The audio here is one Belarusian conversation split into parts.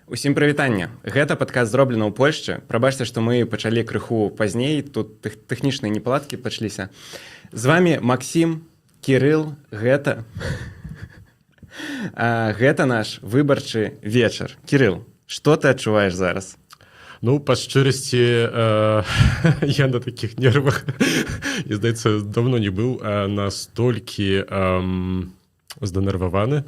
Усім прывітанне. Гэта падкаст зроблена ў Польшчы. Прабачце, што мы пачалі крыху пазней, тут тэхнічныя непаладкі пачаліся. З вами Максім, Кірыл, гэта наш выбарчы вечар. Кірыл, што ты адчуваеш зараз? Ну, па шчырасці, я на такіх нервах, і, здаецца, давно не быў настолькі зданерваваны.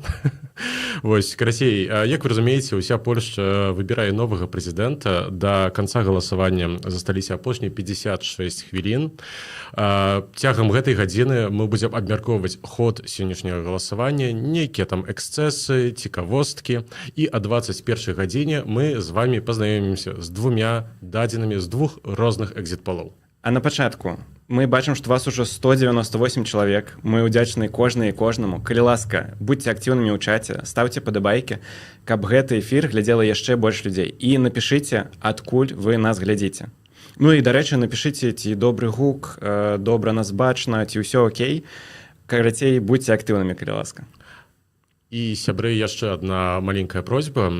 Вось, карацей, як вы разумееце, уся Польшча выбірае новага прэзідэнта. Да канца галасавання засталіся апошнія 56 хвілін. Цягам гэтай гадзіны мы будзем абмяркоўваць ход сённяшняга галасавання, нейкія там эксцэсы, цікавосткі. І о 21 гадзіне мы з вами пазнаёмімся з двумя дадзенымі з двух розных экзіт-полаў. А на пачатку мы бачым, што вас ужо 198 чалавек. Мы ўдзячныя кожнай і кожнаму. Калі ласка, будьце актыўнымі ў чаце, ставце падабайкі, каб гэты эфір глядзела яшчэ больш людзей. І напішыце, адкуль вы нас глядзіце. Ну і, дарэчы, напішыце, ці добры гук, добра нас бачна, ці ўсё окей. Карацей, будьце актыўнымі, калі ласка. І, сябры, яшчэ адна маленькая просьба.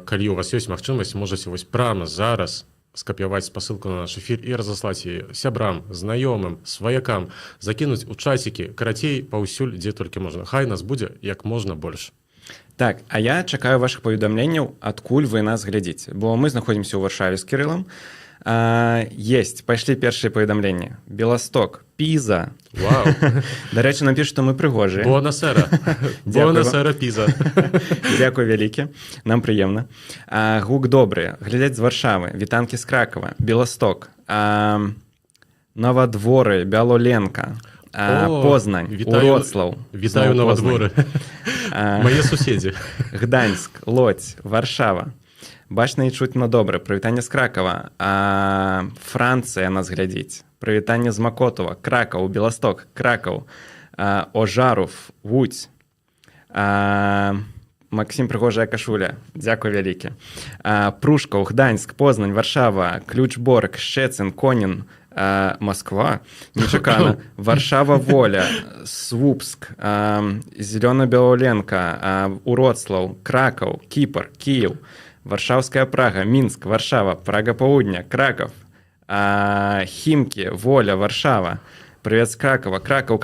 Калі у вас ёсць магчымасць, можаце вось прямо зараз скапіяваць спасылку на наш эфір і разаслаць яе сябрам, знаёмым, сваякам, закінуць у чацікі, карацей, паўсюль, дзе толькі можна. Хай нас будзе як можна больш. Так, а я чакаю вашых паведамленняў, адкуль вы нас глядзіце, бо мы знаходзімся ў Варшаве з Кірылам. Есть, пайшлі першыя паведамленні. Беласток, Піза. Вау. Дарэчы, нам пішуць, што мы прыгожыя. Буэнасэра. Буэнасэра, Піза. Дзякуй вялікі, нам прыемна. Гук добры, глядзяць з Варшавы, вітанкі з Кракава, Беласток, Новадворы, Бялоленка, Познань, Уроцлаў. Вітаю Новадворы. Мае суседзі. Гданьск, Лодзь, Варшава. Бачна і чутна добра. Прывітанне з Кракава. Францыя нас глядзіць. Прывітанне з Макотова. Кракаў, Беласток, Кракаў. Ожаров, Вудзь. Максім, прыгожая кашуля. Дзякуй вялікі. Прушкаў, Гданьск, Познань, Варшава, Ключборг, Шчэцын, Конін, Москва. Нечакана. Варшава, Воля, Свупск, Зелёна-Белоленка, Уроцлаў, Кракаў, Кіпр, Кіеў. Варшаўская Прага, Мінск, Варшава, Прага Паўдня, Краков, Хімкі, Воля, Варшава, Прывет з Кракова, Кракаў,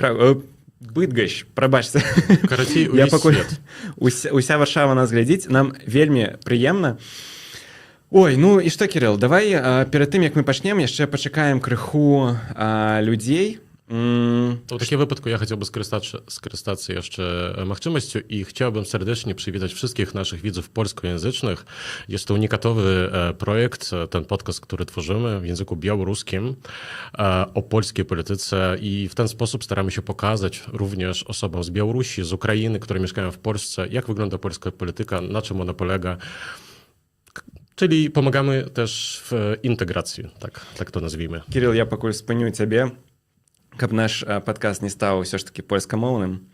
Быдгощ, прабачце. Карацей, увесь свет. Уся Варшава нас глядзіць, нам вельмі прыемна. Ой, ну і што, Кірыл, давай перад тым, як мы пачнем, яшчэ пачакаем крыху людзей. У такім выпадку я хотел бы скористаться jeszcze магчымасцю и chciałbym serdecznie przywitać wszystkich naszych widzów polskojęzycznych. Jest to unikatowy projekt, ten podcast, który tworzymy w języku białoruskim o polskiej polityce i w ten sposób staramy się pokazać również osobom z Białorusi, z Ukrainy, które mieszkają w Polsce, jak wygląda polska polityka, na czym ona polega. Czyli pomagamy też w integracji, tak to nazwijmy. Кірыл, я пакуль спыню цябе, каб наш падкаст не стаў ўсё ж такі польскамоўным.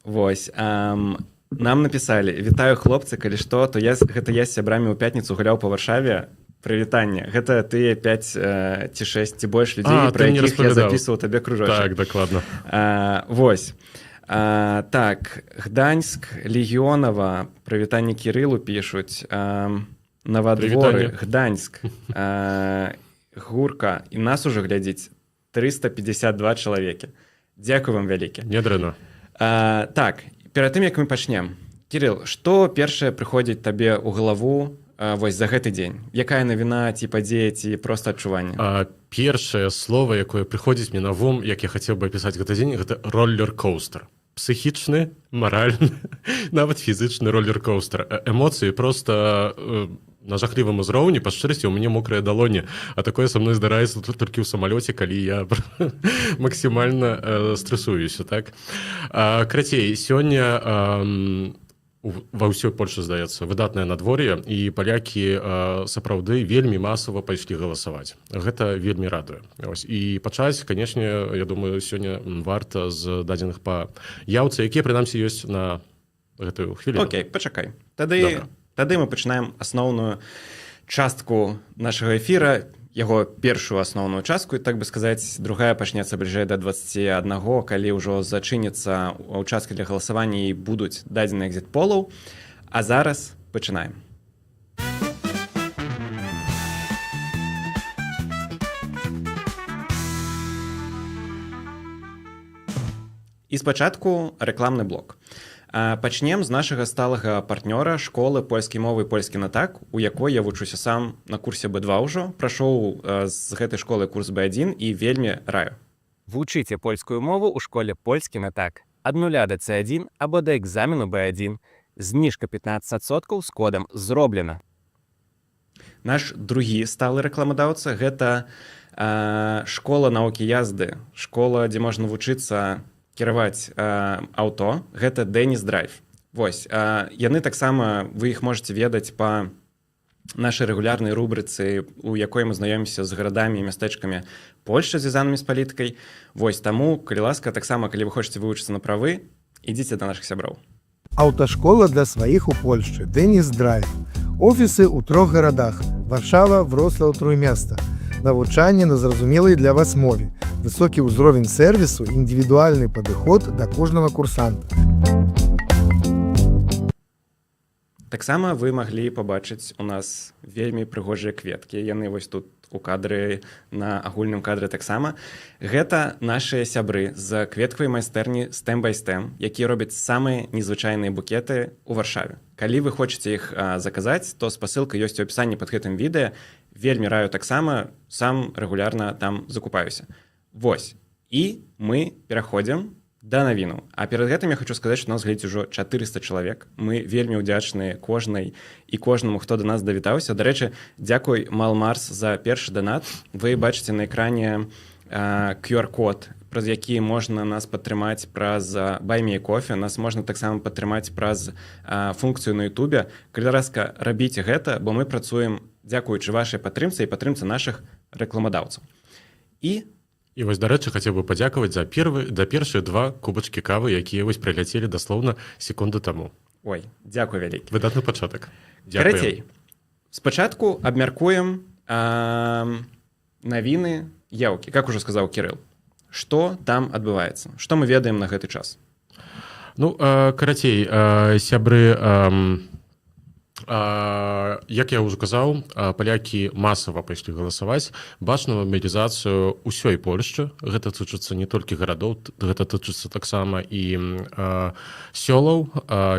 Вось. Нам напісалі: вітаю, хлопцы, калі што, то гэта я з сябрамі ў пятніцу гуляў па Варшаве. Прывітанне. Гэта тыя 5 ці 6 ці больш людзей, пра якіх я запісваў табе кружочак. Так, дакладна. Вось. Так, Гданьск, Легіонава, прывітанне Кірылу пішуць. Новадворы, Гданьск, Гурка. І нас ужо глядзіць 352 чалавекі. Дзякуй вам вялікі. Нядрэнна. Так, перад тым, як мы пачнем. Кірыл, што першае прыходзіць табе ў галаву вось за гэты дзень? Якая навіна, ці падзея, ці проста адчуванне? Першае слово, якое прыходзіць мне на ум, як я хацеў бы апісаць гэты дзень, гэта роллер-коўстер. Псіхічны, маральны, нават фізычны роллер-коўстер. Эмоцыі проста на жахлівым узроўні, па шчырасці, у мяне мокрая далоні, а такое са мной здараецца толькі ў самалёце, калі я максімальна стрэсуюся, так? Карацей, сёння ва ўсёй Польшы, здаецца, выдатнае надвор'е, і палякі сапраўды вельмі масава пайшлі галасаваць. Гэта вельмі радуе. І пачаць, канешне, я думаю, сёння варта з дадзеных па яўцы, якія, прынамсі, ёсць на гэтую хвіліну. Окей, пачакай. Тады мы пачынаем асноўную частку нашага эфіра, яго першую асноўную частку, і так бы сказаць, другая пачнецца бліжэй да 21, калі ўжо зачыняцца ўчасткі для галасавання і будуць дадзеныя экзіт-полаў. А зараз пачынаем. І спачатку рэкламны блок. Пачнем з нашага сталага партнёра школы польскай мовы «Польскі на так», у якой я вучуся сам на курсе Б2 ўжо, прайшоў з гэтай школы курс Б1 і вельмі раю. Вучыце польскую мову ў школе «Польскі на так». Ад 0 да C1 або да экзамену Б1. Зніжка 15% з кодам «Зроблена». Наш другі сталы рэкламадаўца – гэта школа навукі язды, школа, дзе можна вучыцца кіраваць аўто, гэта Дэніс Драйв. Вось, яны таксама, вы іх можаце ведаць па нашай рэгулярнай рубрыцы, у якой мы знаёмімся з гарадамі і мястэчкамі Польшчы, звязанымі з палітыкай. Вось, таму, калі ласка, таксама, калі вы хочаце вывучыцца на правы, ідзіце да нашых сяброў. Аўташкола для сваіх у Польшчы, Дэніс Драйв. Офісы ў 3 гарадах, Варшава, Вроцлаў, Тrójmiasto. Навучанне на зразумелай для вас мове, высокі ўзровень сэрвісу, індывідуальны падыход да кожнага курсанта. Таксама вы маглі пабачыць у нас вельмі прыгожыя кветкі. Яны вось тут у кадры, на агульным кадры таксама. Гэта нашыя сябры з кветкавай майстэрні STEM by STEM, якія робяць самыя незвычайныя букеты ў Варшаве. Калі вы хочаце іх заказаць, то спасылка ёсць у апісанні пад гэтым відэа. Вельмі раю таксама, сам рэгулярна там закупаюся. Вось. І мы пераходзім да навіну. А перад гэтым я хочу сказаць, што нас глядзіць ужо 400 чалавек. Мы вельмі ўдзячныя кожнай і кожнаму, хто да нас давітаўся. Дарэчы, дзякуй Малмарс за першы донат. Вы бачыце на экране QR-код, праз які можна нас падтрымаць праз Buy Me a Coffee. Нас можна таксама падтрымаць праз функцыю на Ютубе. Калі ласка, рабіце гэта, бо мы працуем дзякуючы вашай падтрымцы і падтрымцы нашых рэкламадаўцаў. І вось, дарэчы, хацеў бы падзякаваць за першыя 2 кубачкі кавы, якія вось прыляцелі даслоўна секунды таму. Ой, дзякуй вялікі. Выдатны пачатак. Карацей, спачатку абмяркуем навіны яўкі. Как ужо сказаў Кірыл, што там адбываецца? Што мы ведаем на гэты час? Ну, карацей, сябры, як я ўжо казаў, палякі масава пайшлі галасаваць, бачную мабілізацыю ўсёй Польшчы. Гэта тычыцца не толькі гарадоў, гэта тычыцца таксама і сёлаў,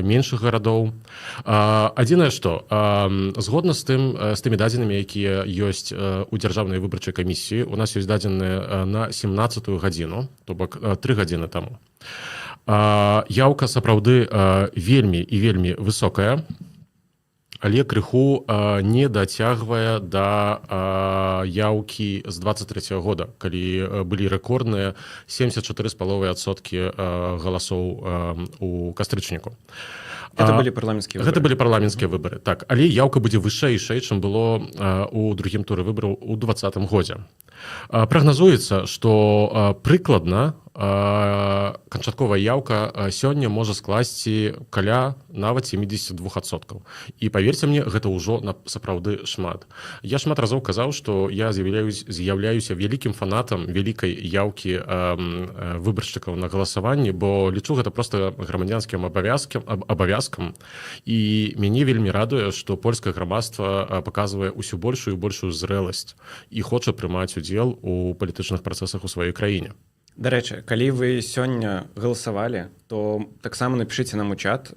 меншых гарадоў. Адзінае што, згодна з тымі дадзенымі, якія ёсць у дзяржаўнай выбарчай камісіі, у нас ёсць дадзеныя на 17-ю гадзіну, то бок 3 гадзіны таму. Яўка сапраўды вельмі і вельмі высокая, але крыху не дацягвае да яўкі з 23-го года, калі былі рэкордныя 74,5% галасоў у кастрычніку. Гэта былі парламенцкія выбары. Гэта былі парламенцкія выбары, так. Але яўка будзе вышэйшай, чым было у другім туры выбараў у 2020 годзе. Прагназуецца, што прыкладна канчатковая яўка сёння можа скласці каля нават 72%. І паверце мне, гэта ўжо сапраўды шмат. Я шмат разоў казаў, што я з'яўляюся вялікім фанатам вялікай яўкі выбаршчыкаў на галасаванні, бо лічу гэта проста грамадзянскім абавязкам. І мяне вельмі радуе, што польскае грамадства паказвае ўсё большую і большую зрэласць і хоча прымаць удзел у палітычных працэсах у сваёй краіне. Дарэчы, калі вы сёння галасавалі, то таксама напішыце нам у чат,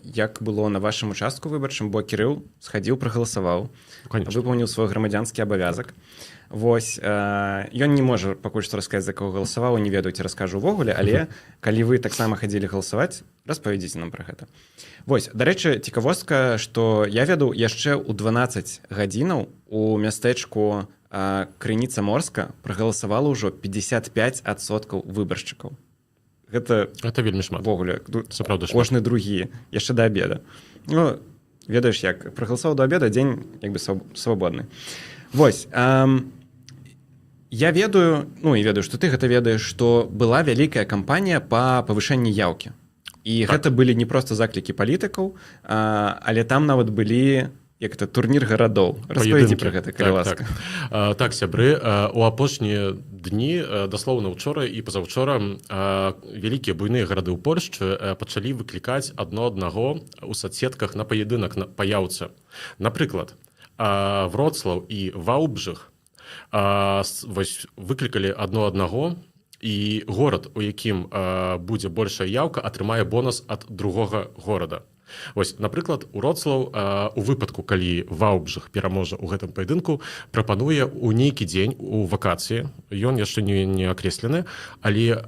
як было на вашым участку выбарчым, бо Кірыл схадзіў, прагаласаваў, выпаўніў свой грамадзянскі абавязак. Вось, ён не можа пакуль што расказаць, за каго галасаваў, не ведаю, ці раскажу ўвогуле, але калі вы таксама хадзілі галасаваць, распавядзіце нам пра гэта. Вось, дарэчы, цікавостка, што я веду яшчэ ў 12 гадзінаў у мястэчку Крыніца Морска прагаласавала ўжо 55% выбаршчыкаў. Гэта вельмі шмат. Вогуле, сапраўды шмат. Кожны другі, яшчэ да абеда. Ну, ведаеш як, прагаласаваў да абеда, дзень як бы свабодны. Вось, я ведаю, ну і ведаю, што ты гэта ведаеш, што была вялікая кампанія па павышэнні яўкі. І гэта былі не проста заклікі палітыкаў, але там нават былі як это турнір гарадоў. Распавядзі пра гэта, калі ласка. Так, сябры, у апошнія дні, даслоўна учора і пазаўчора, вялікія буйныя гарады ў Польшчы пачалі выклікаць адно аднаго ў соцсетках на паядынак па яўцы. Напрыклад, Вроцлаў і Ваўбжых выклікалі адно аднаго і горад, у якім будзе большая яўка, атрымае бонус ад другога горада. Вось, напрыклад, Уроцлаў у выпадку, калі Ваўбжых пераможа ў гэтым паядынку, прапануе ў нейкі дзень у вакацыі, ён яшчэ не акреслены, але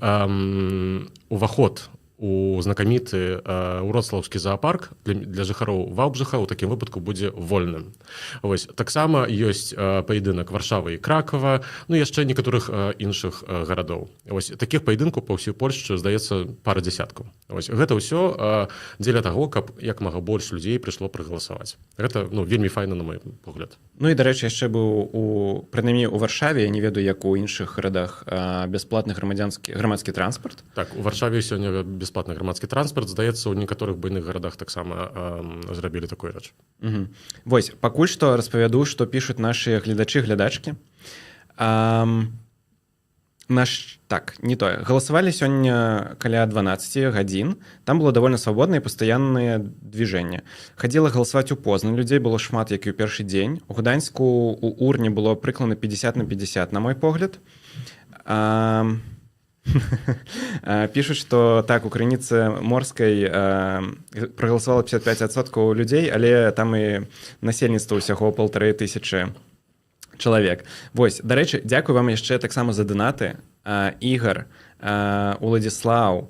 уваход у знакаміты Уроцлаўскі зоапарк для жыхароў Ваўбжыха ў такім выпадку будзе вольным. Вось, таксама ёсць паядынак Варшавы і Кракава, ну яшчэ некаторых іншых гарадоў. Вось, такіх паядынкаў па ўсёй Польшчы, здаецца, пара дзясяткаў. Вось, гэта ўсё дзеля таго, каб як мага больш людзей прыйшло прагаласаваць. Гэта вельмі файна, на мой погляд. Ну і, дарэчы, яшчэ быў прынамсі у Варшаве, я не ведаю, як у іншых гарадах, бясплатны грамадскі транспарт. Так, у Варшаве сёння бесплатны грамадскі транспарт, здаецца, у некаторых буйных гарадах таксама зрабілі такую рэч. Вось, пакуль што распавяду, што пішуць нашы глядачы-глядачкі. Не тое. Галасавалі сёння каля 12 гадзін. Там было давольна свабодна і пастаяннае движэнне. Хадзіла галасаваць у Познаń, людзей было шмат, як і ў першы дзень. У Гданьску у урне было прыкладна 50/50, на мой погляд. Пішуць, што так, у крыніцы Морскай прагаласавала 55% людзей, але там і насельніцтва ўсяго 1500 чалавек. Вось, дарэчы, дзякую вам яшчэ таксама за донаты. Ігар, Уладзіслаў,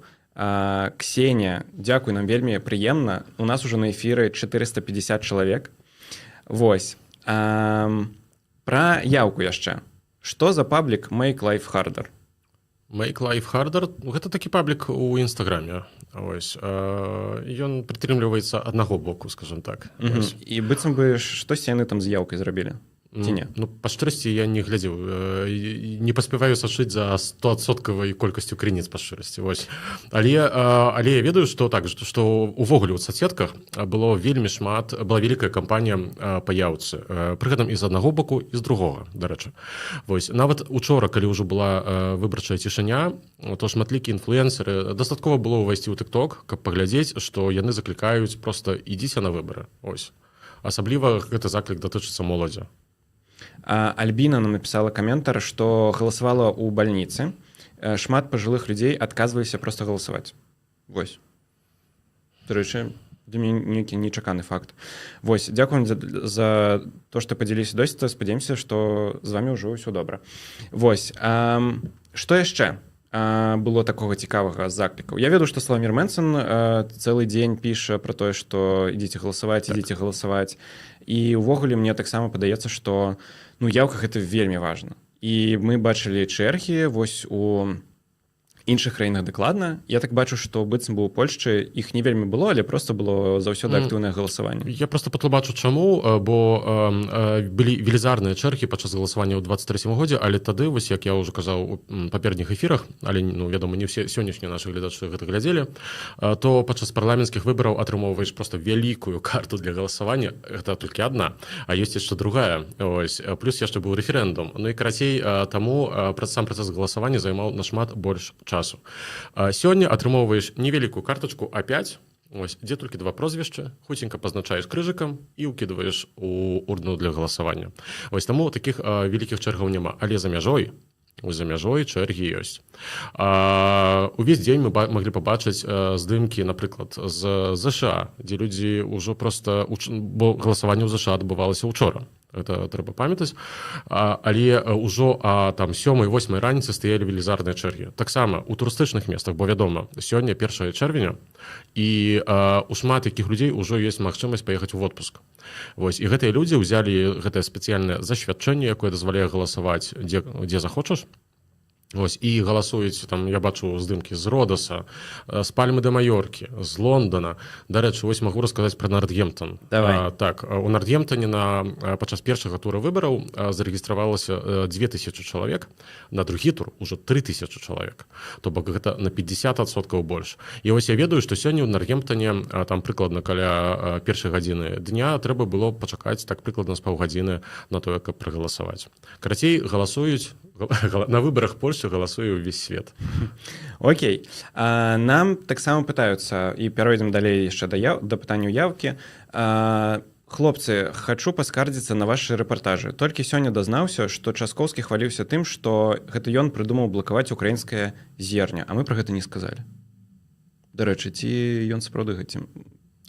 Ксенія, дзякуй, нам вельмі прыемна. У нас ужо на эфіры 450 чалавек. Вось. Пра яўку яшчэ. Што за паблік Make Life Harder? Make Life Harder – гэта такі паблік у Інстаграме. Ось. Ён прытрымліваецца аднаго боку, скажем так. І быццам бы штосьці яны там з яўкай зрабілі? Ці не? Ну, па шчырасці я не глядзеў. Не паспяваю сачыць за 100% колькасцю крыніц па шчырасці. Вось. Але я ведаю, што так, што увогуле ў соцсетках была вялікая кампанія па яўцы. Пры гэтым і з аднаго боку, і з другога, дарэчы. Вось. Нават учора, калі ўжо была выбарчая цішыня, то шматлікія інфлюэнсеры дастаткова было ўвайсці ў TikTok, каб паглядзець, што яны заклікаюць проста ідзіце на выбары. Ось. Асабліва гэты заклік датычыцца моладзі. Альбіна нам напісала каментар, што галасавала ў бальніцы. Шмат пажылых людзей адказваліся проста галасаваць. Вось. Дарэчы, для мяне нейкі нечаканы факт. Вось, дзякуем за то, што падзяліліся досведам. Спадзяёмся, што з вамі ўжо ўсё добра. Вось. Што яшчэ было такога цікавага з заклікаў? Я ведаю, што Славамір Мэнсон цэлы дзень піша пра тое, што ідзіце галасаваць. І ўвогуле мне таксама падаецца, што яўка гэта вельмі важна. І мы бачылі чэргі вось у іншых краінах дакладна. Я так бачу, што быццам бы ў Польшчы іх не вельмі было, але проста было заўсёды актыўнае галасаванне. Я просто патлумачу чаму, бо былі велізарныя чэргі падчас галасавання ў 23 годзе, але тады, вось як я ўжо казаў у папердніх эфірах, але вядома, не ўсе сённяшнія нашы гледачы гэта глядзелі, то падчас парламенцкіх выбараў атрымоўваеш проста вялікую карту для галасавання. Гэта толькі адна, а ёсць яшчэ другая. Ось, плюс яшчэ быў рэферэндум. Ну і карацей, таму сам працэс галасавання займаў нашмат больш часу. Сёння атрымоўваеш невялікую картачку А5, ось, дзе толькі 2 прозвішчы, хуценька пазначаеш крыжыкам і ўкідваеш у урну для галасавання. Вось таму такіх вялікіх чэргаў няма. Але за мяжой чэргі ёсць. Увесь дзень мы маглі пабачыць здымкі, напрыклад, з ЗША, дзе людзі ўжо проста... Бо галасаванне ў ЗША адбывалася ўчора. Гэта трэба памятаць. Але ўжо там 7-8 раніцы стаялі велізарныя чэргі. Таксама у турыстычных месцах, бо, вядома, сёння 1 чэрвеня, і у шмат якіх людзей ўжо ёсць магчымасць паехаць у отпуск. Вось, і гэтыя людзі ўзялі гэтае спецыяльнае засвядчэнне, якое дазваляе галасаваць дзе захочаш. Вось, і галасуюць, там, я бачу здымкі з Родоса, з Пальмы де Майоркі, з Лондона. Дарэчы, вось магу расказаць пра Нортгемптон. Так, у Нортгемптоне падчас першага тура выбараў зарэгістравалася 2000 чалавек, на другі тур ужо 3000 чалавек. То бок гэта на 50% больш. І вось я ведаю, што сёння ў Нортгемптоне, там прыкладна каля першай гадзіны дня, трэба было пачакаць так прыкладна з паўгадзіны на тое, каб прагаласаваць. Карацей, галасуюць, на выбарах Польшчы галасуе ўвесь свет. Окей. Нам таксама пытаюцца, і перайдзем далей яшчэ да пытанняў яўкі. Хлопцы, хачу паскардзіцца на вашы рэпартажы. Толькі сёння дазнаўся, што Часкоўскі хваліўся тым, што гэта ён прыдумаў блакаваць украінскае зерня, а мы пра гэта не сказалі. Дарэчы, ці ён сапраўды гэтым?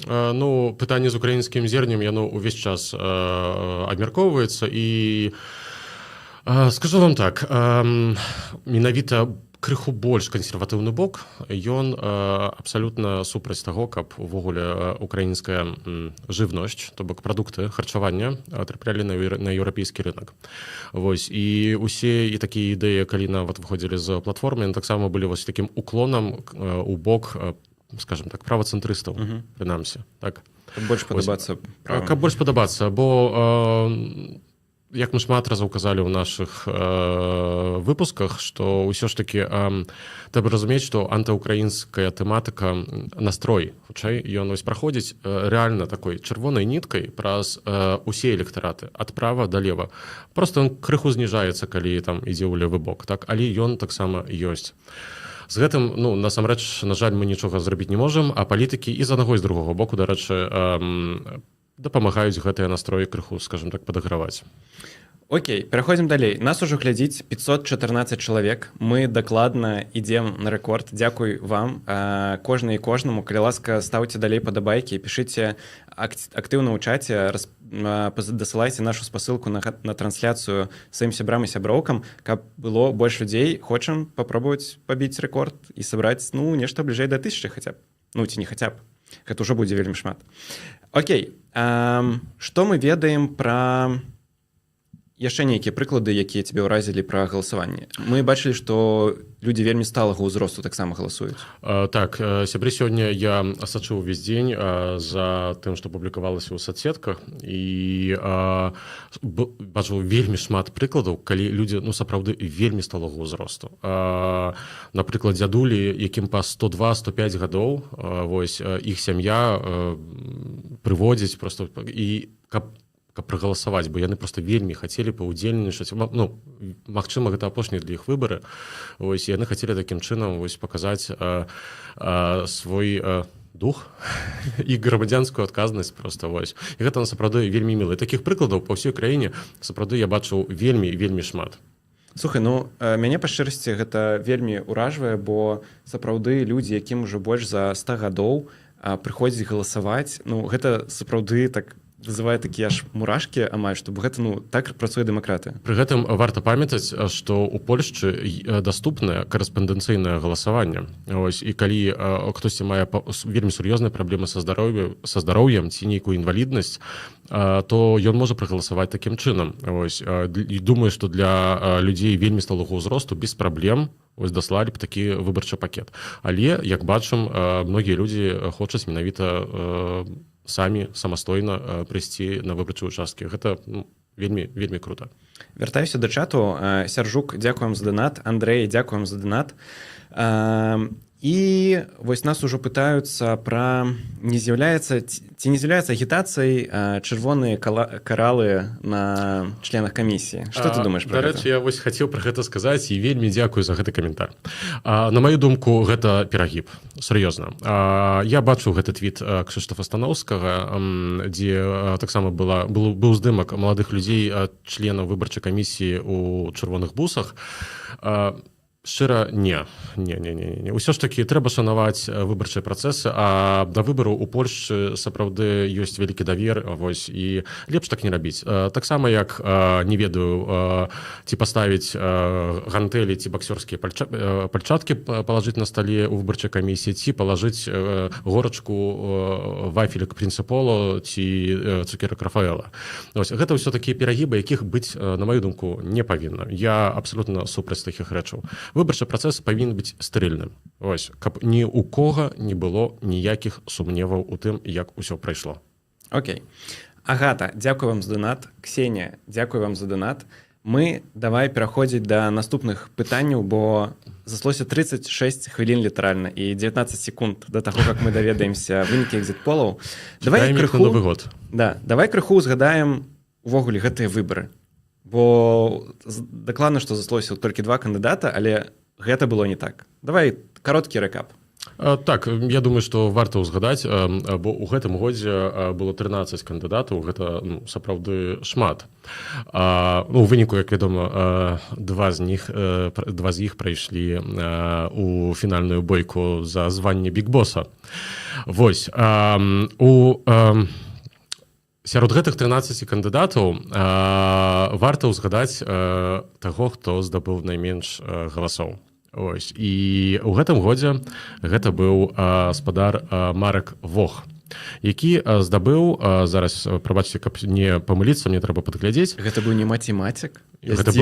Ну, пытанне з украінскім зернем, яно ўвесь час абмяркоўваецца, і скажу вам так, менавіта крыху больш кансерватыўны бок, ён абсалютна супраць таго, каб увогуле украінская жывнасць, то бок прадукты харчавання траплялі на еўрапейскі рынок. Вось, і усе і такія ідэі, калі нават выходзілі з платформы, таксама былі вось такім уклонам у бок, скажем так, правацэнтрыстаў, прынамсі. Так. Каб больш падабацца правым. Каб больш падабацца, бо як мы шмат разоў казалі ў нашых выпусках, што ўсё ж такі трэба разумець, што антыукраінская тэматыка, настрой, хутчэй, ён вось праходзіць рэальна такой чырвонай ніткай праз усе электараты, ад права да лева. Проста ён крыху зніжаецца, калі там ідзе ў левы бок, так? Але ён таксама ёсць. З гэтым, ну, насамрэч, на жаль, мы нічога зрабіць не можам, а палітыкі і з аднаго і з другога боку, дарэчы, дапамагаюць гэтыя настроі крыху, скажем так, падаграваць. Окей, пераходзім далей. Нас ужо глядзіць 514 чалавек. Мы дакладна ідзем на рэкорд. Дзякуй вам, кожны і кожнаму. Калі ласка, стаўце далей падабайкі, пішыце актыўна ў чаце, дасылайце нашу спасылку на трансляцыю сваім сябрам і сяброўкам, каб было больш людзей. Хочам папробаваць пабіць рэкорд і сабраць, ну, нешта бліжэй да 1000 хаця б. Ну, ці не хаця б. Гэта ўжо будзе вельмі шмат. Окей, што мы ведаем пра яшчэ нейкія прыклады, якія цябе ўразілі пра галасаванне? Мы бачылі, што людзі вельмі сталага ўзросту таксама галасуюць. Так, сябры, сёння я сачыў увесь дзень за тым, што публікавалася ў соцсетках, і бачыў вельмі шмат прыкладаў, калі людзі, ну, сапраўды вельмі сталага ўзросту. Напрыклад, дзядулі, якім па 102-105 гадоў, вось, іх сям'я прыводзіць проста, і каб прагаласаваць, бо яны проста вельмі хацелі паўдзельнічаць. Ну, магчыма, гэта апошнія для іх выбары. Вось, яны хацелі такім чынам вось паказаць свой дух і грамадзянскую адказнасць проста, вось. І гэта сапраўды вельмі міла. І такіх прыкладаў па ўсёй краіне сапраўды я бачыў вельмі шмат. Слухай, ну, мяне па шчырасці гэта вельмі ўражвае, бо сапраўды людзі, якім ужо больш за 100 гадоў прыходзіць галасаваць, ну, гэта сапраўды так вызывае такія аж мурашкі амаль, што гэта, ну, так працуе дэмакратыя. Пры гэтым варта памятаць, што ў Польшчы даступнае карэспандэнцыйнае галасаванне. Ось, і калі хтосьці мае вельмі сур'ёзныя праблемы са здароўем ці нейкую інваліднасць, то ён можа прагаласаваць такім чынам. Ось, і думаю, што для людзей вельмі сталага ўзросту без праблем ось даслалі б такі выбарчы пакет. Але, як бачым, многія людзі хочуць менавіта самастойна прыйсці на выбарчыя участкі. Гэта, ну, вельмі крута. Вяртаюся да чату. Сяржук, дзякуем за донат. Андрэй, дзякуем за донат. І вось нас ужо пытаюцца пра не з'яўляецца агітацыяй чырвоныя каралы на членах камісіі. Што ты думаеш пра гэта? Дарэчы, я вось хацеў пра гэта сказаць, і вельмі дзякую за гэты каментар. На маю думку, гэта перагіб. Сур'ёзна. Я бачыў гэты твіт Кшыштафа Станоўскага, дзе таксама быў здымак маладых людзей, членаў выбарчай камісіі ў чырвоных бусах. Шчыра, не. Усё ж такі трэба шанаваць выбарчыя працэсы, а да выбару ў Польшчы сапраўды ёсць вялікі давер, вось, і лепш так не рабіць. Таксама як, не ведаю, ці паставіць гантэлі ці баксёрскія пальчаткі палажыць на стале ў выбарчай камісіі, ці палажыць горачку, вафелек прынцыполо ці цукерак Рафаэла. Вось, гэта ўсё такія перагібы, якіх быць, на маю думку, не павінна. Я абсалютна супраць такіх рэчаў. Выбарчы працэс павінен быць стэрыльным. Ось, каб ні ў кога не было ніякіх сумневаў у тым, як усё прайшло. Окей. Агата, дзякую вам за донат. Ксенія, дзякую вам за донат. Мы давай пераходзіць да наступных пытанняў, бо заслося 36 хвілін літаральна і 19 секунд да таго, як мы даведаемся вынікі экзіт-полаў. Давай крыху узгадаем увогуле гэтыя выбары. Бо дакладна, што заслося толькі 2 кандыдата, але гэта было не так. Давай кароткі рэкап. Так, я думаю, што варта ўзгадаць, бо ў гэтым годзе было 13 кандыдатаў, гэта сапраўды шмат. У выніку, як вядома, два з іх прайшлі у фінальную бойку за званне бігбоса. Вось. Сярод гэтых 13 кандыдатаў варта ўзгадаць таго, хто здабыў найменш галасоў. Ось. І ў гэтым годзе гэта быў спадар Марек Вох, які здабыў, зараз, прабачце, каб не памыліцца, мне трэба падглядзець. Гэта быў не математик? Гэта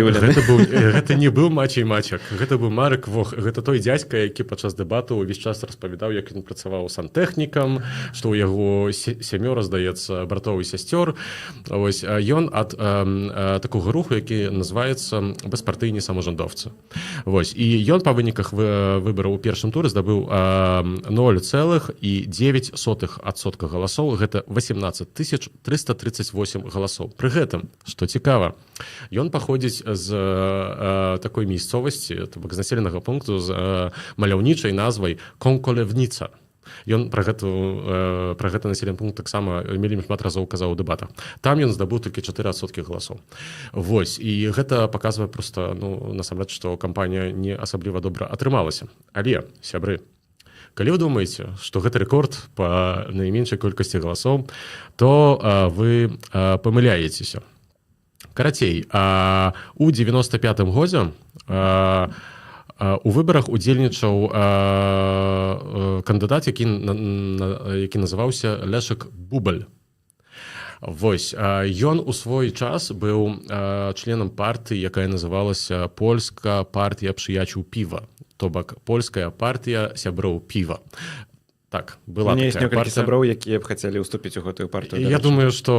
не быў Мачак, гэта быў Марек Вох. Гэта той дзядзька, які падчас дэбату ўвесь час распавядаў, як ён працаваў сантэхнікам, што ў яго 7, здаецца, братоў і сясцёр. Ось, ён ад такога руху, які называецца беспартыйні самажандоўцы. Вось, і ён па выніках выбараў у першым туры здабыў 0,9% галасоў, гэта 18 338 галасоў. Пры гэтым, што цікава, ён паходзіць з такой мясцовасці, то бок з населенага пункту з маляўнічай назвай Конколевніца. Ён пра гэты населены пункт таксама вельмі шмат разоў казаў у дэбатах. Там ён здабыў толькі 4% галасоў. Вось, і гэта паказвае проста, насамрэч, што кампанія не асабліва добра атрымалася. Але, сябры, калі вы думаеце, што гэта рэкорд па найменшай колькасці галасоў, то вы памыляецеся. Карацей, у 95-м годзе у выбарах удзельнічаў кандыдат, які называўся Лешек Бубаль. Вось, ён у свой час быў членам партыі, якая называлася Польская партія прыяцеў піва, то бок польская партія сяброў піва. Так, была такая партія. Некалькі сяброў, якія б хацелі ўступіць у гэтую партыю. Я думаю, што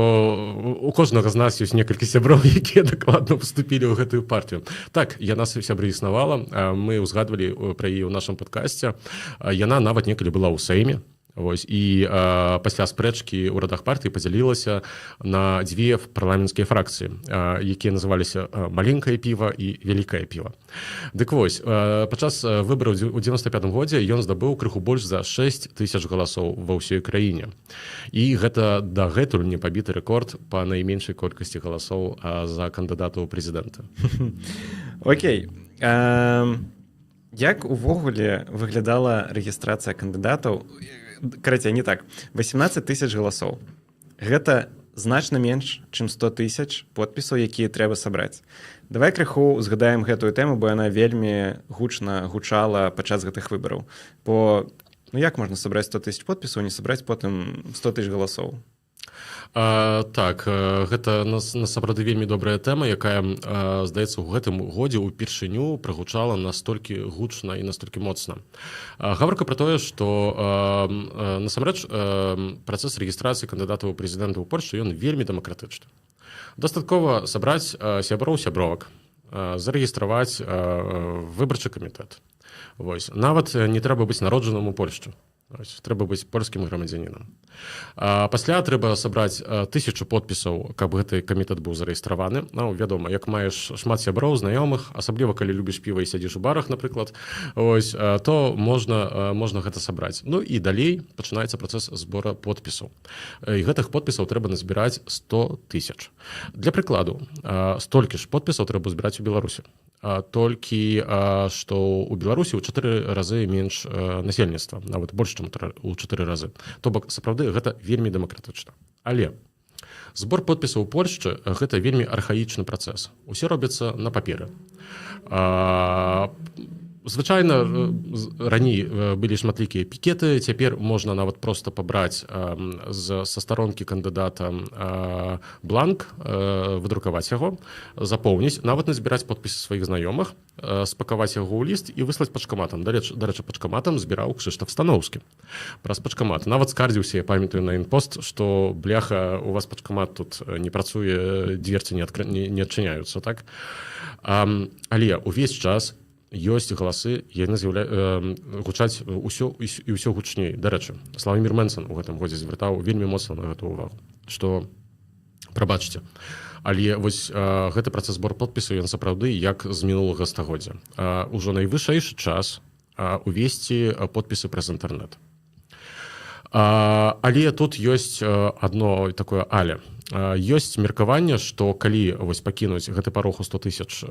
у кожнага з нас ёсць некалькі сяброў, якія дакладна вступілі ў гэтую партію. Так, яна сябры існавала, мы ўзгадвалі пра яе ў нашым падкасце. Яна нават некалі была ў Сейме. Вось, і пасля спрэчкі ў радах партыі падзялілася на дзве парламенцкія фракцыі, якія называліся маленькае піва і вялікае піва. Дык вось, падчас выбараў у 95-м годзе ён здабыў крыху больш за 6 000 галасоў ва ўсёй краіне. І гэта дагэтуль не пабіты рэкорд па найменшай колькасці галасоў за кандыдата ў прэзідэнта. Окей. Як увогуле выглядала рэгістрацыя кандыдатаў? Карацей, не так. 18 000 галасоў. Гэта значна менш, чым 100 000 подпісаў, якія трэба сабраць. Давай крыху згадаем гэтую тэму, бо яна вельмі гучна гучала падчас гэтых выбараў. Бо як можна сабраць 100 000 подпісаў, не сабраць потым 100 000 галасоў? Так, гэта насамрэч вельмі добрая тэма, якая, здаецца, у гэтым годзе ўпершыню прагучала настолькі гучна і настолькі моцна. Гаворка пра тое, што насамрэч працэс рэгістрацыі кандыдатаў у прэзідэнта ў Польшчы, ён вельмі дэмакратычны. Дастаткова сабраць сяброў-сябровак, зарэгістраваць выбарчы камітэт. Вось. Нават не трэба быць народжаным у Польшчы. Трэба быць польскім грамадзянінам. Пасля трэба сабраць 1000 подпісаў, каб гэты камітэт быў зарэгістраваны. Вядома, як маеш шмат сяброў, знаёмых, асабліва калі любіш піва і сядзіш у барах, напрыклад, ось, то можна гэта сабраць. Ну і далей пачынаецца працэс збора подпісаў. І гэтых подпісаў трэба назбіраць 100 000. Для прыкладу, столькі ж подпісаў трэба збіраць у Беларусі. Толькі што ў Беларусі ў 4 разы менш насельніцтва, нават больш, чым у 4 разы. То бок, сапраўды, гэта вельмі дэмакратычна. Але збор подпісаў у Польшчы – гэта вельмі архаічны працэс. Усе робяцца на паперы. Звычайна, раней былі шматлікія пікеты, цяпер можна нават проста пабраць са старонкі кандыдата бланк, выдрукаваць яго, запоўніць, нават назбіраць подпісы сваіх знаёмых, спакаваць яго ў ліст і выслаць пачкаматам. Дарэчы, пачкаматам збіраў Кшыштаф Станоўскі. Праз пачкамат. Нават скардзіўся, я памятаю на інпост, што, бляха, у вас пачкамат тут не працуе, дверцы не адчыняюцца, так? Але ўвесь час ёсць галасы, яны гучаць ўсё гучней. Дарэчы, Славамір Мэнсон у гэтым годзе звяртаў вельмі моцна на гэту ўвагу, што, прабачце, але вось гэты працэс збору подпісаў, ён сапраўды як з мінулага стагоддзя. Ужо найвышэйшы час, увесці подпісы праз інтэрнэт. Але тут ёсць одно такое але. Ёсць меркаванне, што калі вось пакінуць гэты парог у 100 тысяч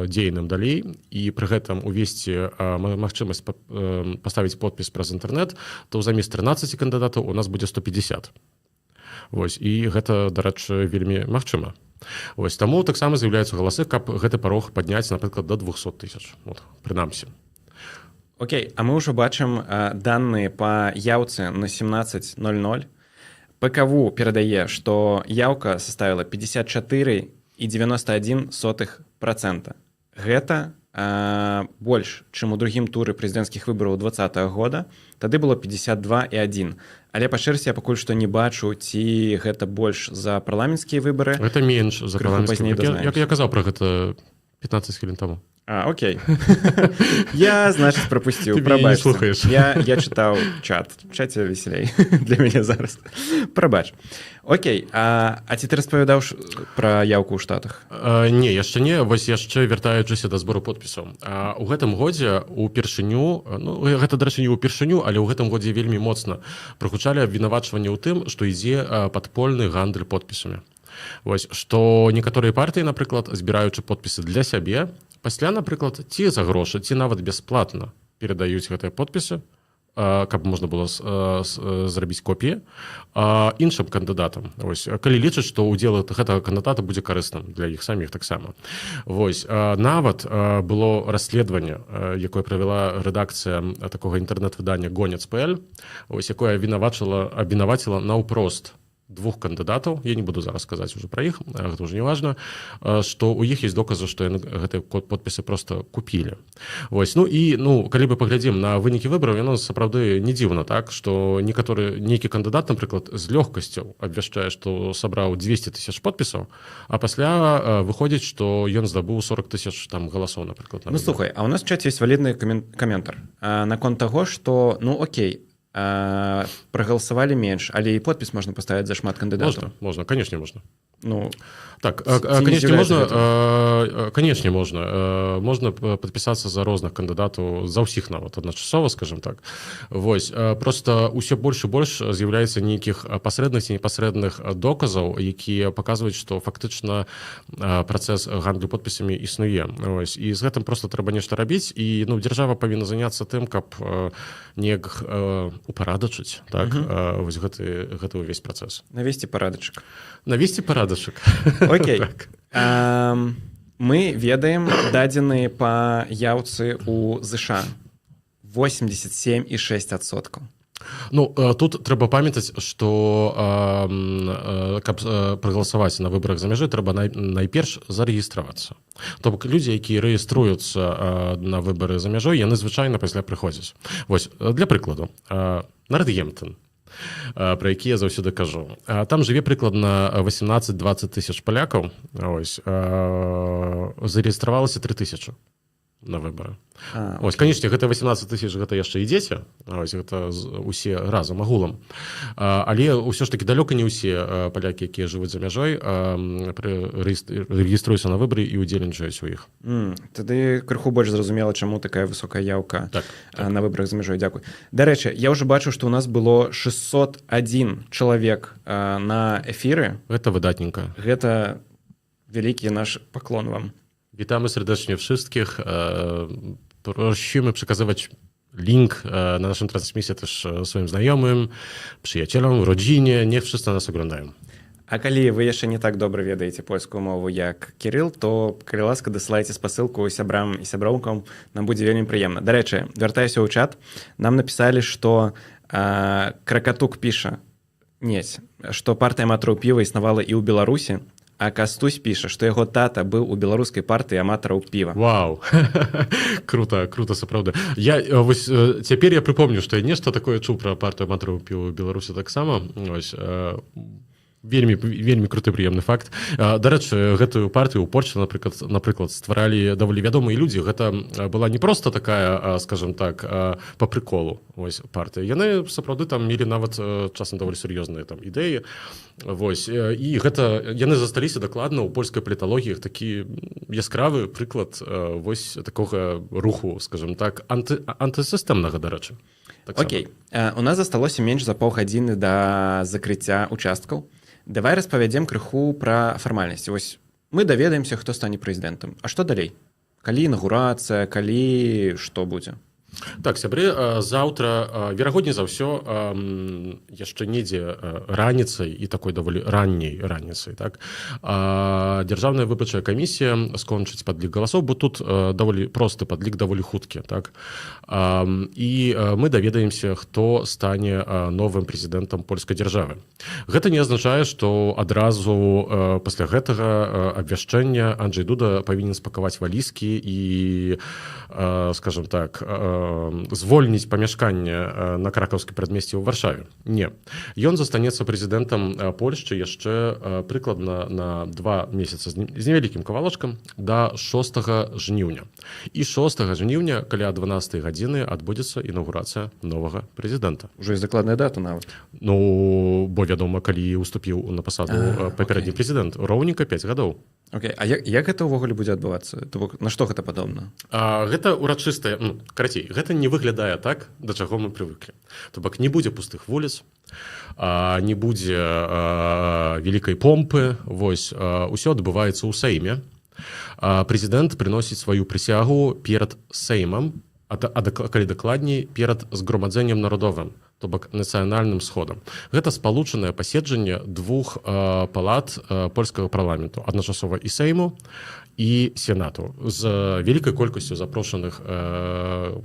дзейным далей і пры гэтым увесці магчымасць паставіць подпіс праз інтэрнэт, то замест 13 кандыдатаў у нас будзе 150. Вось, і гэта, дарэчы, вельмі магчыма. Вось, таму таксама з'яўляюцца галасы, каб гэты парог падняць, напрыклад, до 200 тысяч. Прынамсі. Окей, а мы ўжо бачым даныя па яўцы на 17:00. ПКВ перадае, што яўка составила 54,91%. Гэта больш, чым у другім туры прэзідэнцкіх выбараў 2020 года. Тады было 52,1. Але па чэрці я пакуль што не бачу, ці гэта больш за парламенцкія выбары. Гэта менш за парламенцкія выбары. Я казаў пра гэта 15 хвілін таму. Окей. Я, значит, пропустил. Ты меня не слухаешь. Я читал чат. В чате веселей для меня зараз. Пробач. Окей. А ці ты распавядаў пра яўку ў Штатах? Не, яшчэ не. Вось яшчэ вяртаючыся да збору подпісаў. У гэтым годзе упершыню, гэта, дарэчы, не упершыню, але ў гэтым годзе вельмі моцна прагучалі абвінавачванні ў тым, што ідзе падпольны гандаль подпісамі. Вось, што некаторыя партыі, напрыклад, збіраючы подпісы для сябе, пасля, напрыклад, ці за грошы, ці нават бясплатна перадаюць гэтыя подпісы, каб можна было зрабіць копіі іншым кандыдатам. Вось, калі лічаць, што ўдзел гэтага кандыдата будзе карысным для іх саміх таксама. Вось, нават было расследаванне, якое правяла рэдакцыя такога інтэрнэт-выдання Гонец.пл, вось, якое абвінаваціла наўпрост двух кандыдатаў, я не буду зараз казаць уже пра іх, гэта ўжо не важна, што ў іх ёсць доказы, што яны гэтыя подпісы просто купілі. Вось, калі мы паглядзім на вынікі выбараў, яно сапраўды не дзіўна, так, што нейкі кандыдат, напрыклад, з лёгкасцю абвяшчае, што сабраў 200 тысяч подпісаў, а пасля выходзіць, што ён здабыў 40 тысяч там галасоў, напрыклад. Слухай, а у нас в чаце ёсць валідны каментар наконт таго, што, окей, проголосовали менш, але і подпіс можна паставіць за шмат кандыдатаў. Можна, конечно, можна. Так, конечно, можна. Можна падпісацца за розных кандыдатаў, за ўсіх нават адначасова, скажем так. Вось, просто ўсё больш і больш з'яўляецца нейкіх пасрэдных ці непасрэдных доказаў, якія паказваюць, што фактычна працэс гандлю подпісамі існуе. Вось, і з гэтым просто трэба нешта рабіць, і дзяржава павінна заняцца тым, каб неяк упарадачыць, так, вось гэты ўвесь працэс. Навесці парадачак. Окей. Мы ведаем дадзеныя па яўцы ў ЗША. 87,6%. Тут трэба памятаць, што каб прагаласаваць на выбарах за мяжой, трэба найперш зарэгістравацца. То бок людзі, якія рэгіструюцца на выбары за мяжой, яны звычайна пасля прыходзяць. Вось, для прыкладу, Нортгемптон, про які я заўсёды кажу. Там жыве прыкладна 18-20 тысяч палякаў, зарэгістравалася 3 тысячы на выбары. Ось, канечне, гэта 18 тысяч, гэта яшчэ і дзеці, ось, гэта усе разам, агулам. Але ўсё ж такі далёка не ўсе палякі, якія жывуць за мяжой, рэгіструюцца на выбары і ўдзельнічаюць у іх. Тады крыху больш зразумела, чаму такая высокая яўка на выбарах за мяжой. Дзякуй. Дарэчы, я ўжо бачу, што ў нас было 601 чалавек на эфіры. Гэта выдатненька. Гэта вялікі наш паклон вам. Witamy serdecznie wszystkich. Prosimy przekazywać link na naszą transmisję też swoim znajomym, przyjacielom, rodzinie. Niech wszyscy nas oglądają. А калі вы яшчэ не так добра ведаеце польскую мову, як Кірыл, то, калі ласка, дасылайце спасылку сябрам і сяброўкам, нам будзе вельмі прыемна. Дарэчы, вяртаюся ў чат, нам напісалі, што Кракатук піша, што партыя аматараў піва існавала і ў Беларусі, а Кастусь піша, што яго тата быў у беларускай партыі аматараў піва. Вау, круто, сапраўды. Вось цяпер я прыпомню, што я нешта такое чуў пра партыю аматараў піва ў Беларусі таксама. Вось, вельмі круты прыемны факт. Дарэчы, гэтую партыю ў Польшчы, напрыклад, стваралі даволі вядомыя людзі. Гэта была не проста такая, скажем так, па прыколу партыя. Яны сапраўды там мелі нават часам даволі сур'ёзныя там ідэі. Вось, і гэта яны засталіся дакладна ў польскай паліталогіі такі яскравы прыклад вось такога руху, скажем так, антысістэмнага, дарэчы. Окей, у нас засталося менш за паўгадзіны да закрыцця участкаў. Давай распавядзем крыху пра фармальнасці. Вось мы даведаемся, хто стане прэзідэнтам. А што далей? Калі інаўгурацыя, калі што будзе? Так, сябры, заўтра, верагодней за ўсё, яшчэ недзе раніцай і такой даволі ранняй раніцай, так, Дзяржаўная выбарчая камісія скончыць падлік галасоў, бо тут даволі просты падлік, даволі хуткі, так, і мы даведаемся, хто стане новым прэзідэнтам польскай дзяржавы. Гэта не азначае, што адразу пасля гэтага абвяшчэння Анджэй Дуда павінен спакаваць валізкі і, скажем так, звольніць памяшканне на кракаўскай прадмесці ў Варшаве. Не. Ён застанецца прэзідэнтам Польшчы яшчэ прыкладна на 2 месяцы з невялікім кавалачкам да 6 жніўня. І 6 жніўня каля 12 гадзіны адбудзецца інаўгурацыя новага прэзідэнта. Ужо ёсць дакладная дата нават. Ну, бо вядома, калі ўступіў на пасаду папярэдні прэзідэнт, роўненька 5 гадоў. Окей, а як гэта ўвогуле будзе адбывацца? На што гэта падобна? Гэта урачыстае, карацей, гэта не выглядае так, да чаго мы прывыклі. То бок не будзе пустых вуліц, не будзе вялікай помпы, вось, усё адбываецца ў Сейме. Прэзідэнт прыносіць сваю прысягу перад Сеймам, калі дакладней, перад згромадзеннем народовым, то бок нацыянальным сходам. Гэта спалучанае паседжанне двух палат польскага парламенту, адначасова і Сейму, і Сенату, з вялікай колькасцю запрошаных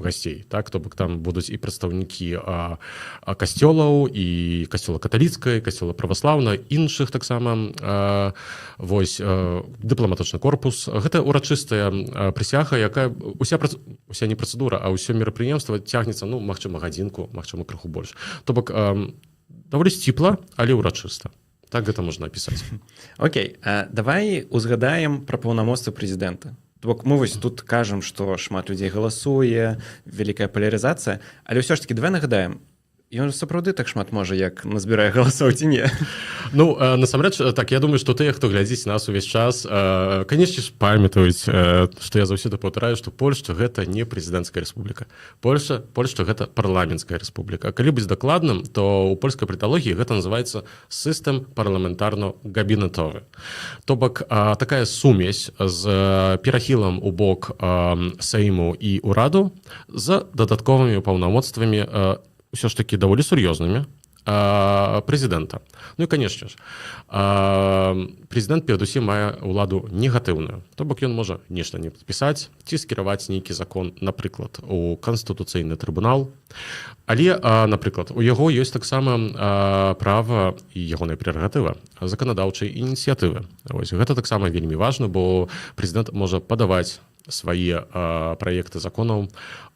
гасцей. Так? То бок там будуць і прадстаўнікі касцёлаў, і касцёла каталіцкай, касцёла праваслаўна, іншых таксама, вось, дыпламатычны корпус. Гэта урачыстая прысяга, якая уся не працэдура, а ўсё мерапрыемства цягнецца, ну, магчыма, гадзінку, магчыма, крыху больш. То бок даволі сціпла, але ўрачыста. Так гэта можна апісаць. Окей, давай узгадаем пра паўнамоцтвы прэзідэнта. То бок мы вось тут кажам, што шмат людзей галасуе, вялікая палярызацыя, але ўсё ж такі давай нагадаем, ён сапраўды так шмат можа, як назбірае галасоў ці не? Ну, насамрэч, так, я думаю, што тыя, хто глядзіць нас увесь час, канечне ж памятаюць, што я заўсёды паўтараю, што Польшча гэта не прэзідэнцкая рэспубліка. Польшча гэта парламенцкая рэспубліка. Калі быць дакладным, то ў польскай паліталогіі гэта называецца сістэм парламентарна-габінетовы. То бок такая сумесь з перахілам у бок Сейму і ўраду з дадатковымі паўнамоцтвамі ўсё ж такі даволі сур'ёзнымі прэзідэнта. Ну і, канешне ж, прэзідэнт перадусім мае ўладу негатыўную. То бок ён можа нешта не падпісаць ці скіраваць нейкі закон, напрыклад, у Канстытуцыйны трыбунал. Але, напрыклад, у яго ёсць таксама права і ягоная прерагатыва заканадаўчай ініцыятывы. Вось, гэта таксама вельмі важна, бо прэзідэнт можа падаваць свае праекты законаў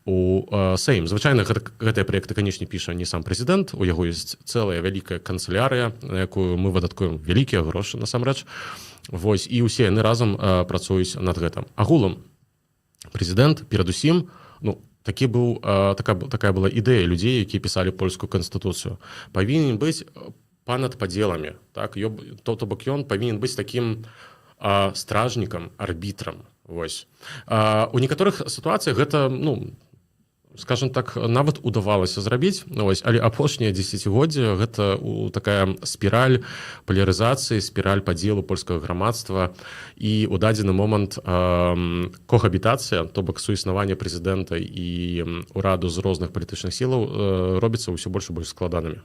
у Сейм. Звычайна, гэтыя праекты, канечне, піша не сам прэзідэнт, у яго ёсць цэлая вялікая канцылярыя, на якую мы выдаткуем вялікія грошы, насамрэч. Вось, і ўсе яны разам працуюць над гэтым. Агулам, прэзідэнт перадусім, ну, такая была ідэя людзей, якія пісалі польскую канстытуцыю. Павінен быць панад падзеламі. Так? То бок ён павінен быць такім стражнікам, арбітрам. Вось. У некаторых сітуацыях гэта, ну, скажем так, нават удавалася зрабіць, вось, але апошнія дзесяцігоддзі гэта такая спіраль палярызацыі, спіраль падзелу польскага грамадства, і ў дадзены момант кохабітацыя, то бок суіснаванне прэзідэнта і ўраду з розных палітычных сілаў робіцца ўсё больш і больш складанымі.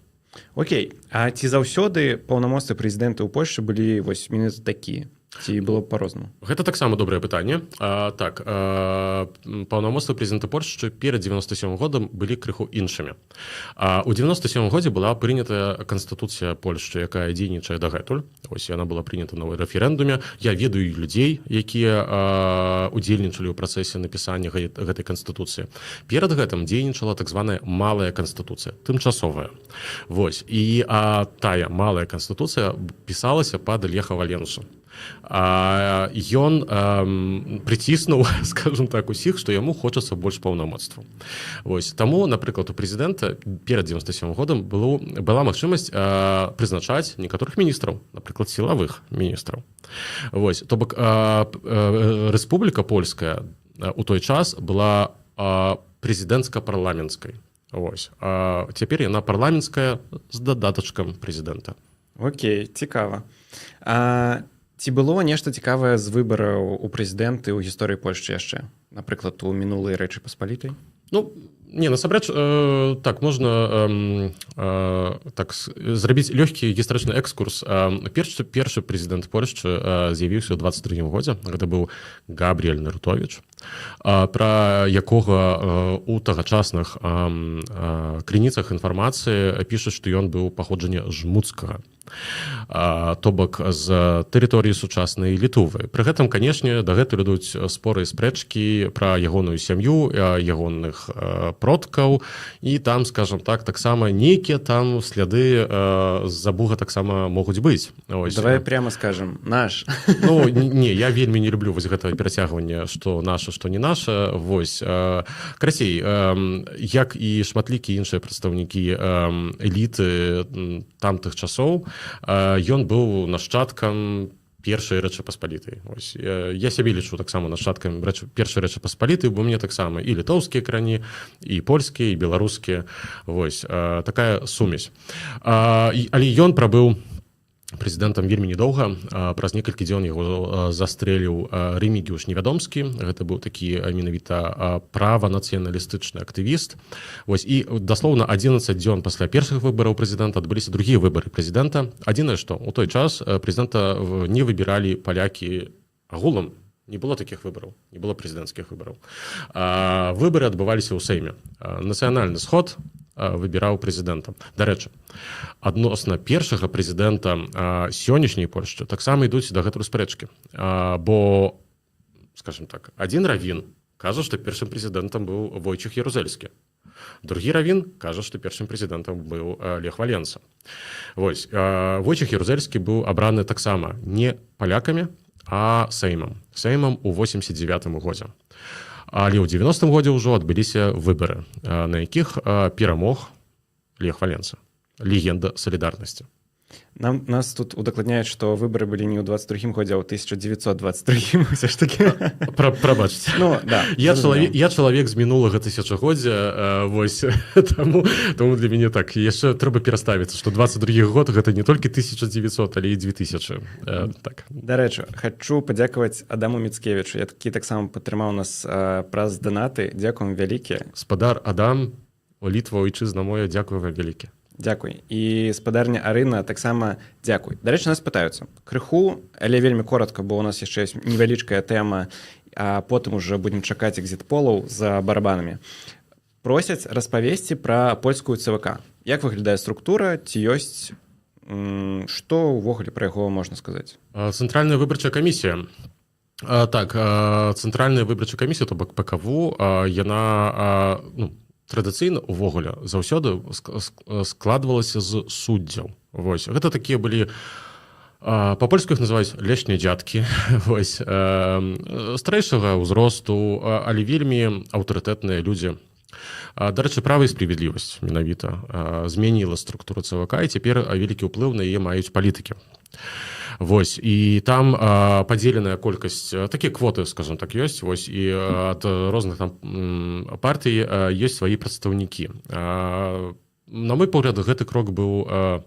Окей, а ці заўсёды паўнамоцтвы прэзідэнта ў Польшчы былі вось менавіта такія? Ці было па-рознаму? Гэта таксама добрае пытанне. Так, паўнамоцтвы прэзідэнта Польшчы перад 97 годам былі крыху іншымі. У 97 годзе была прынятая Канстытуцыя Польшчы, якая дзейнічае дагэтуль. Ось яна была прынята на рэферэндуме. Я ведаю людзей, якія удзельнічалі ў працэсе напісання гэтай Канстытуцыі. Перад гэтым дзейнічала так званая малая Канстытуцыя, тымчасовая. Вось. І тая малая Канстытуцыя пісалася пад Леха Валенсу. Ён прыціснуў, скажем так, усіх, што яму хочацца больш паўнамоцтваў. Таму, напрыклад, у прэзідэнта перад 97 годам была магчымасць прызначаць некаторых міністраў, напрыклад, сілавых міністраў. То бок рэспубліка польская у той час была прэзідэнцка-парламенцкай. Цяпер яна парламенцкая з дадатачкам прэзідэнта. Окей, цікава. Ці было нешта цікавае з выбараў у прэзідэнты ў гісторыі Польшчы яшчэ? Напрыклад, у мінулай Рэчы Паспалітай? Насамрэч, так, можна зрабіць лёгкі гістарычны экскурс. Першы прэзідэнт Польшчы з'явіўся ў 23-м годзе. Гэта быў Габрыэль Нарутовіч, пра якога у тагачасных крыніцах інфармацыі пішуць, што ён быў паходжання жмуцкага, то бок з тэрыторыі сучаснай Літувы. Пры гэтым, канешне, дагэтуль ідуць споры і спрэчкі пра ягоную сям'ю, ягоных продкаў, і там, скажам так, таксама нейкія там сляды з-за буга таксама могуць быць. Давай прямо скажам, наш. Не, я вельмі не люблю гэта перацягванне, што наша, што не наша. Красей, як і шматлікія іншыя прадстаўнікі эліты тамтых часоў, ён быў нашчадкам першай Рэчы Паспалітай. Я сябе лічу таксама нашчадкам першай Рэчы Паспалітай, бо мне таксама і літоўскія карані, і польскія, і беларускія. Такая сумесь. Але ён прабыў прэзідэнтам вельмі недоўга. Праз некалькі дзён яго застрэліў Рэмігіуш Невядомскі. Гэта быў такі менавіта праванацыяналістычны актывіст. І даслоўна 11 дзён пасля першых выбараў прэзідэнта адбыліся другія выбары прэзідэнта. Адзінае, што ў той час прэзідэнта не выбіралі палякі агулам. Не было такіх выбараў, не было прэзідэнцкіх выбараў. Выбары адбываліся ў Сейме. Нацыянальны сход выбіраў прэзідэнта. Дарэчы, адносна першага прэзідэнта сённяшняй Польшчы таксама ідуць дагэтуль спрэчкі. Бо, скажем так, адзін равін кажа, што першым прэзідэнтам быў Войцех Ярузельскі. Другі равін кажа, што першым прэзідэнтам быў Лех Валенса. Войцех Ярузельскі быў абраны таксама не палякамі, а Сеймам. Сеймам у 89-м годзе. Але ў 90-м годзе ўжо адбыліся выбары, на якіх перамог Лех Валенса, легенда салідарнасці. Нас тут удакладняюць, што выбары былі не ў 22-м годзе, а ў 1923-м, ўсё ж такі. Прабачце. Я чалавек з мінулага тысячагоддзя, таму для мяне так, яшчэ трэба пераставіцца, што 22-й год гэта не толькі 1900, але і 2000. Дарэчы, хачу падзякаваць Адаму Міцкевічу, які таксама падтрымаў нас праз данаты. Дзякуем вялікія. Спадар Адам, Літва, ойчызна моя, дзякую вам вялікі. Дзякуй. І спадарня Арына таксама дзякуй. Дарэчы, нас пытаюцца крыху, але вельмі коротка, бо ў нас яшчэ ёсць невялічкая тэма, а потым уже будзем чакаць экзіт-полаў за барабанамі. Просяць распавесці пра польскую ЦВК. Як выглядае структура, ці ёсць, што ўвогуле пра яго можна сказаць? Цэнтральная выбарчая камісія. Так, цэнтральная выбарчая камісія, то бок ПКВ, яна традыцыйна ўвогуле заўсёды складвалася з суддзяў. Гэта такія былі, па-польску іх называюць лешнія дзядкі, старэйшага ўзросту, але вельмі аўтарытэтныя людзі. Дарэчы, права і справядлівасць менавіта змяніла структуру ЦВК, і цяпер вялікі ўплыў на яе маюць палітыкі. І там падзеленая колькасць, такія квоты, скажем так, ёсць, і ад розных там партый ёсць свае прадстаўнікі. На мой погляд, гэты крок быў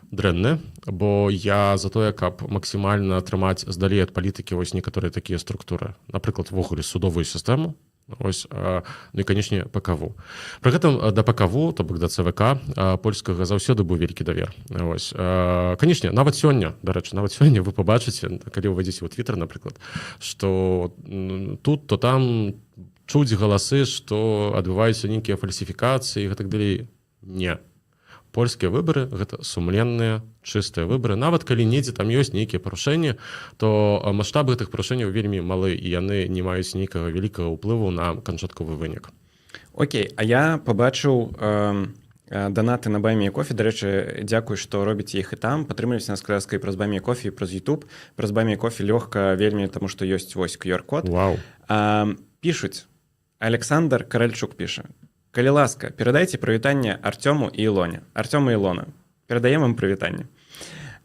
дрэнны, бо я за тое, каб максімальна атрымаць здалей ад палітыкі некаторыя такія структуры, напрыклад, увогуле судовую сістэму, і, канечне, ПКВ. Пры гэтым да ПКВ, то бок да ЦВК польскага заўсёды быў вялікі давер. Канечне, нават сёння, дарэчы, вы пабачыце, калі ўвайдзеце ў Твіттер, напрыклад, што тут, то там чуць галасы, што адбываюцца нейкія фальсіфікацыі і гэтак далей. Не. Польскія выбары — гэта сумленныя, чыстыя выбары. Нават калі недзе там ёсць нейкія парушэнні, то маштабы гэтых парушэнняў вельмі малы, і яны не маюць нейкага вялікага ўплыву на канчатковы вынік. Окей, а я пабачыў Данаты на Баймі кофе. До речі, дякую, што робіце іх і там. Падтрымлівайце нас каляскай праз Баймі кофе і праз YouTube. Праз Баймі кофе лёгка вельмі, таму што ёсць вось QR-код. Вау. Пішуць. Александр Каральчук піша. Калі ласка, перадайце прывітанне Артёму і Ілоне. Артёму і Ілона. Перадаем ім прывітанне.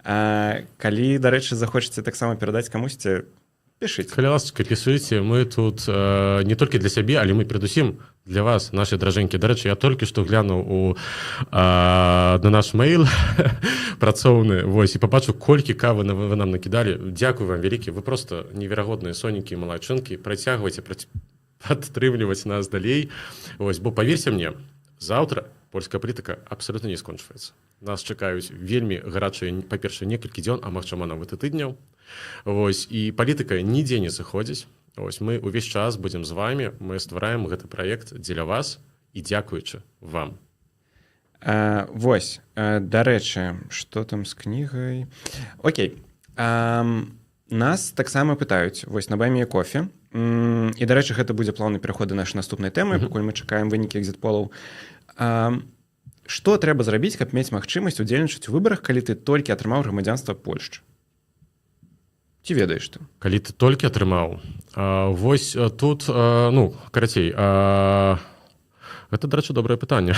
Калі, дарэчы, захочаце таксама перадаць камусьці, пішыце. Калі ласка, пішыце. Мы тут не толькі для сябе, але мы перадусім для вас, нашы дражэнькі. Дарэчы, я толькі што глянуў на наш мейл працоўны, вось, і пабачыў, колькі кавы вы нам накідалі. Дзякую вам вялікі, вы просто неверагодныя сонікі і малайчынкі. Працягвайце падтрымліваць нас далей. Вось, бо паверьце мне, заўтра польская палітыка абсалютна не скончваецца. Нас чакаюць вельмі гарачыя, па-першае, некалькі дзён, а магчыма нават і тыдняў. Вось, і палітыка нідзе не сыходзіць. Вось, мы ўвесь час будзем з вами, мы ствараем гэты праект дзеля вас і дзякуючы вам. Вось, дарэчы, што там з кнігай? Окей. Нас таксама пытаюць, вось, на Баймі кофе. І, дарэчы, гэта будзе плаўны пераход да нашай наступнай тэмы, пакуль мы чакаем вынікі экзіт-полаў. Што трэба зрабіць, каб мець магчымасць удзельнічаць у выбарах, калі ты толькі атрымаў грамадзянства Польшчы? Ці ведаеш ты? Калі ты толькі атрымаў. Вось тут, ну, карацей, гэта, дарэчы, добрае пытанне.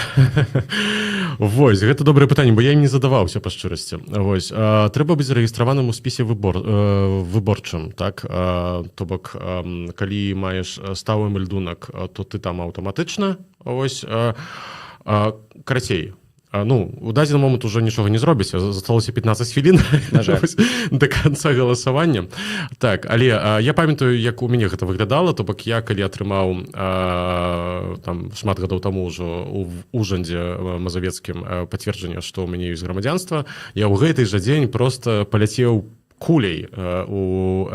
Вось, гэта добрае пытанне, бо я ім не задаваўся, па шчырасці. Вось, трэба быць зарэгістраваным у спісе выборчым, так? То бок, калі маеш сталы мельдунак, то ты там аўтаматычна. Вось, карацей, ну, у дадзены момант уже нічога не зробіць, засталося 15 хвілін да канца галасавання. Так, але я памятаю, як у мяне гэта выглядала, то бок я, калі атрымаў там шмат гадоў таму ўжо у ўжандзе мазавецкім пацверджанне, што ў мяне ёсць грамадзянства, я ў гэты жа дзень проста паляцеў кулей у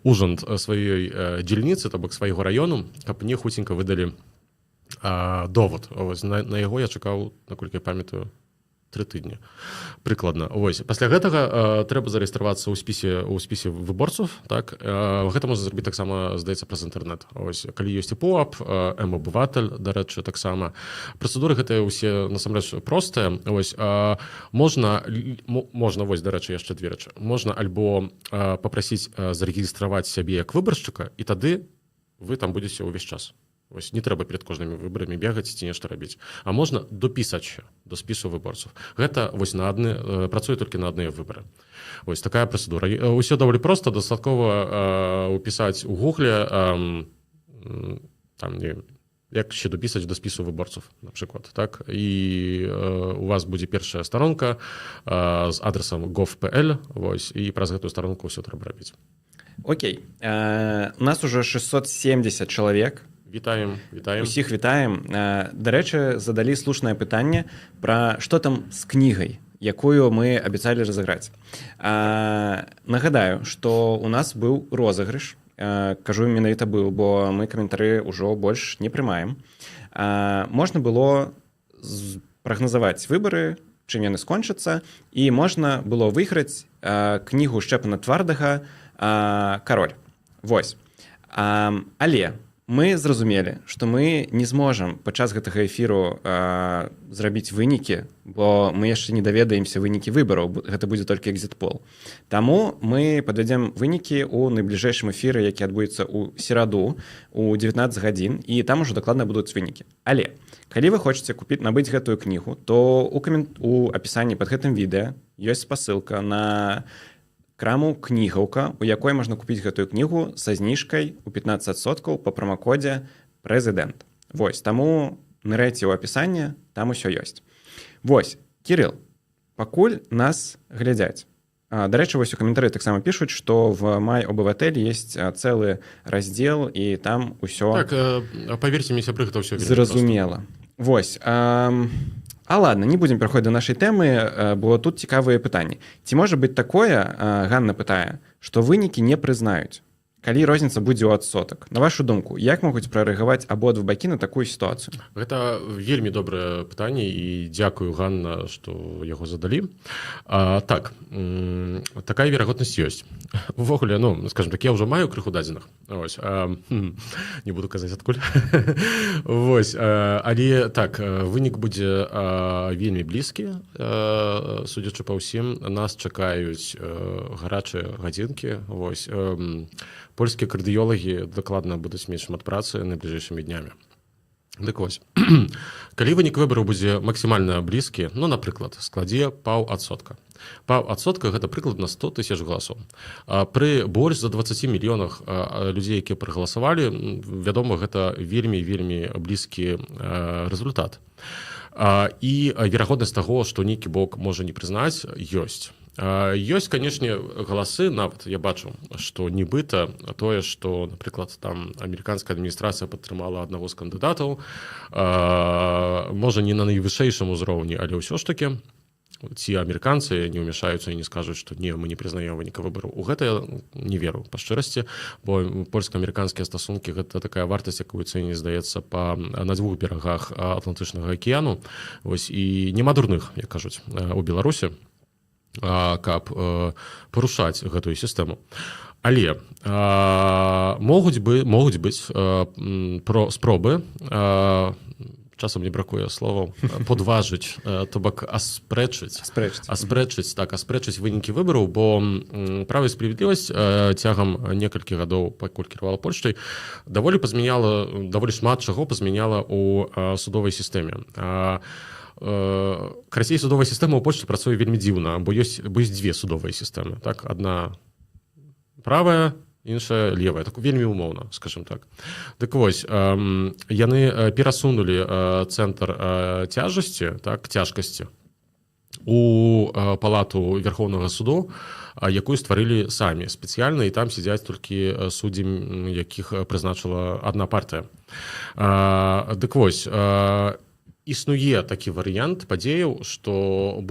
ўжанд сваёй дзельніцы, то бок свайго раёну, каб мне хуценька выдалі довод. Ось, на яго я чакаў, наколькі я памятаю, 3 тыдні. Прыкладна. Ось. Пасля гэтага трэба зарэгістравацца ў спісе выборцаў. Так? Гэта можна зрабіць таксама, здаецца, праз інтэрнэт. Ось. Калі ёсць і ПОАП, М-абыватель, дарэчы, таксама. Працэдуры гэтыя ўсе, насамрэч, простыя. Ось. Можна, вось, дарэчы, яшчэ две рэчы. Можна альбо папрасіць зарэгістраваць сябе як выбаршчыка, і тады вы там будзеце ўвесь час. Ось, не трэба перед кожнымі выбарамі бегаць ці нешта рабіць. А можна допісаць до спісу выборцаў. Гэта вось працуе толькі на адныя выбары. Вось такая працэдура. Усё даволі проста, дастаткова упісаць у гугле там, як ще допісаць до спісу выборцаў, напрыклад. Так? І у вас будзе першая старонка з адресам gov.pl, вось, і праз гэтую старонку ўсё трэба рабіць. Окей. У нас уже 670 чалавек. Вітаем. Усіх вітаем. Дарэчы, задалі слушнае пытанне пра што там з кнігай, якую мы абяцалі разыграць. Нагадаю, што у нас быў розыгрыш. Кажу, менавіта быў, бо мы каментары ўжо больш не прымаем. Можна было прагназаваць выбары, чым яны скончацца, і можна было выйграць кнігу Шчэпана Твардага «Кароль». Вось. Але мы зразумелі, што мы не зможам падчас гэтага эфіру зрабіць вынікі, бо мы яшчэ не даведаемся вынікі выбараў, гэта будзе толькі экзіт-пол. Таму мы падвядзем вынікі ў найбліжэйшым эфіры, які адбудзецца ў сераду у 19 гадзін, і там ужо дакладна будуць вынікі. Але калі вы хочаце набыць гэтую кнігу, то у апісанні пад гэтым відэа ёсць спасылка на краму «Кнігаўка», у якой можна купіць гэтую кнігу са зніжкай у 15% па промакодзе «Прэзідэнт». Вось, таму нырайце ў апісанне, там усё ёсць. Вось, Кірыл, пакуль нас глядзяць. Дарэчы, вось у каментары таксама пішуць, што в «Май-обыватель» ёсць цэлы раздзел, і там усё... Так, паверьце мне, сябры, гэта ўсё зразумела. Вось, ладно, не будзем пераходзіць да нашай тэмы, бо тут цікавыя пытанні. Ці можа быць такое, Ганна пытае, што вынікі не прызнаюць, калі розніца будзе ў адсотак? На вашу думку, як могуць прарэагаваць абодва бакі на такую сітуацыю? Гэта вельмі добрае пытанне, і дзякую, Ганна, што яго задалі. Так, такая верагоднасць ёсць. Увогуле, ну, скажем так, я ўжо маю крыху дадзеных. Вось, не буду казаць адкуль. Вось, але так, вынік будзе вельмі блізкі, судзячы па ўсім. Нас чакаюць гарачыя гадзінкі. Вось, польскія кардыёлагі дакладна будуць мець шмат працы найбліжэйшымі днямі. Дык вось, калі вынік выбараў будзе максімальна блізкі, ну, напрыклад, складзе 0,5%. 0,5% гэта прыкладна 100 000 галасоў. Пры больш за 20 мільёнах людзей, якія прагаласавалі, вядома, гэта вельмі блізкі рэзультат. І верагоднасць таго, што нейкі бок можа не прызнаць, ёсць. Ёсць, канешне, галасы, нават я бачу, што нібыта тое, што, напрыклад, там амерыканская адміністрацыя падтрымала аднаго з кандыдатаў, можа, не на найвышэйшым узроўні, але ўсё ж такі ці амерыканцы не ўмяшаюцца і не скажуць, што не, мы не прызнаем выніка выбараў. У гэта я не веру, па шчырасці, бо польска-амерыканскія стасункі гэта такая вартасць, якую цэні, здаецца, на дзвюх берагах Атлантычнага акіяну. Вось, і няма дурных, як кажуць, у Беларусі, каб парушаць гэтую сістэму. Але могуць быць спробы, часам не бракуе словаў, подважыць, то бок аспрэчыць вынікі выбараў, бо Права і справядлівасць цягам некалькіх гадоў, пакуль кіравала Польшчай, даволі шмат чаго пазмяняла ў судовай сістэме. Карацей, судовая сістэма ў Польшчы працуе вельмі дзіўна, бо ёсць дзве судовыя сістэмы. Так? Адна правая, іншая левая. Так, вельмі умоўна, скажем так. Дык вось, яны перасунулі цэнтр цяжкасці у палату Верхоўнага суду, якую стварылі самі спецыяльна, і там сядзяць толькі суддзі, якіх прызначыла адна партыя. Дык вось, існуе такі варыянт падзеяў, што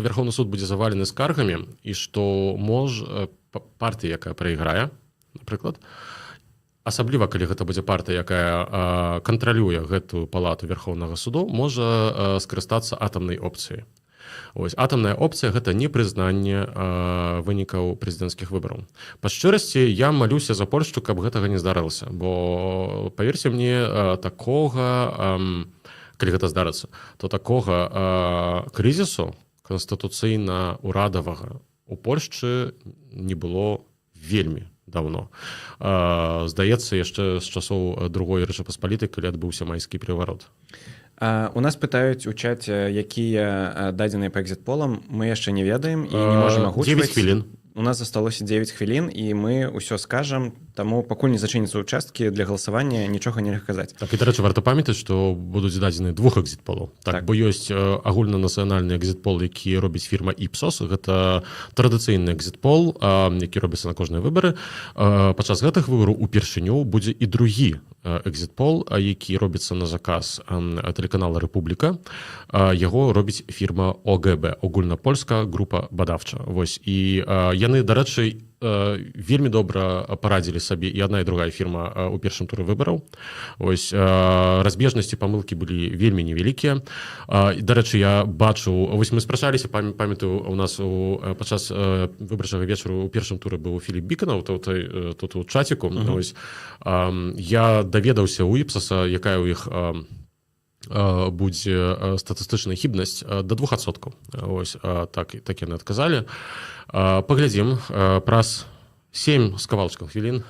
Верхоўны суд будзе завалены скаргамі і што партыя, якая прайграе, напрыклад, асабліва, калі гэта будзе партыя, якая кантралюе гэтую палату Верхоўнага суду, можа скарыстацца атамнай опцыяй. Ось, атамная опцыя – гэта непрызнанне вынікаў прэзідэнцкіх выбараў. Па шчырасці, я малюся за Польшчу, каб гэтага не здарылася, бо, паверце мне, калі гэта здарыцца, то такога крызісу канстытуцыйна-урадавага у Польшчы не было вельмі даўно. Здаецца, яшчэ з часоў Другой Рэчапаспалітай, калі адбыўся майскі пераварот. У нас пытаюць у чаце, якія дадзеныя па экзіт-полам. Мы яшчэ не ведаем і не можам агучваць. 9 хвілін. У нас засталося 9 хвілін, і мы ўсё скажам, таму пакуль не зачыняцца ўчасткі для галасавання, нічога нельга казаць. Так, і, дарэчы, варта памятаць, што будуць дадзены 2 экзіт-полаў. Так, бо ёсць агульнанацыянальны экзіт-пол, які робіць фірма Ipsos. Гэта традыцыйны экзіт-пол, які робіцца на кожныя выбары. Падчас гэтых выбараў упершыню будзе і другі экзіт-пол, які робіцца на заказ тэлеканала «Рэпубліка». Яго робіць фірма ОГБ, Огульнапольска група бадаўча. Вось, і яны, дарэчы, вельмі добра парадзілі сабе і адна і другая фірма ў першым туры выбараў. Вось, разбежнасці, памылкі былі вельмі невялікія. Дарэчы, я бачу, вось мы спрачаліся, памятаю, у нас падчас выбарчага вечару ў першым туры быў Філіп Біканаў, тут у чаціку. Вось, я даведаўся ў Ipsos, якая ў іх будзе статыстычная хібнасць да 2%. Ось, так яны адказалі. Паглядзім, праз 7 з кавалачкам хвілін.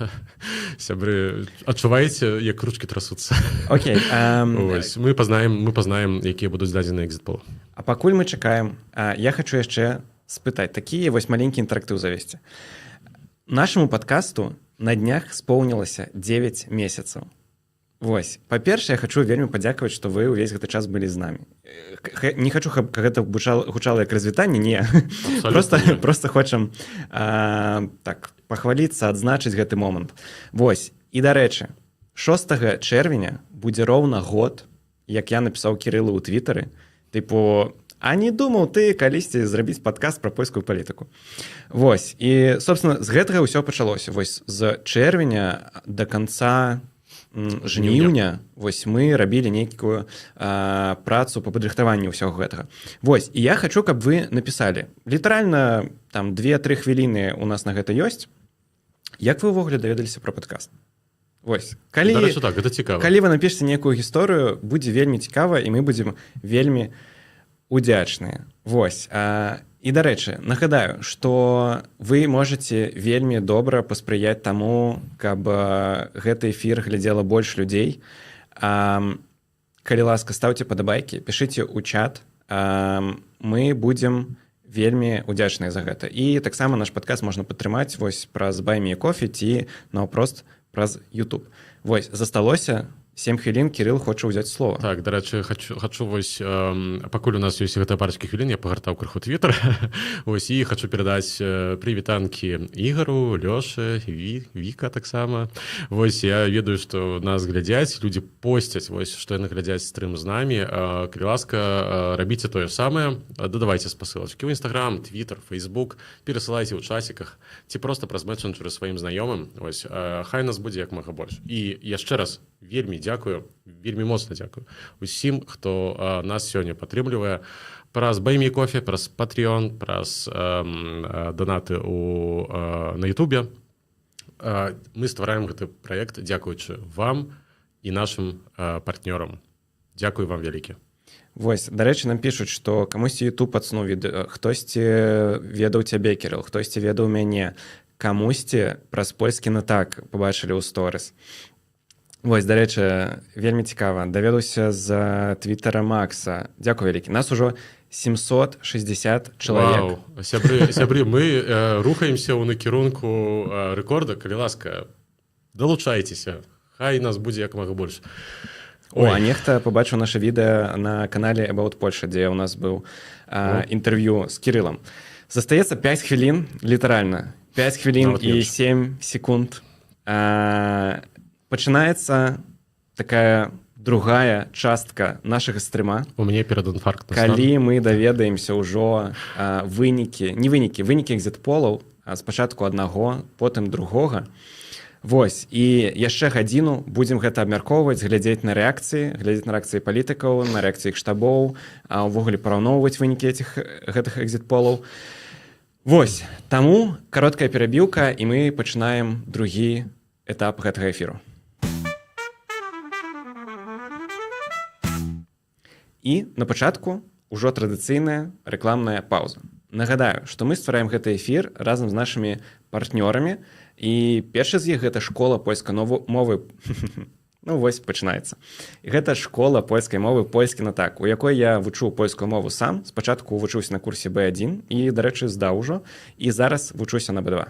Сябры, адчуваеце, як ручкі трасуцца? Окей. Ось, мы пазнаем, якія будуць дадзеныя экзіт-полы. А пакуль мы чакаем, я хачу яшчэ спытаць, такі вось маленькі інтэрактыў завесці. Нашаму падкасту на днях споўнілася 9 месяцаў. Вось, па-першае, я хачу вельмі падзякаваць, што вы ўвесь гэты час былі з намі. Не хачу, каб гэта гучала як развітанне, не. Просто хочам пахваліцца, адзначыць гэты момант. Вось, і дарэчы, 6 чэрвеня будзе роўна год, як я напісаў Кірылу ў твітары, тыпу, а не думаў ты калісьці зрабіць падкаст пра польскую палітыку. Вось, і, собственно, з гэтага ўсё пачалося. Вось, з чэрвеня да канца жніўня вось мы рабілі нейкую працу па падрыхтаванні ўсяго гэтага. Вось, і я хачу, каб вы напісалі. Літаральна там 2-3 хвіліны у нас на гэта ёсць. Як вы ўвогуле даведаліся пра падкаст? Вось Дарэчы, так, гэта цікава. калі вы напішце нейкую гісторыю, будзе вельмі цікава і мы будзем вельмі удзячныя. Вось і дарэчы, нагадаю, што вы можаце вельмі добра паспрыяць таму, каб гэты эфір глядзела больш людзей. Калі ласка, ставце падабайкі, пішыце ў чат, мы будзем вельмі удзячныя за гэта. І таксама наш падкаст можна падтрымаць вось праз Buy Me a Coffee ці наўпрост праз YouTube. Вось, засталося 7 хвілін, Кірыл хоча ўзяць слова. Так, дарэчы, хачу вось, пакуль у нас ёсць гэта парачкі хвілін, я пагартаў крыху Твіттер, вось, і хачу перадаць прывітанкі Ігару, Лёшы, Віка таксама. Вось, я ведаю, што нас глядзяць, людзі посцяць, вось, што яны глядзяць стрым з намі. Калі ласка, рабіце тое самае, дадавайце спасылачкі ў Інстаграм, Твіттер, Фейсбук, перасылайце ў часіках, ці проста праз месенджеры сваім знаёмым. Вось, хай нас будзе як мага больш. І яшчэ раз вельмі дзякую, вельмі моцна дзякую усім, хто нас сёння падтрымлівае праз Buy Me Coffee, праз Patreon, праз донаты на Ютубе. Мы ствараем гэты праект дзякуючы вам і нашым партнёрам. Дзякую вам вялікі. Вось, дарэчы, нам пішуць, што камусьці YouTube адснуў відэо, хтосьці ведаў цябе, Кірыл, хтосьці ведаў мяне, камусьці праз польскі на так пабачылі ў сторыс. Вось, дарэчы, вельмі цікава. Даведаўся з твіттера Макса. Дзякуй вялікі. Нас ужо 760 чалавек. Вау, сябры, мы рухаемся ў накірунку рэкорда. Калі ласка, далучайцеся. Хай нас будзе як мага больш. А нехта пабачыў наша відэа на канале About Польша, дзе у нас быў інтэрв'ю з Кірылам. Застаецца 5 хвілін, літаральна. 5 хвілін і 7 секунд. Пачынаецца такая другая частка нашага стрыма. У мяне перад інфарктам. Калі мы даведаемся ўжо вынікі экзіт-полаў, спачатку аднаго, потым другога. Вось, і яшчэ гадзіну будзем гэта абмяркоўваць, глядзець на рэакцыі палітыкаў, на рэакцыі іх штабоў, увогуле параўноўваць вынікі гэтых экзіт-полаў. Вось, таму кароткая перабіўка, і мы пачынаем другі этап гэтага эфіру. І на пачатку ўжо традыцыйная рэкламная паўза. Нагадаю, што мы ствараем гэты эфір разам з нашымі партнёрамі, і першы з іх гэта школа польскай мовы. Ну вось, пачынаецца. І гэта школа польскай мовы «Польскі на так», у якой я вучу польскую мову сам. Спачатку вучуся на курсе B1 і, дарэчы, здаў ужо, і зараз вучуся на B2.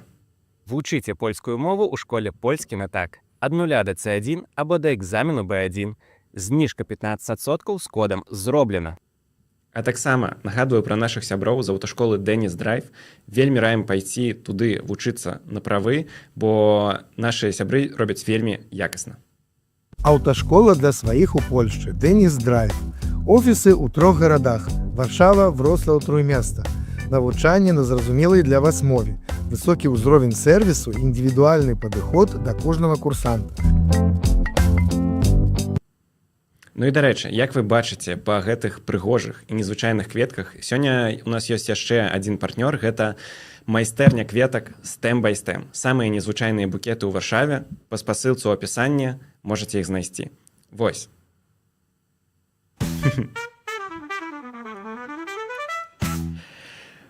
Вучыце польскую мову ў школе «Польскі на так» ад 0 да C1 або да экзамену B1. Зніжка 15% з кодам «Зроблена». А таксама нагадваю пра нашых сяброў з аўташколы «Дэніс Драйв». Вельмі раім пайці туды вучыцца на правы, бо нашыя сябры робяць вельмі якасна. Аўташкола для сваіх у Польшчы «Дэніс Драйв». Офісы ў 3 гарадах – Варшава, Вроцлаў, Тrójmiasto. Навучанне на зразумелай для вас мове. Высокі ўзровень сервісу, індывідуальны падыход да кожнага курсанта. Ну і дарэчы, як вы бачыце па гэтых прыгожых і незвычайных кветках, сёння у нас ёсць яшчэ адзін партнёр, гэта майстэрня кветак STEM by STEM. Самыя незвычайныя букеты ў Варшаве, па спасылцы ў апісанні можаце іх знайсці. Вось.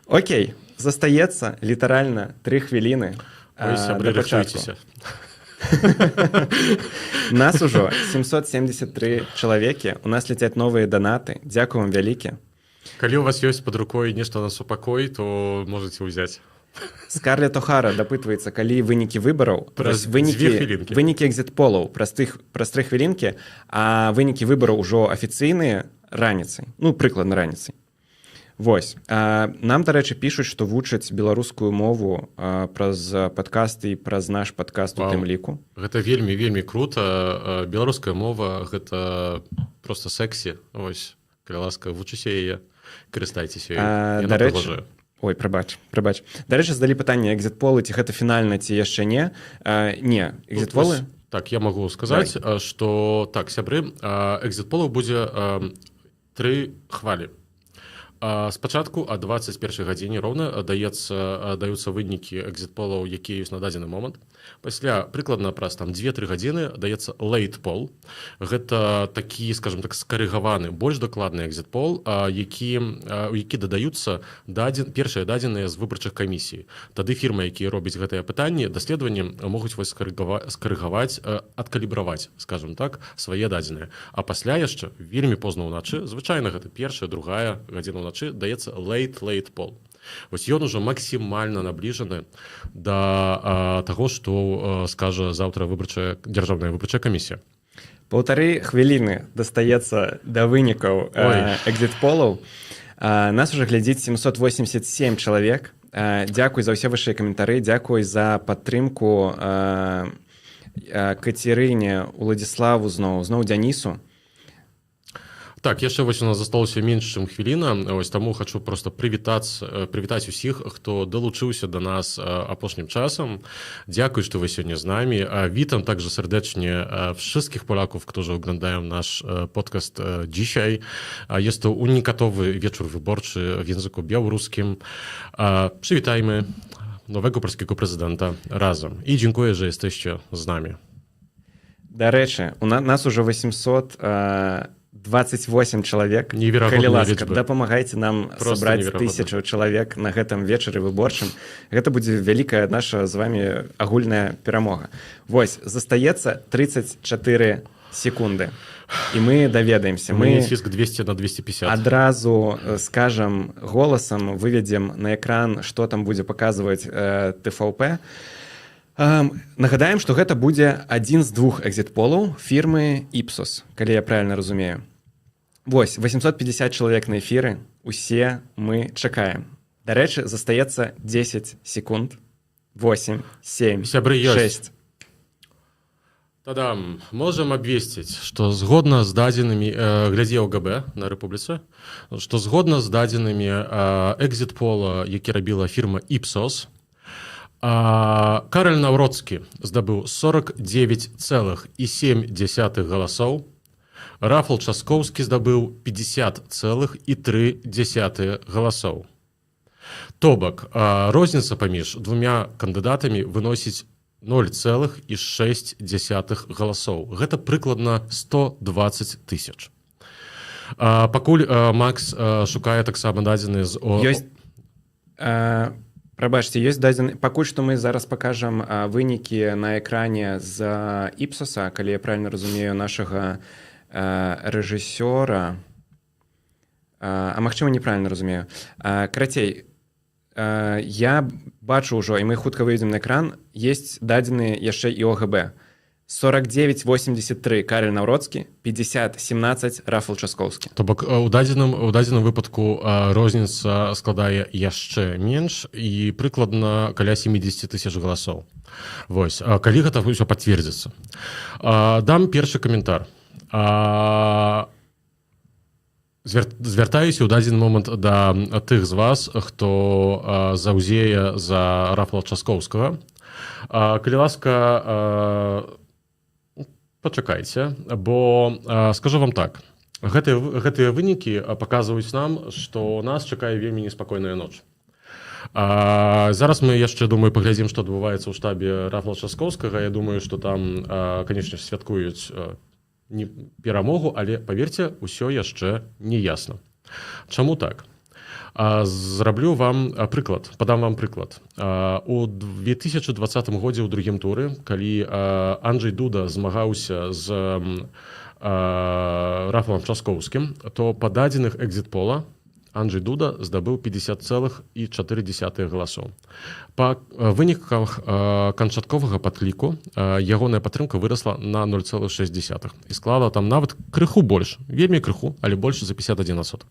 Окей, застаецца літаральна 3 хвіліны. Ой, сябры, рыхтуйцеся. Нас ужо 773 чалавекі, у нас ляцяць новыя данаты. Дзякую вам вялікі. Калі у вас ёсць пад рукой нешта на супакой, то можаце ўзяць. Скарлет Охара дапытваецца, калі вынікі выбараў, вынікі экзіт-полаў праз 3 хвілінкі, а вынікі выбараў ужо афіцыйныя раніцай, ну, прыкладна раніцай. Вось. Нам, дарэчы, пішуць, што вучаць беларускую мову праз падкасты і праз наш падкаст у тым ліку. Гэта вельмі крута. Беларуская мова — гэта проста сэксі. Вось, калі ласка, вучыце яе, карыстайцеся ёй. Дарэчы, ой, прабач. Дарэчы, здалі пытанне, экзіт-полы, ці гэта фінальна, ці яшчэ не? Не, экзіт-полы? Так, я магу сказаць, што, так, сябры, экзіт-полаў будзе 3 хвалі. Спачатку о 21 гадзіне роўна даюцца вынікі экзіт-полаў, якія ёсць на дадзены момант. Пасля прыкладна праз 2-3 гадзіны даецца лейт-пол. Гэта такі, скажем так, скарыгаваны, больш дакладны экзіт-пол, які дадаюцца першыя дадзеныя з выбарчых камісій. Тады фірмы, якія робяць гэтае пытанне, даследаванні могуць скарыгаваць, адкалібраваць, скажем так, свае дадзеныя. А пасля яшчэ вельмі позна ўначы, звычайна гэта першая, другая гадзіна ўначы, даецца лейт-пол. Вось ён ужо максімальна набліжаны да таго, што скажа заўтра дзяржаўная выбарчая камісія. 1,5 хвіліны дастаецца да вынікаў экзіт-полаў. Нас уже глядзіць 787 чалавек. Дзякуй за ўсе вашыя каментары, дзякуй за падтрымку Кацярыне, Уладзіславу, зноў Дзянісу. Так, яшчэ вось у нас засталося менш, чым хвіліна, ось таму хачу проста прывітаць усіх, хто далучыўся да нас апошнім часам. Дзякуй, што вы сёння з намі. Witam także serdecznie wszystkich Polaków, którzy oglądają nasz podcast dzisiaj. Jest to unikatowy wieczór wyborczy w języku białoruskim. Przywitajmy nowego polskiego prezydenta razem. I dziękuję, że jesteście z nami. Да рэчы, у нас уже 828 чалавек. Неверагодныя лічбы. Дапамагайце нам сабраць 1000 чалавек на гэтым вечары выборчым. Гэта будзе вялікая наша з вами агульная перамога. Вось, застаецца 34 секунды. І мы даведаемся. Мы ціск 200 на 250. Адразу скажам голасам, выведзем на экран, што там будзе паказваць ТВП. Нагадаем, што гэта будзе адзін з 2 экзіт-полаў фірмы Ipsos, калі я правильно разумею. Вось, 850 чалавек на эфіры, усе мы чакаем. Дарэчы, застаецца 10 секунд. 8, 7, Сябры 6. Тадам, можам абвесціць, што згодна з дадзенымі, глядзі ОГБ на Рэпубліцы, што згодна з дадзенымі экзіт-пола, які рабіла фірма Ipsos, Кароль Навроцкі здабыў 49,7 галасоў, Рафал Часкоўскі здабыў 50,3 галасоў. То бок, розніца паміж двумя кандыдатамі выносіць 0,6 галасоў. Гэта прыкладна 120 000. Пакуль Макс шукае таксама дадзеныя з Прабачце, ёсць дадзены. Пакуль што мы зараз пакажам вынікі на экране з Ipsos, калі я правильно разумею нашага рэжысёра. Магчыма, неправильно разумею. Карацей, я бачу ўжо, і мы хутка выведзем на экран, ёсць дадзены яшчэ і ОГБ. 49,83 Кароль Навроцкі, 50,17 Рафал Часкоўскі. То бок у дадзеным выпадку розніца складае яшчэ менш і прыкладна каля 70 000 галасоў. Вось, калі гэта ўсё пацвердзіцца. Дам першы каментар. Звяртаюся ў дадзены момант да тых з вас, хто заўзее за Рафала Часкоўскага. Калі ласка, пачакайце, бо скажу вам так, гэтыя вынікі паказваюць нам, што нас чакае вельмі неспакойная ноч. Зараз мы яшчэ, думаю, паглядзім, што адбываецца ў штабе Рафала Часкоўскага. Я думаю, што там, канечне, святкуюць не перамогу, але, паверце, ўсё яшчэ не ясна. Чаму так? Зраблю вам прыклад, падам вам прыклад. У 2020 годзе ў другім туры, калі Анджэй Дуда змагаўся з Рафалам Часкоўскім, то па дадзеных экзіт-пола Анджэй Дуда здабыў 50,4 галасоў. Па выніках канчатковага падліку ягоная падтрымка вырасла на 0,6 і склала там нават крыху больш, вельмі крыху, але больш за 51%.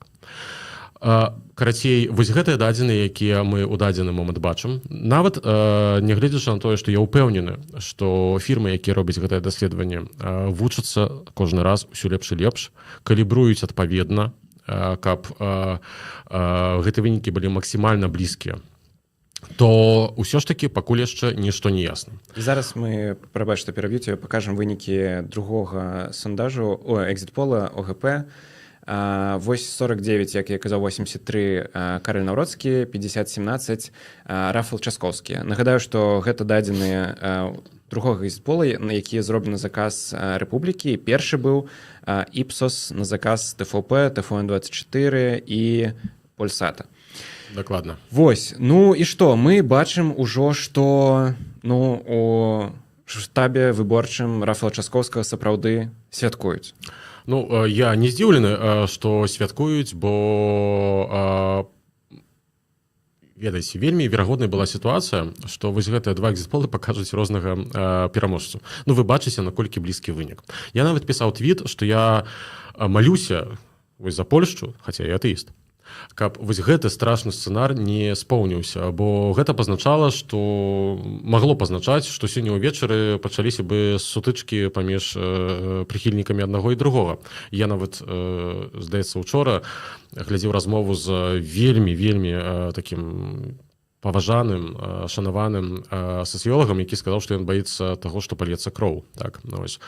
Карацей, вось гэтыя дадзеныя, якія мы ў дадзены момант бачым, нават нягледзячы на тое, што я ўпэўнены, што фірмы, якія робяць гэтае даследаванне, вучацца кожны раз усё лепш і лепш, калібруюць адпаведна, каб гэтыя вынікі былі максімальна блізкія, то ўсё ж такі пакуль яшчэ нішто не ясна. І зараз мы, прабач, што пераб'юць, пакажам вынікі другога сандажу, экзіт-пола ОГП. Вось 49, як я казаў, 83 Карэль Наўроцкі, 50-17 Рафал Часкоўскі. Нагадаю, што гэта дадзеныя другога экзітпола, на які зроблены заказ Рэпублікі. Першы быў Іпсос на заказ ТФП, ТФН24 і Польсата. Дакладна. Вось, ну і што, мы бачым ужо, што у штабе выборчым Рафала Часкоўскага сапраўды святкуюць. Ну, я не здзіўлены, што святкуюць, бо ведаеце, вельмі верагоднай была сітуацыя, што вось гэтыя два экзітполы пакажуць рознага пераможцу. Ну, вы бачыце, наколькі блізкі вынік. Я нават пісаў твіт, што я малюся вось за Польшчу, хаця я атэіст, каб вось гэты страшны сцэнар не споўніўся, бо гэта пазначала, што магло пазначаць, што сёння ўвечары пачаліся бы сутычкі паміж прыхільнікамі аднаго і другога. Я нават, здаецца, учора глядзеў размову з вельмі такім паважаным, шанаваным сацыёлагам, які сказаў, што ён баіцца таго, што пальецца кроў. Так, ось.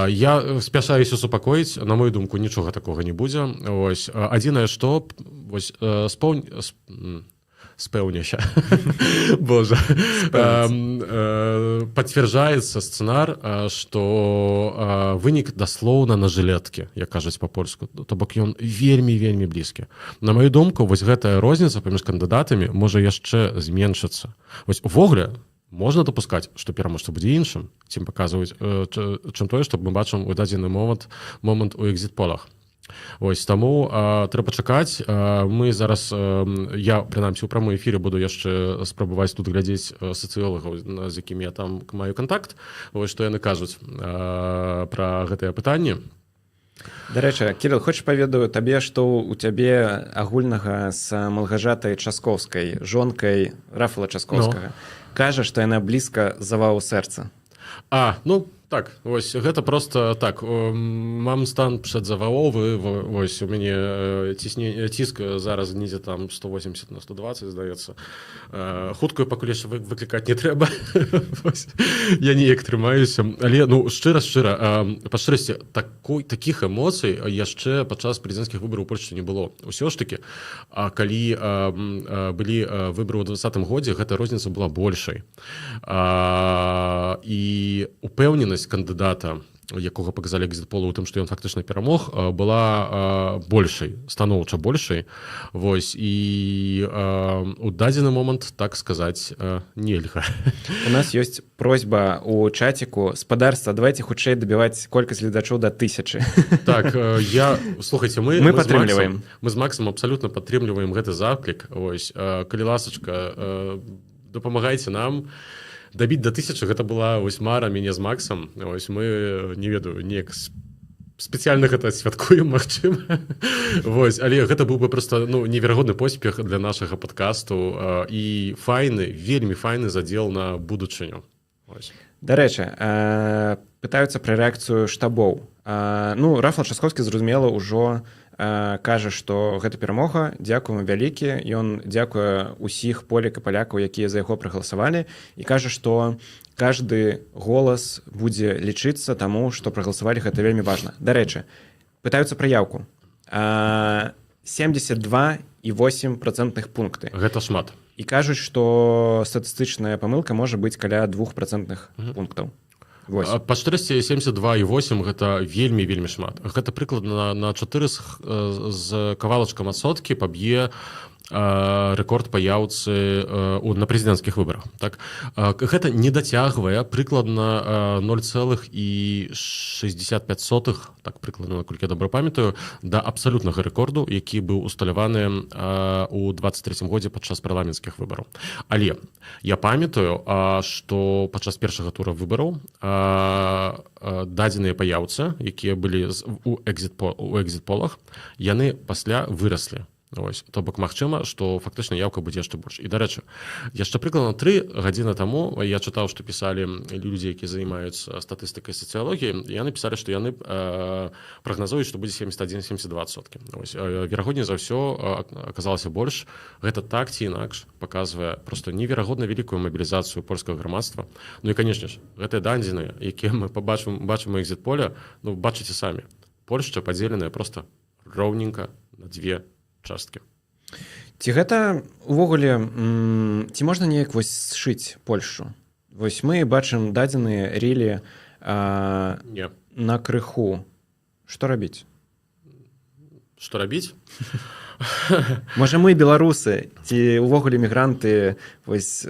Я спяшаюся супакоіць, на мою думку, нічога такога не будзе. Ось. Адзінае, што спэўняся. Божа. Пацвярджаецца сцэнар, што вынік даслоўна на жылеткі, як кажуць па-польску. То бок ён вельмі блізкі. На маю думку, вось гэтая розніца паміж кандыдатамі можа яшчэ зменшыцца. Вось увогуле можна дапускаць, што пераможца будзе іншым, чым паказваюць, чым тое, што мы бачым у дадзены момант у экзітполах. Ось, таму трэба чакаць. Мы зараз, я, прынамсі, у прамой эфіры буду яшчэ спрабаваць тут глядзець сацыёлагаў, з якімі я там маю кантакт, ось, што яны кажуць пра гэтыя пытанні. Дарэчы, Кірыл, хочаш паведаю табе, што у цябе агульнага з Малгажатай Часкоўскай, жонкай Рафала Часкоўскага, кажа, што яна блізка завалу сэрца. Ну, так, вось, гэта просто так, мам стан przedzawałowy, вось, у мяне ціск зараз недзе там 180 на 120, здаецца. Хуткую пакуль яшчэ выклікаць не трэба. Я неяк трымаюся. Але, ну, шчыра, па шчырасці, такіх эмоцый яшчэ падчас прэзідэнцкіх выбараў у Польшчы не было. Усё ж такі, калі былі выбары ў 2020 годзе, гэта розніца была большай. І упэўненасць кандыдата, якога паказалі экзітполы ў тым, што ён фактычна перамог, была большай, станоўча большай. Вось, і у дадзены момант, так сказаць, нельга. У нас ёсць просьба у чаціку: спадарства, давайте хутчэй дабіваць колькасць гледачоў да 1000. Так, слухайце, мы падтрымліваем. Мы з Максом абсалютна падтрымліваем гэты заклік. Ось, калі ласачка, дапамагайце нам дабіць да 1000. Гэта была вось мара мяне з Максам. Ось, мы, не ведаю, неяк спецыяльна гэта святкуем, магчыма. Вось, але гэта быў бы проста, ну, неверагодны поспех для нашага падкасту і файны, вельмі файны задзел на будучыню. Ось. Дарэчы, пытаюцца пра рэакцыю штабоў. Ну, Рафал Часкоўскі, зразумела, ўжо кажа, што гэта перамога, дзякуем вялікі. Ён дзякуе ўсіх поляк і палякаў, якія за яго прагаласавалі, і кажа, што каждый голас будзе лічыцца таму, што прагаласавалі, гэта вельмі важна. Дарэчы, пытаюцца пра яўку. 72,8% пункты. Гэта шмат. І кажуць, што статыстычная памылка можа быць каля 2% пунктаў. Па шчырасці 72,8 гэта вельмі шмат. Гэта прыкладна на 4 з кавалачкам адсоткі паб'е рэкорд па яўцы на прэзідэнцкіх выбарах. Так? Гэта не дацягвае прыкладна 0,65, так прыкладна, наколькі я добра памятаю, да абсалютнага рэкорду, які быў усталяваны ў 23 годзе падчас парламенцкіх выбараў. Але я памятаю, што падчас першага тура выбараў дадзеныя па яўцы, якія былі у экзітполах, яны пасля выраслі. Ось, то бок магчыма, што фактычна яўка будзе яшчэ больш. І, дарэчы, яшчэ прыкладна 3 гадзіны таму я чытаў, што пісалі людзі, якія займаюцца статыстыкай сацыялогіі, і яны пісалі, што яны прагназуюць, што будзе 71-72%. Ось, верагодней за ўсё аказалася больш. Гэта так ці інакш паказвае проста неверагодна вялікую мабілізацыю польскага грамадства. Ну і, канешне ж, гэтыя дадзеныя, якія мы бачым у экзітполе, ну, бачыце самі. Польшча падзеленая проста роўненька на две часткі. Ці гэта увогуле ці можна неяк вось сшыць Польшчу? Вось мы бачым дадзеныя рэлі Не. на крыху. Што рабіць? Што рабіць? Можа мы беларусы ці увогуле мігранты вось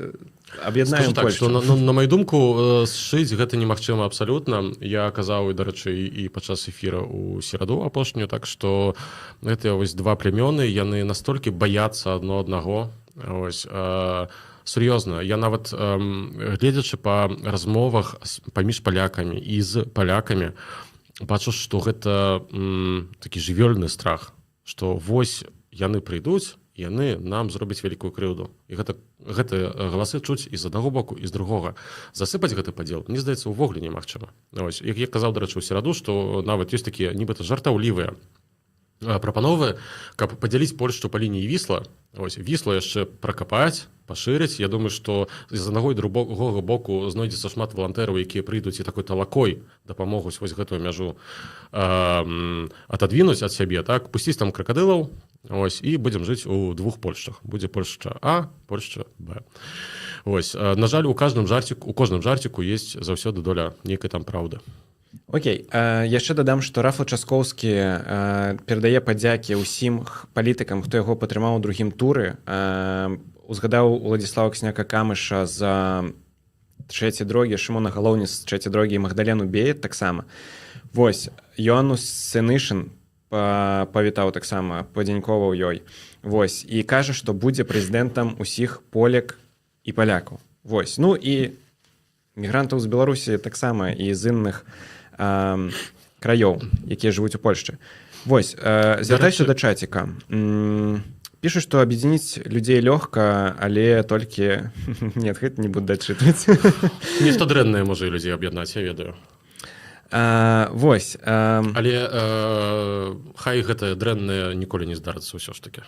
аб'яднаем так, Польшчу? што на маю думку сшыць гэта немагчыма абсалютна. Я казаў, дарэчы, і падчас эфіра ў сераду апошнюю, так што гэтыя вось два племёны, яны настолькі баяцца адно аднаго. Вось, сур'ёзна, я нават гледзячы па размовах паміж палякамі і з палякамі, бачу, што гэта такі жывёльны страх, што вось яны прыйдуць, яны нам зробяць вялікую крыўду. І гэтыя галасы чуць і з аднаго боку, і з другога. Засыпаць гэты падзел, мне здаецца, увогуле немагчыма. Ось, як я казаў, дарэчы, у сераду, што нават ёсць такія нібыта жартаўлівыя прапановы, каб падзяліць Польшчу па лініі Вісла. Ось, Віслу яшчэ пракапаць, пашырыць. Я думаю, што з аднаго і другога боку знойдзецца шмат валантэраў, якія прыйдуць і такой талакой дапамогуць вось гэтую мяжу атадвінуць ад сябе, так, пусціць там кракадылаў, ось, і будзем жыць у двух Польшчах. Будзе Польшча А, Польшча Б. Ось, на жаль, у кожным жарціку есть заўсёды доля нейкай там праўды. Окей, яшчэ дадам, што Рафал Часкоўскі перадае падзякі ўсім палітыкам, хто яго падтрымаў у другім туры. Узгадаў Уладзіслава Ксняка-Камыша за трэцяй дрогі, Шымона Галоўні з трэцяй дрогі і Магдалену Беет таксама. Вось, Йоанну Сенышын павітаў таксама, падзяньковаў ёй. Вось, і кажа, што будзе прэзідэнтам усіх поляк і палякаў. Вось, ну і мігрантаў з Беларусі таксама і з іншых краёў, якія жывуць у Польшчы. Вось, звяртаюся да чаціка. Пішу, што аб'ядзініць людзей лёгка, але толькі... Нет, гэта не буду дачытваць. Нешта дрэннае можа і людзей аб'яднаць, я ведаю. Вось. Але хай гэта дрэннае ніколі не здарыцца ўсё ж такі.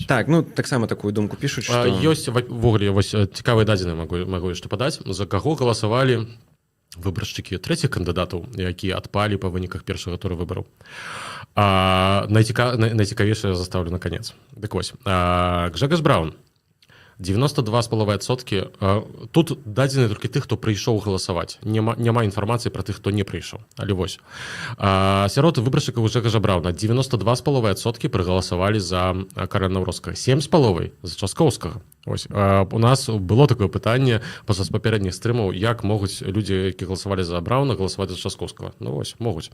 Так, ну, таксама такую думку пішуць, што... Ёсць, ввогуле, вось цікавыя дадзеныя магу яшчэ падаць. За каго галасавалі выбаршчыкі трэціх кандыдатаў, якія адпалі па выніках першага тура выбараў. Найцікавейшае застаўлю на канец. Дык вось, Гжэгаш Браўн, 92,5%. Тут дадзены толькі тых, хто прыйшоў галасаваць. Няма інфармацыі пра тых, хто не прыйшоў. Але вось. Сярод выбаршчыкаў Гжэгаша Браўна 92,5% прагаласавалі за Карля Наўроцкага, 7,5% за Часкоўскага. Ось. У нас было такое пытанне падчас папярэдніх стрымаў, як могуць людзі, які галасавалі за Браўна, галасаваць за Часкоўскага. Ну вось, могуць.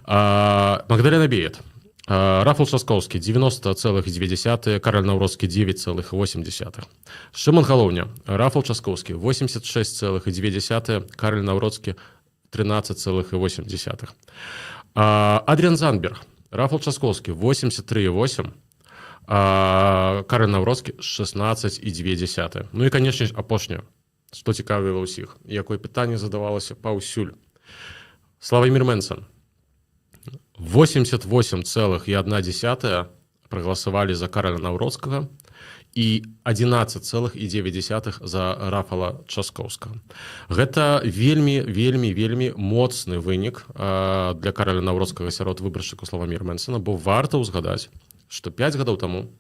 Магдалена Беет. Рафал Часкоўскі 90,2, Кароль Наўроцкі 9,8. Шымон Галоўня, Рафал Часкоўскі 86,2, Кароль Наўроцкі 13,8. Адріан Занберг, Рафал Часкоўскі 83,8, Кароль Наўроцкі 16,2. Ну і, канечне, апошняе, што цікавіла ўсіх, якое пытанне задавалася паўсюль. Славамір Мэнсон 88,1 прагаласавалі за Кароля Наўроцкага і 11,9 за Рафала Часкоўскага. Гэта вельмі моцны вынік для Кароля Наўроцкага сярод выбаршчыкаў Славаміра Мэнсона, бо варта ўзгадаць, што 5 гадоў таму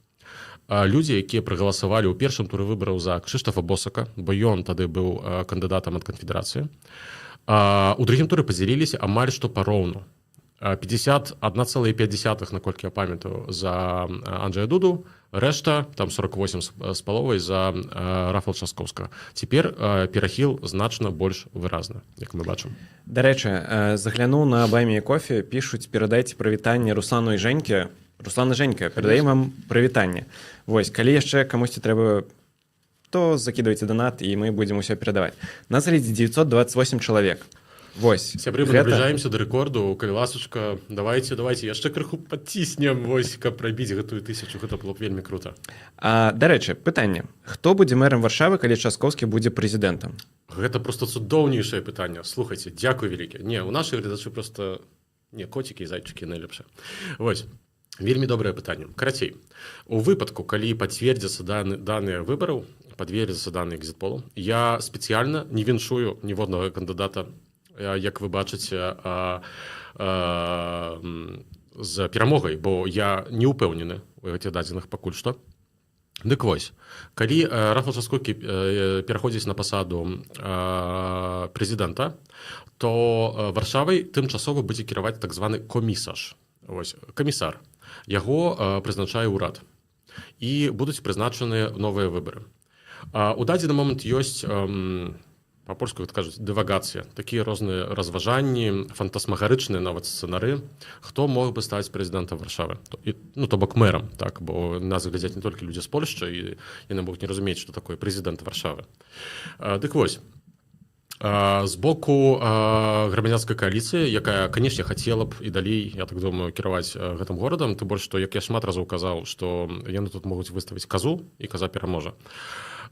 людзі, якія прагаласавалі ў першым туры выбараў за Кшыштафа Босака, бо ён тады быў кандыдатам ад канфедэрацыі, у другім туры падзяліліся амаль што пароўну. 51,5, наколькі я памятаю, за Анджэя Дуду, рэшта, там 48,5 за Рафала Часкоўскага. Цяпер перахіл значна больш выразна, як мы бачым. Дарэчы, заглянуў на Баймі кофе, пішуць, перадайце прывітанне Руслану і Жэньке. Руслан і Жэнька, перадаем вам прывітанне. Вось, калі яшчэ камусьці трэба, то закідвайце донат, і мы будзем усё перадаваць. Нас глядзіць 928 чалавек. Вось. Сябры, мы набліжаемся да рэкорду. Калі ласачка, давайте яшчэ крыху падціснем, вось, каб прабіць гэтую 1000, гэта было б вельмі крута. Дарэчы, пытанне. Хто будзе мэрам Варшавы, калі Часкоўскі будзе прэзідэнтам? Гэта проста цудоўнейшае пытанне. Слухайце, дзякуй вялікі. Не, у нашых гледачы проста... Не, коцікі і зайчыкі найлепшыя. Вось. Вельмі добрае пытанне. Карацей, у выпадку, калі пацвердзяцца даныя выбараў, падвердзяцца даныя экзіт-полу, я спецыяльна не віншую ніводнага кандыдата, як вы бачыце, з перамогай, бо я не ўпэўнены у гэтых дадзеных пакуль што. Дык вось, калі Рафал Часкоўскі пераходзіць на пасаду прэзідэнта, то Варшавай тымчасова будзе кіраваць так званы камісаж. Вось, камісар. Яго прызначае ўрад. І будуць прызначаны новыя выбары. У дадзены момант ёсць, па-польску кажуць, дывагацыя, такія розныя разважанні, фантасмагарычныя нават сцэнары, хто мог бы стаць прэзідэнтам Варшавы, то бок мэрам, так, бо нас глядзяць не толькі людзі з Польшчы, і яны могуць не разумець, што такое прэзідэнт Варшавы. Дык вось, з боку грамадзянскай кааліцыі, якая, канешне, хацела б і далей, я так думаю, кіраваць гэтым горадам, тым больш, што, як я шмат разоў казаў, што яны тут могуць выставіць казу, і каза пераможа.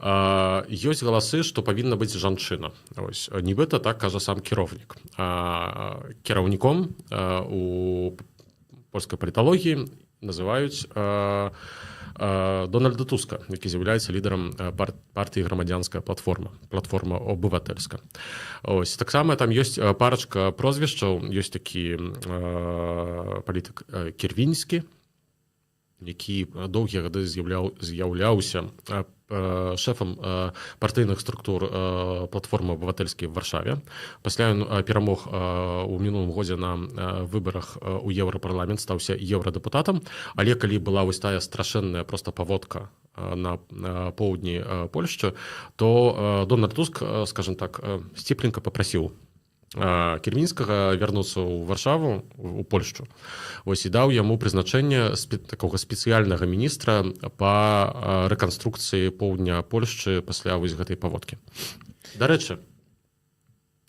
Ёсць галасы, што павінна быць жанчына. Ось, нібыта так кажа сам кіраўнік. Кіраўніком у польскай паліталогіі называюць Дональда Туска, які з'яўляецца лідарам партыі грамадзянская платформа обывательска. Ось, таксама там ёсць парачка прозвішчаў, ёсць такі палітык Кірвінскі, які доўгія гады з'яўляўся шэфам партыйных структур платформы абывательскай в Варшаве. Пасля ён перамог у мінулым годзе на выбарах у Еўрапарламент, стаўся еўрадэпутатам, але калі была вось тая страшэнная проста паводка на поўдні Польшчы, то Дональд Туск, скажем так, сціпленька папрасіў Кірвінскага вярнуцца ў Варшаву, у Польшчу. Вось, і даў яму прызначэнне такога спецыяльнага міністра па рэканструкцыі поўдня Польшчы пасля вось гэтай паводкі. Дарэчы,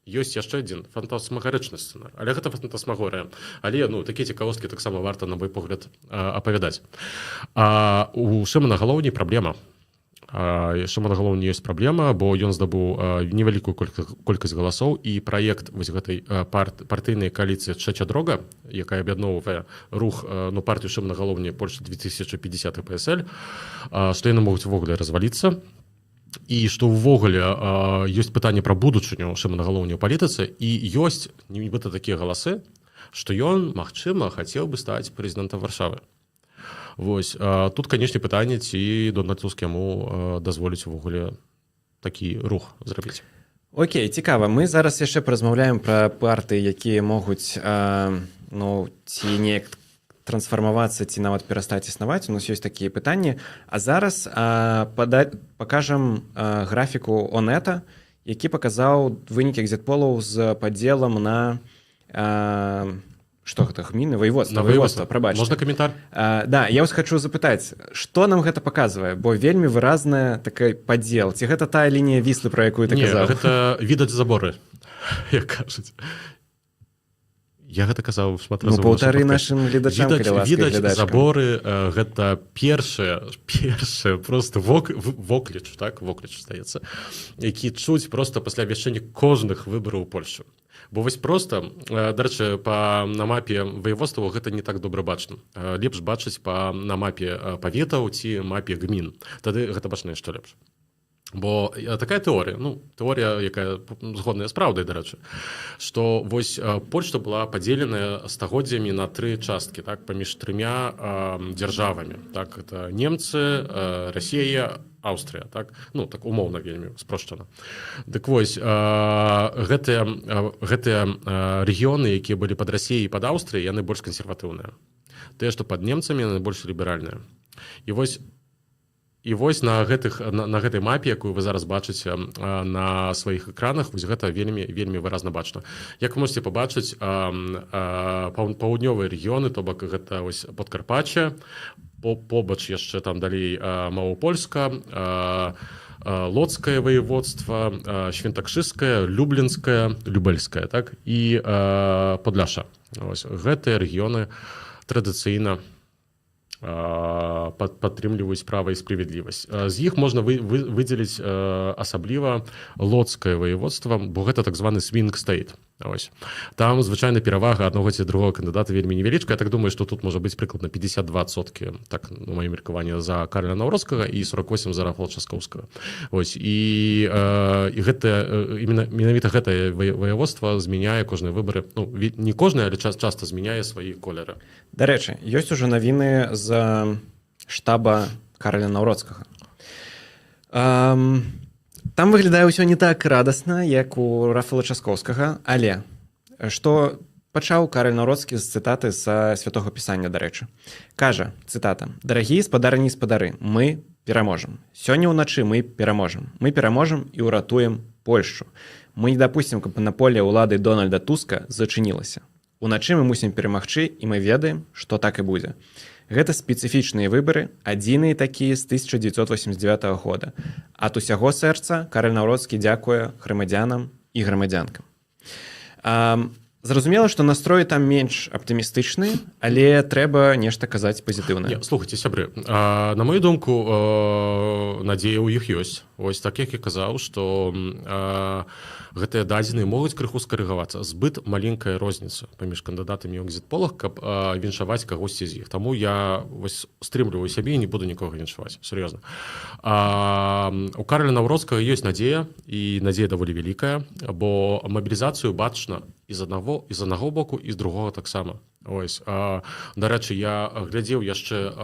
ёсць яшчэ адзін фантасмагарычны сцэнар, але гэта фантасмагорыя. Але такія цікавосткі таксама варта, на мой погляд, апавядаць. У Шымана Галоўні праблема. Шымана Галоўні ёсць праблема, бо ён здабыў невялікую колькасць галасоў, і праект вось гэтай партыйнай кааліцыі «Трэця дрога», якая аб'ядноўвае рух партыю Шымана Галоўні Польшча 2050 і ПСЛ, што яны могуць увогуле разваліцца, і што ўвогуле ёсць пытанне пра будучыню Шымана Галоўні ў палітыцы, і ёсць нібыта такія галасы, што ён, магчыма, хацеў бы стаць прэзідэнтам Варшавы. Вось, тут, канешне, пытанне, ці Дональд Туск яму дазволіць увогуле такі рух зрабіць. Окей, цікава. Мы зараз яшчэ паразмаўляем пра партыі, якія могуць ці неяк трансфармавацца, ці нават перастаць існаваць. У нас ёсць такія пытанні. А зараз пакажам графіку Онета, які паказаў вынікі экзіт-полаў з падзелам на што гэта, гміны, воеводства, прабачце. Можна каментар? Да, я вас хочу запытаць, што нам гэта паказвае, бо вельмі выразная такой падзел. Ці гэта тая лінія Віслы, пра якую ты казаў? Не, гэта відаць заборы, як кажуць. Я гэта казаў шмат разоў. Паўтары нашым гледачам, калі ласка, гледачкам. Відаць заборы, гэта першы просто вокліч, так, вокліч, здаецца, які чуць просто пасля абвяшчэння кожных выбараў у Польшчы. Бо вось проста, дарэчы, на мапе воеводства гэта не так добра бачна. Лепш бачыць на мапе паветаў ці мапе гмін. Тады гэта бачна яшчэ лепш. Бо такая тэорыя, тэорія, якая згодная з праўдай, дарэчы, што вось Польшча была падзеленая стагоддзямі на 3 часткі, так, паміж 3 дзяржавамі. Так, это немцы, Расія, Аўстрыя, так, так умоўна вельмі спрошчана. Дык вось, гэтыя рэгіёны, якія былі пад Расіяй і пад Аўстрыяй, яны больш кансерватыўныя. Тыя, што пад немцамі, яны больш ліберальныя. І вось на гэтай мапе, якую вы зараз бачыце на сваіх экранах, вось гэта вельмі выразна бачна. Як вы можете пабачыць, паўднёвыя рэгіёны, то бок гэта вось Падкарпатча, побач яшчэ там далей Малапольска, Лодскае воеводства, Świętokrzyskае, Люблінскае, Любельскае, так, і Подляша. Вось гэтыя рэгіёны традыцыйна падтрымліваюць права і справядлівасць. З іх можна выдзеліць асабліва Лодскае воеводства, бо гэта так званы swing state. Ось. Там звычайна перавага аднаго ці другого кандыдата вельмі невялічка. Я так думаю, што тут можа быць прыкладна 52%, так, у маім меркаванні, за Карля Наўроцкага і 48% за Рафала Часкоўскага. Ось. І менавіта гэтае ваяводства змяняе кожныя выбары. Ну, не кожнае, але часта змяняе свае колеры. Дарэчы, ёсць ужо навіны з штаба Карля Наўроцкага. Там выглядае ўсё не так радасна, як у Рафала Часкоўскага, але што пачаў Карл Наўроцкі з цытаты са святога пісання, дарэчы. Кажа, цытата: «Дарагія спадарні і спадары, мы пераможам. Сёння ўначы мы пераможам. Мы пераможам і ўратуем Польшчу. Мы не дапусцім, каб манаполія ўлады Дональда Туска зачынілася. Уначы мы мусім перамагчы, і мы ведаем, што так і будзе. Гэта спецыфічныя выбары, адзіныя такія з 1989 года. Ад усяго сэрца Карл Наўроцкі дзякуе грамадзянам і грамадзянкам». Зразумела, што настроі там менш аптымістычны, але трэба нешта казаць пазітыўнае. Слухайце, сябры, на мою думку, надзея ў іх ёсць. Вось так, як я казаў, што гэтыя дадзеныя могуць крыху скарыгавацца. Збыт маленькая розніца паміж кандыдатамі ў экзіт-полах, каб віншаваць кагосьці з іх. Таму я стрымліваю сябе і не буду нікога віншаваць. Сур'ёзна. У Карля Наўроцкага ёсць надзея, і надзея даволі вялікая, бо мабілізацыю бачна і з аднаго боку, і з другога таксама. Ось. Дарэчы, я глядзеў яшчэ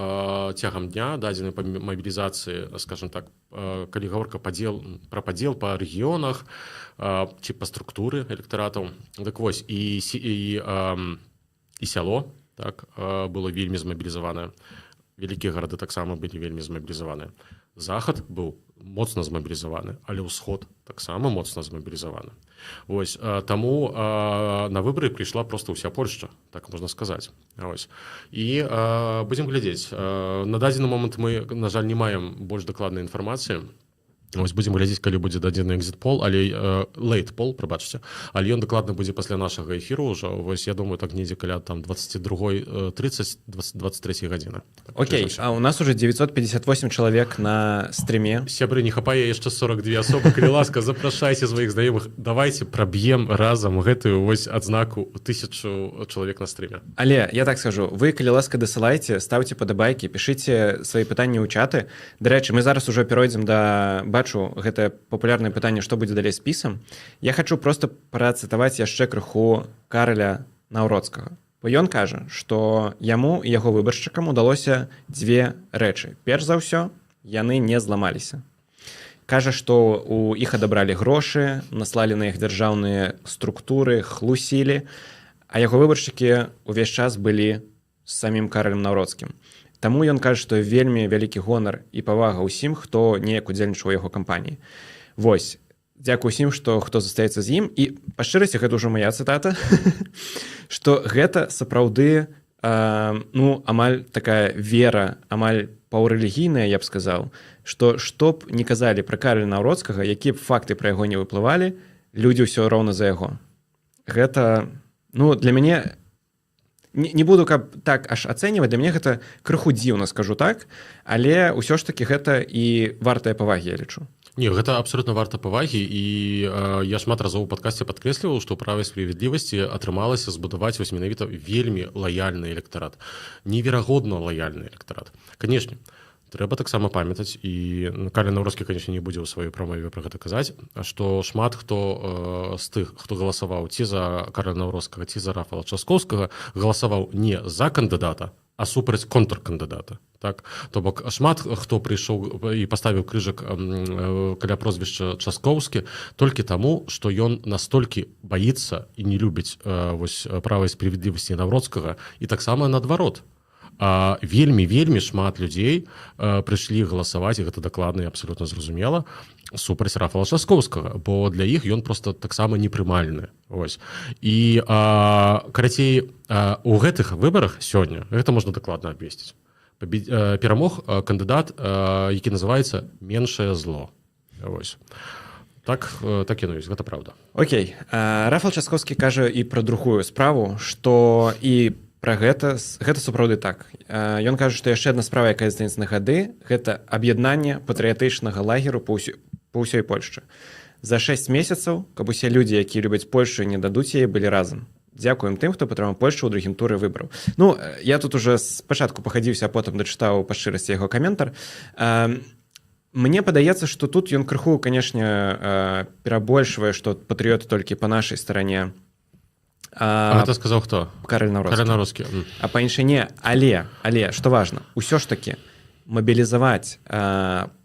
цягам дня дадзенай па мабілізацыі, скажем так, калі гаворка пра падзел па рэгіёнах ці па структуры электаратаў. Так вось, і сяло, так, было вельмі змабілізаванае. Вялікія гарады таксама былі вельмі змабілізаваныя. Захад быў моцна змабілізаваны, але ўсход таксама моцна змабілізаваны. Ось, таму на выбары прыйшла проста ўся Польшча, так можна сказаць. Ось. І будзем глядзець. На дадзены момант мы, на жаль, не маем больш дакладнай інфармацыі. Ось будзем глядзець, калі будзе дадзены экзіт-пол, але лейт-пол, прабачце, але ён дакладна будзе пасля нашага эфіру ўжо. Вось я думаю, так недзе каля там 22:30, 23 гадзіны. Окей, а у нас уже 958 чалавек на стріме. Сябры, не хапае яшчэ 42 асобы. Калі ласка, запрашайце сваіх знаёмых. Давайте праб'ем разам гэтую вось адзнаку 1000 чалавек на стріме. Але я так скажу, вы, калі ласка, дасылайце, ставце падабайкі, пішыце свае пытанні ў чаты. Дарэчы, мы зараз ужо перайдзем да бачу гэтае папулярнае пытанне, што будзе далей спісам. Я хачу проста працытаваць яшчэ крыху Карля Наўроцкага. Бо ён кажа, што яму і яго выбаршчыкам удалося дзве рэчы. Перш за ўсё, яны не зламаліся. Кажа, што у іх адабралі грошы, наслалі на іх дзяржаўныя структуры, хлусілі, а яго выбаршчыкі ўвесь час былі з самім Карлем Наўроцкім. Таму ён кажа, што вельмі вялікі гонар і павага ўсім, хто неяк удзельнічаў у яго кампаніі. Вось, дзякую ўсім, што хто застаецца з ім. І па шчырасці, гэта ўжо мая цытата, што гэта сапраўды амаль такая вера, амаль паўрэлігійная, я б сказаў, што б не казалі пра Карля Наўроцкага, якія б факты пра яго не выплывалі, людзі ўсё роўна за яго. Гэта, для мяне... Не буду каб так аж ацэньваць, для мяне гэта крыху дзіўна, скажу так, але ўсё ж такі гэта і вартая павагі, я лічу. Не, гэта абсолютно варта павагі, і я шмат разоў у падкасце падкрэсліваў, што ў правай справядлівасці атрымалася збудаваць вось менавіта вельмі лаяльны электарат, неверагодна лаяльны электарат. Канешне, трэба таксама памятаць, і Карл Наўроцкі, канешне, не будзе ў сваёй прамове пра гэта казаць, што шмат хто з тых, хто галасаваў ці за Карля Наўроцкага, ці за Рафала Часкоўскага, галасаваў не за кандыдата, а супраць контркандыдата. Так? То бок шмат хто прыйшоў і паставіў крыжак каля прозвішча Часкоўскі толькі таму, што ён настолькі баіцца і не любіць правай справядлівасці Наўроцкага, і таксама наадварот. Вельмі шмат людзей прыйшлі галасаваць, і гэта дакладна і абсалютна зразумела, супраць Рафала Часкоўскага, бо для іх ён проста таксама непрымальны. І карацей, у гэтых выбарах сёння гэта можна дакладна абвесціць. Перамог кандыдат, які называецца меншае зло. Так яно ёсць, гэта праўда. Окей, Рафал Часкоўскі кажа і пра другую справу, што і пра гэта сапраўды так. Ён кажа, што яшчэ адна справа, якая здаецца на гады, гэта аб'яднанне патрыятычнага лагеру па ўсёй Польшчы. за 6 месяцаў, каб усе людзі, якія любяць Польшу і не дадуць яе, былі разам. Дзякуем тым, хто падтрымаў Польшу ў другім туры выбараў. Ну, я тут уже спачатку пахадзіўся, а потым дачытаў па шчырасці яго каментар. Мне падаецца, што тут ён крыху, канешне, перабольшвае, што патрыёты толькі па нашай старане. Гэта сказаў хто? Кароль Навроцкі. А па іншай не. Але, што важна, усё ж такі мабілізаваць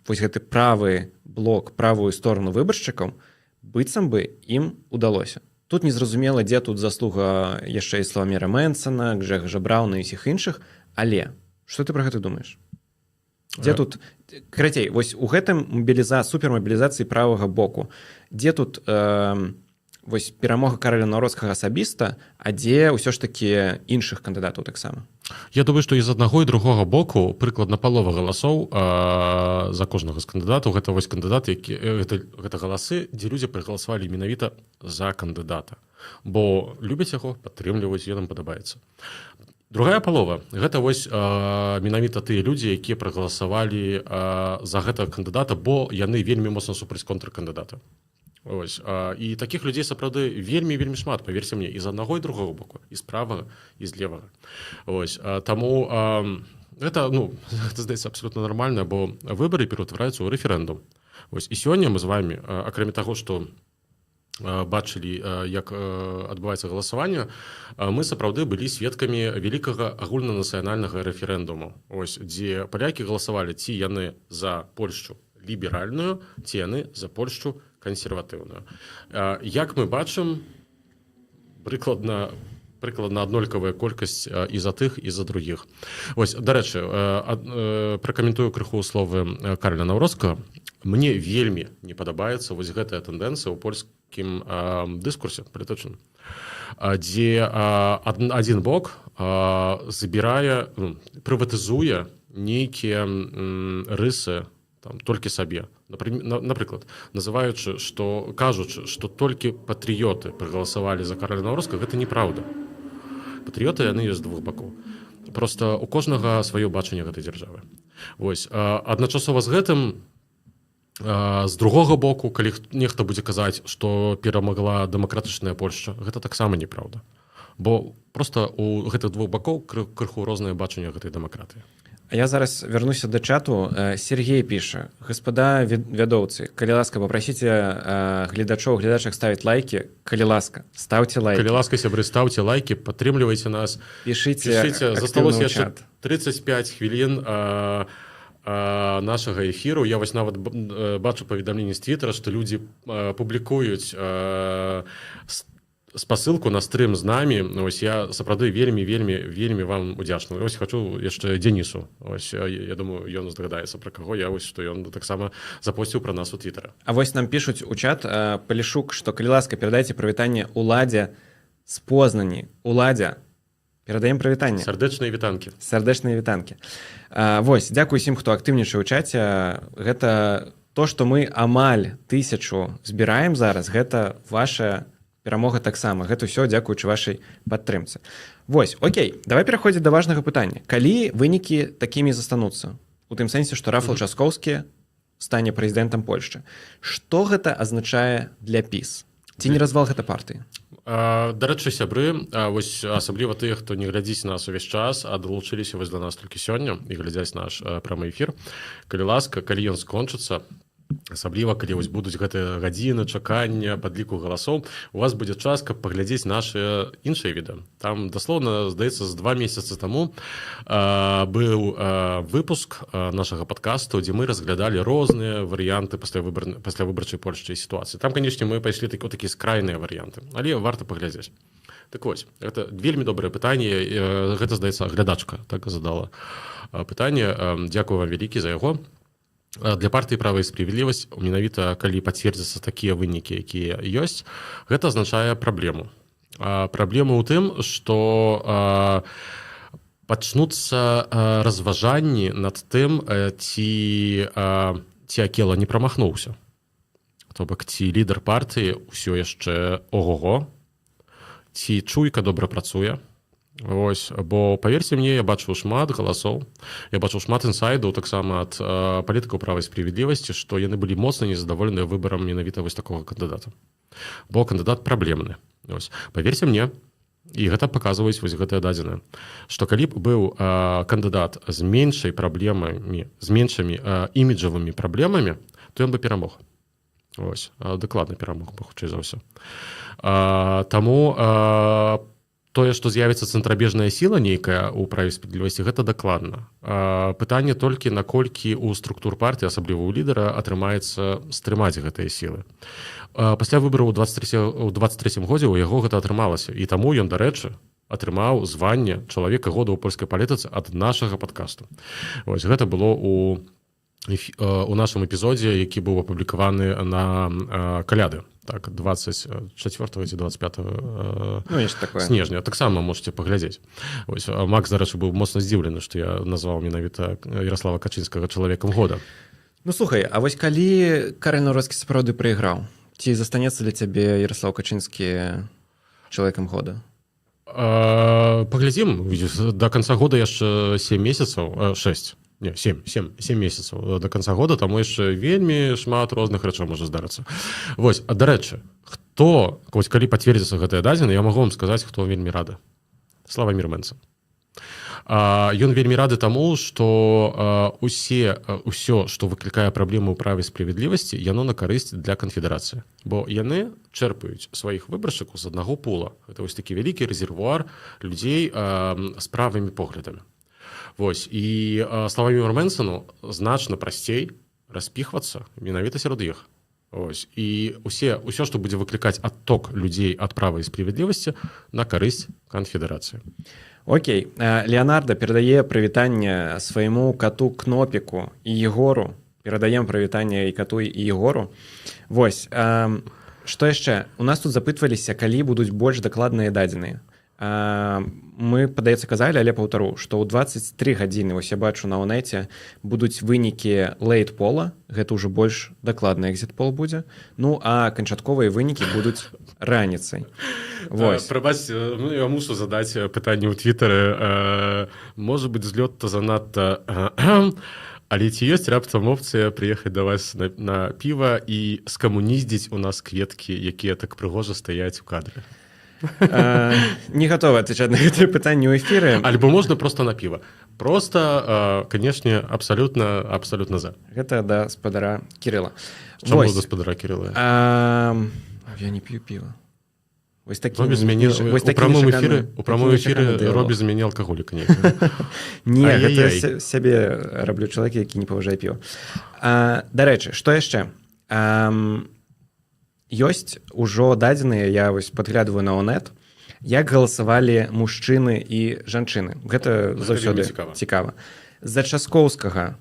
вось гэты правы блок, правую сторону выбаршчыкаў, быццам бы ім удалося. Тут незразумела, дзе тут заслуга яшчэ і Славаміра Мэнсона, Гжэга Брауна і ўсіх іншых, але што ты пра гэта думаеш? Дзе тут, карацей, вось у гэтым супермабілізацыі правага боку, дзе тут вось перамога Кароля Навроцкага асабіста, а дзе ўсё ж такі іншых кандыдатаў таксама? Я думаю, што і з аднаго і другога боку прыкладна палова галасоў за кожнага з кандыдатаў гэта вось кандыдаты, гэта галасы, дзе людзі прагаласавалі менавіта за кандыдата, бо любяць яго, падтрымліваюць, ён ім падабаецца. Другая палова гэта вось менавіта тыя людзі, якія прагаласавалі за гэтага кандыдата, бо яны вельмі моцна супраць контркандыдата. Ось, і такіх людзей сапраўды вельмі шмат, паверце мне, і з аднаго і другога боку, і з правага, і з левага. Ось, таму гэта, здаецца, абсолютна нармальна, бо выбары пераўтвараюцца ў рэферэндум. Ось, і сёння мы з вамі, акрамя таго, што бачылі, як адбываецца галасаванне, мы сапраўды былі сведкамі вялікага агульнанацыянальнага рэферэндуму, ось, дзе палякі галасавалі, ці яны за Польшчу ліберальную, ці яны за Польшчу кансерватыўную. Як мы бачым, прыкладна аднолькавая колькасць і за тых, і за другіх. Ось, дарэчы, пракаментую крыху словы Кароля Навроцкага. Мне вельмі не падабаецца вось гэтая тэндэнцыя ў польскім дыскурсе палітычным, дзе адзін бок забірае, прыватызуе нейкія рысы толькі сабе. Напрыклад, кажучы, што толькі патрыёты прагаласавалі за Кароля Навроцкага, гэта неправда. Патрыёты, яны ёсць з двух бакоў. Проста у кожнага сваё бачанне гэтай дзяржавы. Вось, адначасова з гэтым, з другога боку, калі нехта будзе казаць, што перамагла дэмакратычная Польшча, гэта таксама неправда. Бо проста у гэтых двух бакоў крыху рознае бачанне гэтай дэмакратыі. Я зараз вернуся да чату. Сергей піша: гаспада вядоўцы, калі ласка, папрасіце гледачак ставіць лайки, калі ласка, ставце лайки. Калі ласка, сябры, ставце лайки, падтрымлівайце нас. Пішыце. Засталося яшчэ 35 хвілін нашага эфіру. Я вось нават бачу паведамленні з Твіттера, што людзі публікуюць спасылку на стрым з намі. Ось, я сапраўды вельмі вам удзячны. Ось, хачу яшчэ Денису. Ось, я думаю, ён здагадаецца пра каго я, ось, што ён таксама запосціў пра нас у Твіттера. А вось нам пішуць у чат, Палішук, што калі ласка, перадайце прывітанне уладзе з Познані. Уладзя, перадаем прывітанне. Сардэчныя вітанкі. Вось, дзякуй усім, хто актыўнічае ў чаце. Гэта то, што мы амаль 1000 збіраем зараз, гэта ваша перамога таксама. Гэта ўсё дзякуючы вашай падтрымцы. Вось, окей, давай пераходзіць да важнага пытання. Калі вынікі такімі застануцца? У тым сэнсе, што Рафал Часкоўскі стане прэзідэнтам Польшчы. Што гэта азначае для ПіС? Ці не развал гэта партыі? Дарэчы, сябры, вось асабліва тыя, хто не глядзіць нас увесь час, а далучыліся вось да нас толькі сёння і глядзяць наш прамы эфір. Калі ласка, калі ён скончыцца, асабліва, калі вось будуць гэтыя гадзіны чакання, падліку галасоў, у вас будзе час, каб паглядзець нашы іншыя відэа. Там, даслоўна, здаецца, з 2 месяцы таму быў выпуск нашага падкасту, дзе мы разглядалі розныя варыянты паслявыбарчай Польшчы і сітуацыі. Там, канешне, мы пайшлі такія скрайныя варыянты, але варта паглядзець. Так вось, гэта вельмі добрае пытанне. Гэта, здаецца, глядачка так задала пытанне. Дзякую вам вялікі за яго. Для партыі «Права і справядлівасць», менавіта калі пацвердзяцца такія вынікі, якія ёсць, гэта азначае праблему. Праблема ў тым, што пачнуцца разважанні над тым, ці Акела не прамахнуўся. То бок, ці лідар партыі ўсё яшчэ ого-го, ці чуйка добра працуе, Вось, бо паверьце мне, я бачыў шмат галасоў, я бачыў шмат інсайдаў таксама ад палітыкаў права і справядлівасці, што яны былі моцна незадаволеныя выбарам менавіта вось такога кандыдата. Бо кандыдат праблемны. Вось. Паверьце мне, і гэта паказваюць вось гэтыя дадзеныя, што калі б быў кандыдат з меншай праблемамі, з меншымі іміджавымі праблемамі, то ён бы перамог. Вось, дакладна перамог бы, хутчэй за ўсё. Таму тое, што з'явіцца цэнтрабежная сіла нейкая ў праве справядлівасці, гэта дакладна. Пытанне толькі, наколькі ў структур партыі, асабліва ў лідара, атрымаецца стрымаць гэтыя сілы. Пасля выбараў у 23-м годзе ў яго гэта атрымалася. І таму ён, дарэчы, атрымаў званне чалавека года ў польскай палітыцы ад нашага падкасту. Вось, гэта было у нашым эпізодзе, які быў апублікаваны на каляды. Так, 24 ці 25 снежня. Таксама можете паглядзець. Вось, Макс, дарэчы, быў моцна здзіўлены, што я назваў менавіта Ярослава Качынскага чалавекам года. Ну, слухай, а вось калі Карэль Наўроцкі сапраўды прайграў, ці застанецца для цябе Ярослав Качынскі чалавекам года? Паглядзім. Да канца года яшчэ 7 месяцаў, 7 месяцаў до конца года, таму яшчэ вельмі шмат розных рэчаў можа здарыцца. Вось, а дарэчы, хто, калі пацвердзіцца гэтыя дадзены, я магу вам сказаць, хто вельмі рады. Славамір Мэнцан. Ён вельмі рады таму, што ўсё, што выклікае праблемы ў праве справядлівасці, яно на карысць для канфедэрацыі. Бо яны чэрпаюць сваіх выбаршчыкаў з аднаго пула. Гэта вось такі вялікі рэзервуар людзей з правымі поглядамі. Вось, і Славаміру Мэнсану значна прасцей распіхвацца менавіта сярод іх. Вось, і ўсё, што будзе выклікаць адток людзей ад права і справядлівасці на карысць канфедэрацыі. Окей. Леонардо перадае прывітанне свайму кату Кнопіку і Егору. Перадаем прывітанне і кату і Егору. Вось, што яшчэ? У нас тут запытваліся, калі будуць больш дакладныя дадзеныя. Мы, падаецца, казалі, але паўтару, што ў 23 гадзіны, вось я бачу на Онеце, будуць вынікі лейт-пола, гэта ўжо больш дакладны экзіт-пол будзе, ну, а канчатковыя вынікі будуць раніцай. Вось. Прабачце, я мушу задаць пытанне ў Твітары. Можа быць, злёт-то занадта... Але ці ёсць раптам опцыя прыехаць да вас на піва і скамуніздзіць у нас кветкі, якія так прыгожа стаяць у кадры? Не гатовы адвечаць на гэтае пытанне ў эфіры. Альбо можна проста на піва. Проста, канешне, абсалютна за. Гэта да гаспадара Кірыла. Чаму да гаспадара Кірыла? Я не п'ю піва. У прамым эфіры робі з мяне алкаголіка нейкага. Не, гэта сябе раблю чалавек, які не паважае піва. Дарэчы, што яшчэ? Ёсць ужо дадзеныя, я вось падглядваю на Онет, як галасавалі мужчыны і жанчыны. Гэта заўсёды цікава. За Часкоўскага...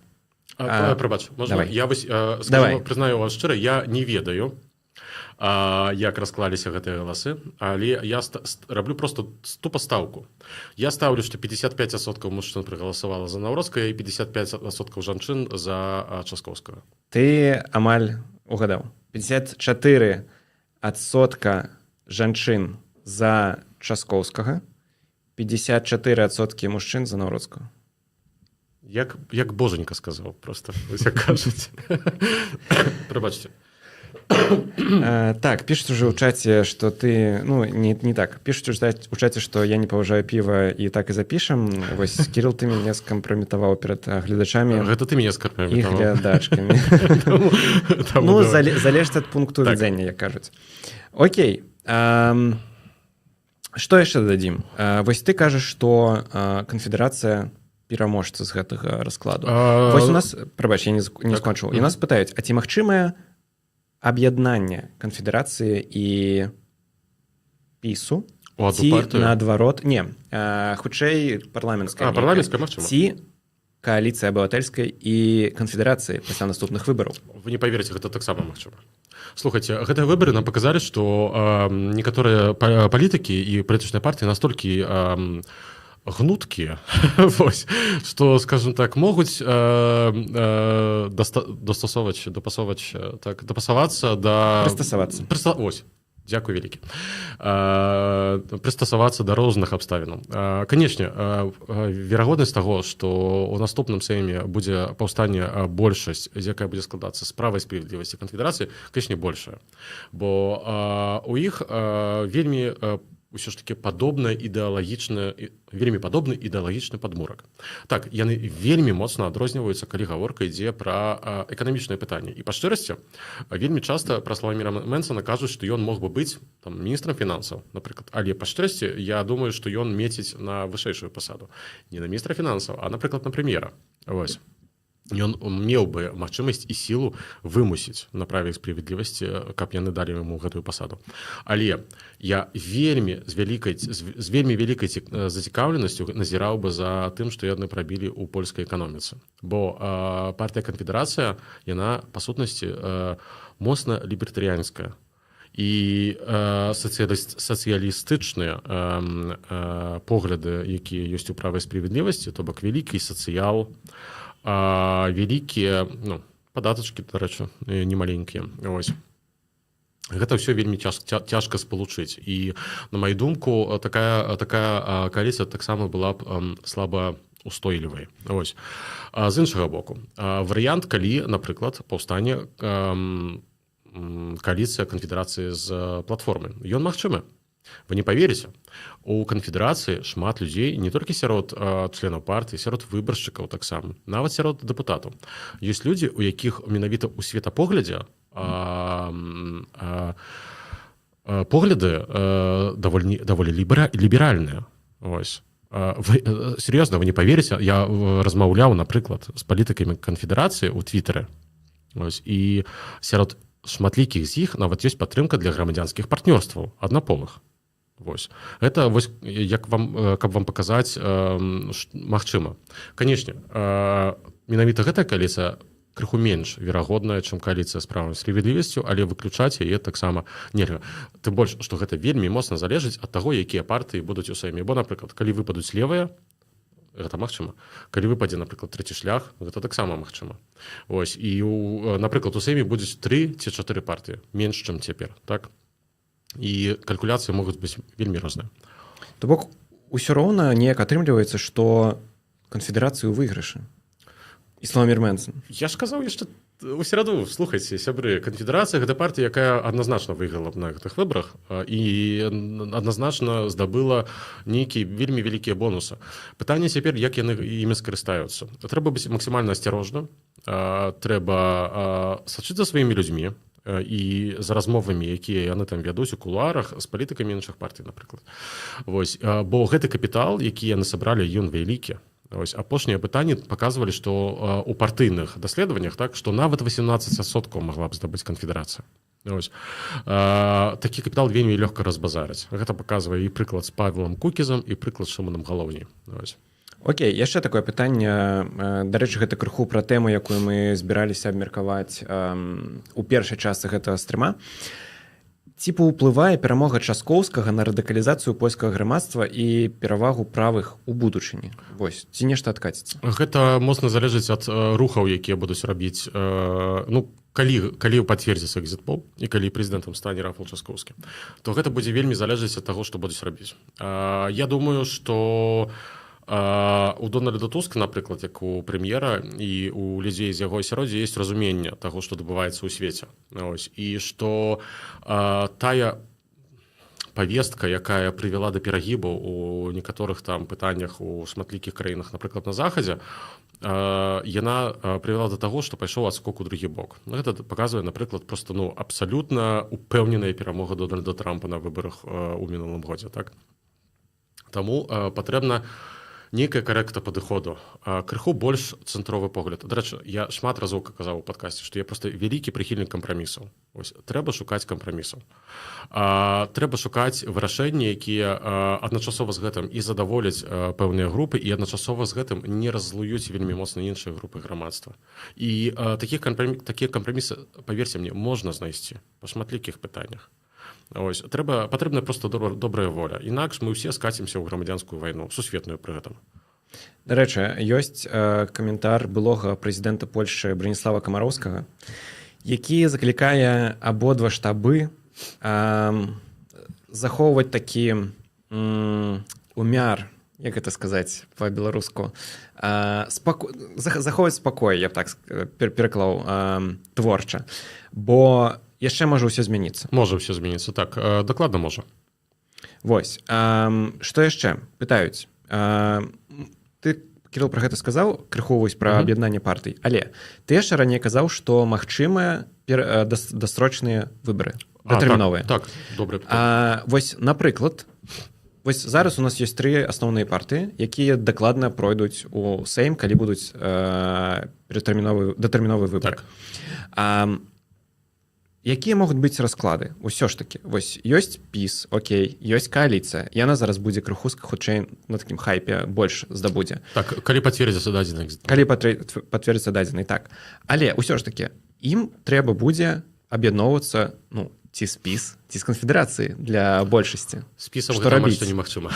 Прабач, можна? Я прызнаю вас шчыра, я не ведаю, як расклаліся гэтыя галасы, але я раблю просто тупа стаўку. Я стаўлю, што 55% мужчын прагаласавала за Наўроцкага і 55% жанчын за Часкоўскага. Ты амаль угадаў. 54% жанчын за Часкоўскага, 54% мужчын за Наўроцкага. Як боженька сказаў, просто, як кажуць. Прабачце. Так, пишут уже в чате, что ты... Ну, не так. Пишут у чате, что я не паважаю піва, і так і запишем. Вось, Кирилл, ты мяне скампраметаваў перад гледачамі. Гэта ты мяне скампраметаваў. І глядачкамі. Ну, залежыць ад пункту вядзення, як кажуць. Окей. Што яшчэ дадзім? Вось ты кажаш, што канфедэрацыя пераможца з гэтага раскладу. Вось у нас... Прабач, я не скончыў. І нас пытаюць, а ці магчымае аб'яднанне канфедэрацыі і пісу, ці наадварот, не, хутчэй парламенцкая магчыма. Ці кааліцыя абыватэльскай і канфедэрацыі пасля наступных выбараў. Вы не паверыце, гэта таксама магчыма. Слухайце, гэтыя выбары нам паказалі, што некаторыя палітыкі і палітычныя партыі настолькі гнуткія, што, скажем так, могуць дапасавацца да... Прыстасавацца. Дзякуй вялікі. Прыстасавацца да розных абставінаў. Канечне, верагоднасць таго, што ў наступным сейме будзе паўстанне большасць, якая будзе складацца з правай справядлівасці канфедэрацыі, канечне, большая. Бо у іх вельмі ўсё ж таки вельмі падобны ідэалагічны падмурак. Так, яны вельмі моцна адрозніваюцца, калі гаворка ідзе пра эканамічнае пытанне. І па шчырасці, вельмі часта пра Славаміра Мэнсана кажуць, што ён мог бы быць міністрам фінансаў, напрыклад. Але па шчырасці, я думаю, што ён меціць на вышэйшую пасаду. Не на міністра фінансаў, а, напрыклад, на прэм'ера. Вось. Ён меў бы магчымасць і сілу вымусіць на праве справядлівасці, каб яны далі яму гэтую пасаду. Але я з вельмі вялікай зацікаўленасцю назіраў бы за тым, што яны прабілі ў польскай эканоміцы. Бо партыя Канфедэрацыя, яна, па сутнасці, моцна лібертарыянская. І сацыялістычныя погляды, якія ёсць у правай справядлівасці, то бок вялікі сацыял, вялікія падатачкі, дарэчы, немаленькія. Ось. Гэта ўсё вельмі цяжка спалучыць. І, на маю думку, такая кааліцыя таксама была б слаба устойлівай. Ось. З іншага боку, варыянт, калі, напрыклад, паўстане кааліцыя канфедэрацыі з платформы. Ён магчымы. Вы не паверыце, у канфедэрацыі шмат людзей, не толькі сярод членаў партыі, сярод выбаршчыкаў таксама, нават сярод дэпутатаў. Ёсць людзі, у якіх менавіта ў светапоглядзе погляды даволі ліберальныя. Ось. Серьезно, вы не поверите, я размаўляў, напрыклад, з палітыкамі канфедэрацыі ў твітары. Ось. І сярод шматлікіх з іх нават ёсць падтрымка для грамадзянскіх партнёрстваў аднаполых. Вось. Гэта вось, каб вам паказаць, магчыма. Канечне, менавіта гэтая кааліцыя крыху менш верагодная, чым кааліцыя з правай справядлівасцю, але выключаць яе таксама нельга. Тым больш, што гэта вельмі моцна залежыць ад таго, якія партыі будуць у сайме. Бо, напрыклад, калі выпадуць левыя, гэта магчыма. Калі выпадзе, напрыклад, трэці шлях, гэта таксама магчыма. Ось. І, напрыклад, у сайме будуць 3 ці 4 партыі, менш, чым цяпер. Так? І калькуляцыі могуць быць вельмі розныя. То бок, усё роўна неяк атрымліваецца, што канфедэрацыю выйгрышы. І Славамір Мэнсан. Я ж казаў яшчэ у сераду, слухайце, сябры, канфедэрацыя гэта партыя, якая адназначна выйграла на гэтых выбарах і адназначна здабыла нейкія вельмі вялікія бонусы. Пытанне цяпер, як яны імі скарыстаюцца. Трэба быць максімальна асцярожным, трэба сачыць за сваімі людзьмі, і за размовамі, якія яны там вядуць у кулуарах з палітыкамі іншых партый, напрыклад. Вось. Бо гэты капітал, які яны сабралі, ён вялікі. Ось. Апошнія пытанні паказвалі, што у партыйных даследаваннях, так, што нават 18% магла б здабыць канфедэрацыя. Ось. Такі капітал вельмі лёгка разбазарыць. Гэта паказвае і прыклад з Павелам Кукізам, і прыклад з Шымонам Галоўні. Ось. Окей, яшчэ такое пытанне. Дарэчы, гэта крыху пра тэму, якую мы збіраліся абмеркаваць у першай частцы гэтага стрыма. Ці паўплывае перамога Часкоўскага на радыкалізацыю польскага грамадства і перавагу правых у будучыні? Вось, ці нешта адкаціцца? Гэта моцна залежыць ад рухаў, якія будуць рабіць, калі пацвердзіцца экзіт-пол і калі прэзідэнтам стане Рафал Часкоўскі, то гэта будзе вельмі залежыць ад таго, што будуць рабіць. Я думаю, што у Дональда Туска, напрыклад, як у прэм'ера і у людзей з яго асяроддзя ёсць разуменне таго, што адбываецца ў свеце. Ось. І што тая павестка, якая прывяла да перагібаў у некаторых там пытаннях у шматлікіх краінах, напрыклад, на захадзе, яна прывяла да таго, што пайшоў адскок у другі бок. Гэта паказвае, напрыклад, проста абсалютна упэўненая перамога Дональда Трампа на выбарах у мінулым годзе. Так? Таму патрэбна нейкая карэкта падыходу, крыху больш цэнтровы погляд. Дарэчы, я шмат разоў казаў у падкасці, што я проста вялікі прыхільнік кампрамісаў. Ось, трэба шукаць кампрамісаў. Трэба шукаць вырашэнні, якія адначасова з гэтым і задаволяць пэўныя групы, і адначасова з гэтым не раззлуюць вельмі моцна іншыя групы грамадства. І такія кампрамісы, паверце мне, можна знайсці па шматлікіх пытаннях. Ось, патрэбна проста добрая воля. Інакш мы ўсе скацімся ў грамадзянскую вайну, сусветную пры гэтым. Дарэчы, ёсць каментар былога прэзідэнта Польшчы Браніслава Камароўскага, які заклікае абодва штабы захоўваць такі умяр, як гэта сказаць па-беларуску, захоўваць спакой, я б так пераклаў творча, бо яшчэ можа ўсё змяніцца. Можа ўсё змяніцца, так, дакладна можа. Вось, што яшчэ? Пытаюць. Ты, Кірыл, пра гэта сказаў, крыху вось пра аб'яднанне партый, але ты яшчэ раней казаў, што магчымыя дасрочныя выбары, датэрміновыя. Так, добра. Вось, напрыклад, вось зараз у нас ёсць 3 асноўныя партыі, якія дакладна пройдуць у Сейм, калі будуць датэрміновыя выбары. Якія могуць быць расклады? Усё ж такі. Вось ёсць ПіС, окей, ёсць кааліцыя. Яна зараз будзе крыху хутчэй на такім хайпе больш здабудзе. Так, калі пацвердзіцца дадзены. Калі пацвердзіцца дадзены, так. Але ўсё ж такі, ім трэба будзе аб'ядноўвацца, ці з ПіС, ці з канфедэрацыі для большасці. З ПіСам гэта амаль што немагчыма.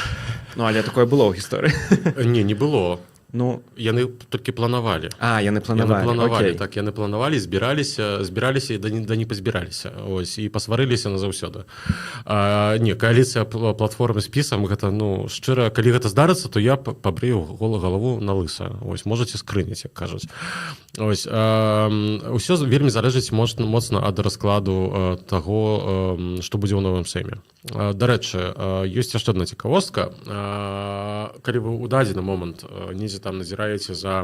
Але такое было ў гісторыі. Не было. Яны толькі планавалі. Яны планавалі. Так, яны планавалі, збіраліся і да не пазбіраліся. Ось, і пасварыліся назаўсёды. Не, кааліцыя платформы з ПіСам, гэта, шчыра, калі гэта здарыцца, то я пабрыю галаву на лыса. Ось, можаце скрыніць, як кажуць. Ось, усё вельмі залежыць моцна ад раскладу таго, што будзе ў новым Сейме. Дарэчы, ёсць яшчэ адна цікавостка. Калі вы ў дадзены момант недзе там назіраеце за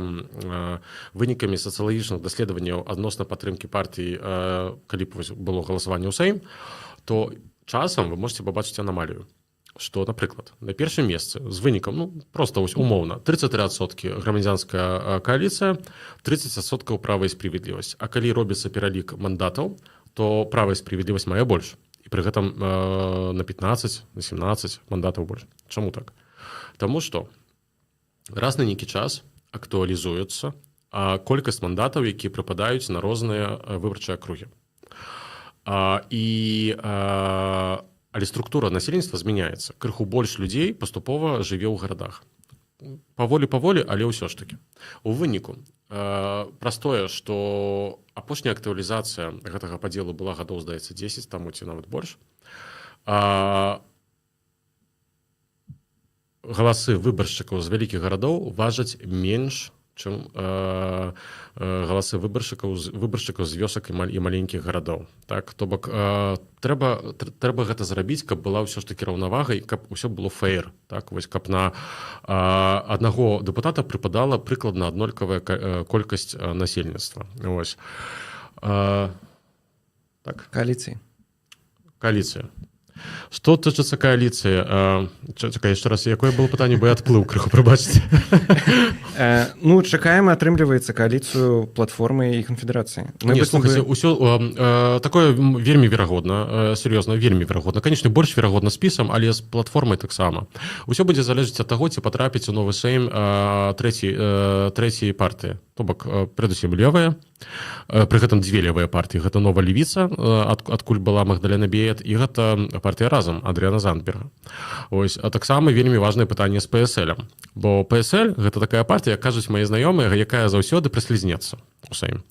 вынікамі сацыялагічных даследаванняў адносна падтрымкі партыі, калі б было галасаванне ў Сейм, то часам вы можете пабачыць анамалію, што, напрыклад, на першым месцы з вынікам, проста вось умоўна, 33% грамадзянская кааліцыя, 30% права і справядлівасць. А калі робіцца пералік мандатаў, то права і справядлівасць мае больш. І пры гэтым на 15, на 17 мандатаў больш. Чаму так? Таму што раз на нейкі час актуалізуецца колькасць мандатаў, якія прыпадаюць на розныя выбарчыя акругі. Але структура насельніцтва змяняецца. Крыху больш людзей паступова жыве ў гарадах. Паволі, але ўсё ж такі. У выніку праз тое, што апошняя актуалізацыя гэтага падзелу была гадоў, здаецца, 10, таму ці нават больш, галасы выбаршчыкаў з вялікіх гарадоў важаць менш, чым галасы выбаршчыкаў з вёсак і маленькіх гарадоў. Так, то бок трэба гэта зрабіць, каб была ўсё ж такі раўнавага і каб усё было фэйр. Так, вось, каб на аднаго дэпутата прыпадала прыкладна аднолькавая колькасць насельніцтва. Вось. Так. Кааліцыі. Што тычыцца кааліцыі? Чакай, яшчэ раз, якое было пытанне, бо я адплыў крыху, прабачце. Чакаем, атрымліваецца кааліцыю платформы і канфедэрацыі. Слухайце, ўсё такое вельмі верагодна, сур'ёзна, вельмі верагодна. Канечне, больш верагодна з ПіСам, але з платформай таксама. Усё будзе залежыць ад таго, ці патрапіць у новы Сейм трэцяй партыі. То бок, перадусім, левая, пры гэтым 2 левыя партыі. Гэта Нова Левіца, адкуль была Магдалена Беет, і гэта партыя Разам, Адрыяна Зандберга. Ось, а таксама вельмі важнае пытанне з ПСЛ-ем. Бо ПСЛ гэта такая партыя, як кажуць мае знаёмыя, якая заўсёды прыслізнецца у Сейм.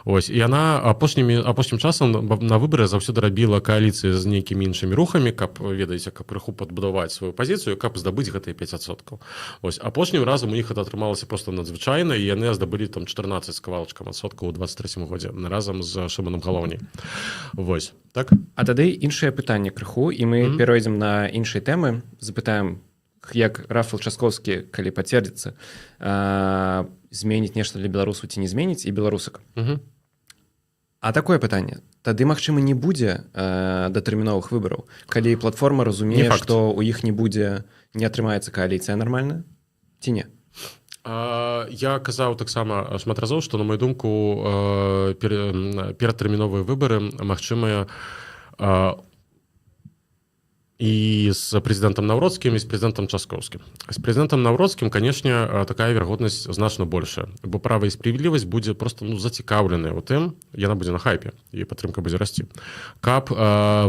Ось, і яна апошнім часам на выбары заўсёды рабіла кааліцыі з нейкімі іншымі рухамі, каб, ведаеце, каб крыху падбудаваць сваю пазіцыю, каб здабыць гэтыя 5%. Ось, апошнім разам у них гэта атрымалася проста надзвычайна, і яны здабылі там 14 з кавалачкам адсоткаў у 23 годзе разам з Шыманам Галоўняй. Вось, так? А тады іншае пытанне крыху, і мы перайдзем на іншыя тэмы, запытаем, як Рафал Часкоўскі, калі пацвердзіцца, зменіць нешта для беларусаў ці не зменіць, і беларусак. А такое пытанне. Тады, магчыма, не будзе датэрміновых выбараў, калі платформа разумее, што ў іх не будзе, не атрымаецца кааліцыя нармальная, ці не? Я казаў таксама шмат разоў, што, на мою думку, перадтэрміновыя выбары магчымыя і з прэзідэнтам Наўродскім, і з прэзідэнтам Часкоўскім. З прэзідэнтам Наўродскім, канешне, такая верагоднасць значна большая, бо права і справядлівасць будзе проста зацікаўленая ў тым, яна будзе на хайпе, і падтрымка будзе расці, каб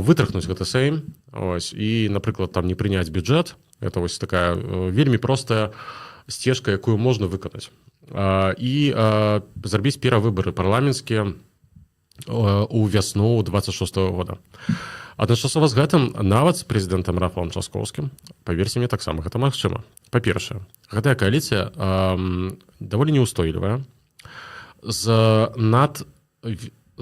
вытрахнуць гэты Сейм, і, напрыклад, там не прыняць бюджэт. Это вось такая вельмі простая сцежка, якую можна выканаць. І зрабіць перавыбары парламенцкія у вясну 26-го года. Адначасова з гэтым нават з прэзідэнтам Рафалам Часкоўскім, паверце мне, таксама гэта магчыма. Па-першае, гэтая кааліцыя даволі неўстойлівая,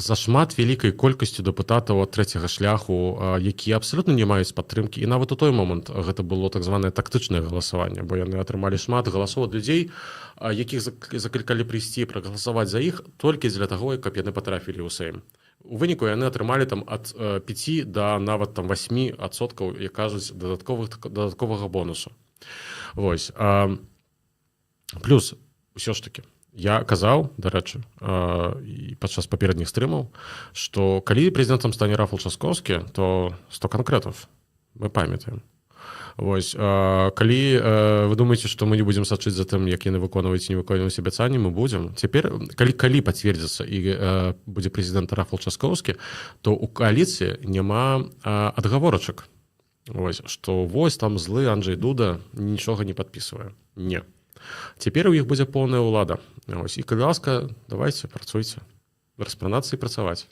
зашмат вялікай колькасцю дэпутатаў ад трэцяга шляху, якія абсалютна не маюць падтрымкі. І нават у той момант гэта было так званае тактычнае галасаванне, бо яны атрымалі шмат галасоў ад людзей, якіх заклікалі прыйсці прагаласаваць за іх толькі дзеля таго, каб яны патрапілі ў Сейм. У выніку яны атрымалі там ад 5 да нават там 8%, як кажуць, дадатковага бонусу. Вось. Плюс, усё ж такі, я казаў, дарэчы, і падчас паперадніх стрымаў, што калі прэзідэнтам стане Рафал Часкоўскі, то 100 канкрэтаў. Мы памятаем. Вось. Калі вы думаеце, што мы не будзем сачыць за тым, як яны выконваюць і не выконваюць абяцанні, мы будзем. Цяпер, калі пацвердзіцца і будзе прэзідэнт Рафал Часкоўскі, то ў кааліцыі няма адгаворачак. Вось, што вось там злы Анджэй Дуда нічога не падпісвае. Не. Цяпер у іх будзе поўная ўлада. Ось, і, калі ласка, давайце, працуйце. Распранацца і працаваць.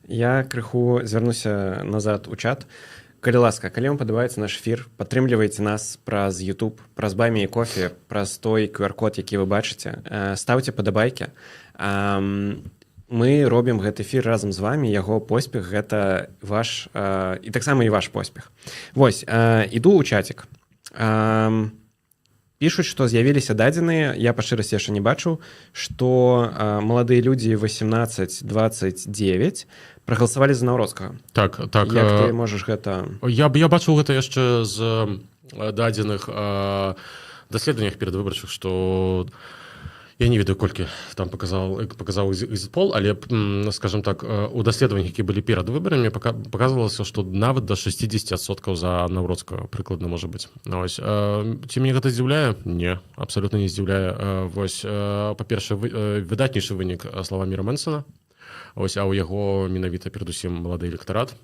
Я крыху звярнуся назад у чат. Калі ласка, калі вам падабаецца наш эфір, падтрымлівайце нас праз YouTube, праз Buy Me Coffee, праз той QR-код, які вы бачыце. Стаўце падабайкі. Мы робім гэты эфір разам з вамі, яго поспех гэта ваш, і таксама і ваш поспех. Вось, іду ў чатик. Пішуць, што з'явіліся дадзеныя, я па шчырасці яшчэ не бачыў, што маладыя людзі 18-29 прагаласавалі за Наўроцкага. Так. Як ты можаш гэта... Я бачыў гэта яшчэ з дадзеных даследаваннях перадвыбарчых, што я не ведаю, колькі там паказаў экзіт-пол, але, скажем так, у даследаваннях, які былі перад выбарамі, паказвалася, што нават да 60% за Наўроцкага прыкладна можа быць. Ось. Ці мяне гэта здзіўляе? Не, абсалютна не здзіўляе. Вось, па-першае, выдатнейшы вынік Славаміра Мэнсона. Ось, а ў яго менавіта перадусім малады электарат.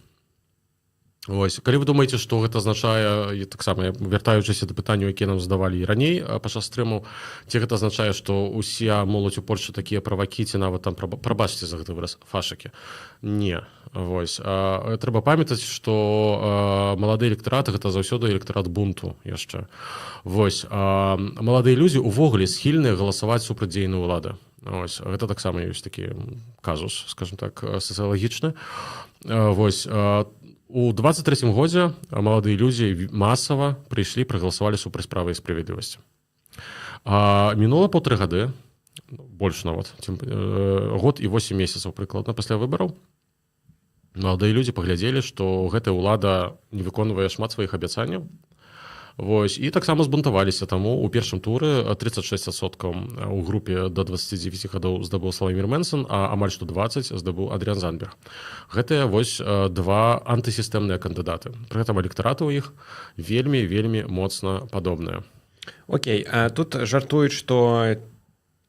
Ось. Калі вы думаеце, што гэта азначае, таксама вяртаючыся да пытанняў, якія нам задавалі і раней падчас стрымаў, ці гэта азначае, што ўся моладзь у Польшчы такія правакі, ці нават там, прабачце за гэты выраз, фашыкі? Не. Вось. Трэба памятаць, што малады электарат гэта заўсёды электарат бунту яшчэ. Вось. Маладыя людзі ўвогуле схільныя галасаваць супраць дзейнай улады. Ось. Гэта таксама ёсць такі казус, скажем так, сацыялагічны. Вось. У 23-м годзе маладыя людзі масава прыйшлі, прагаласавалі супраць права і справядлівасці. Мінула 1,5 гады, больш нават, год і 8 месяцаў прыкладна пасля выбараў. Маладыя людзі паглядзелі, што гэтая ўлада не выконвае шмат сваіх абяцанняў. Вось. І таксама збунтаваліся, таму ў першым туры 36% у групе да 29 гадоў здабыў Славамір Мэнсон, а амаль што 20 здабыў Адрыян Занберг. Гэтыя вось два антысістэмныя кандыдаты. Пры гэтым электараты ў іх вельмі моцна падобныя. Окей, тут жартуюць, што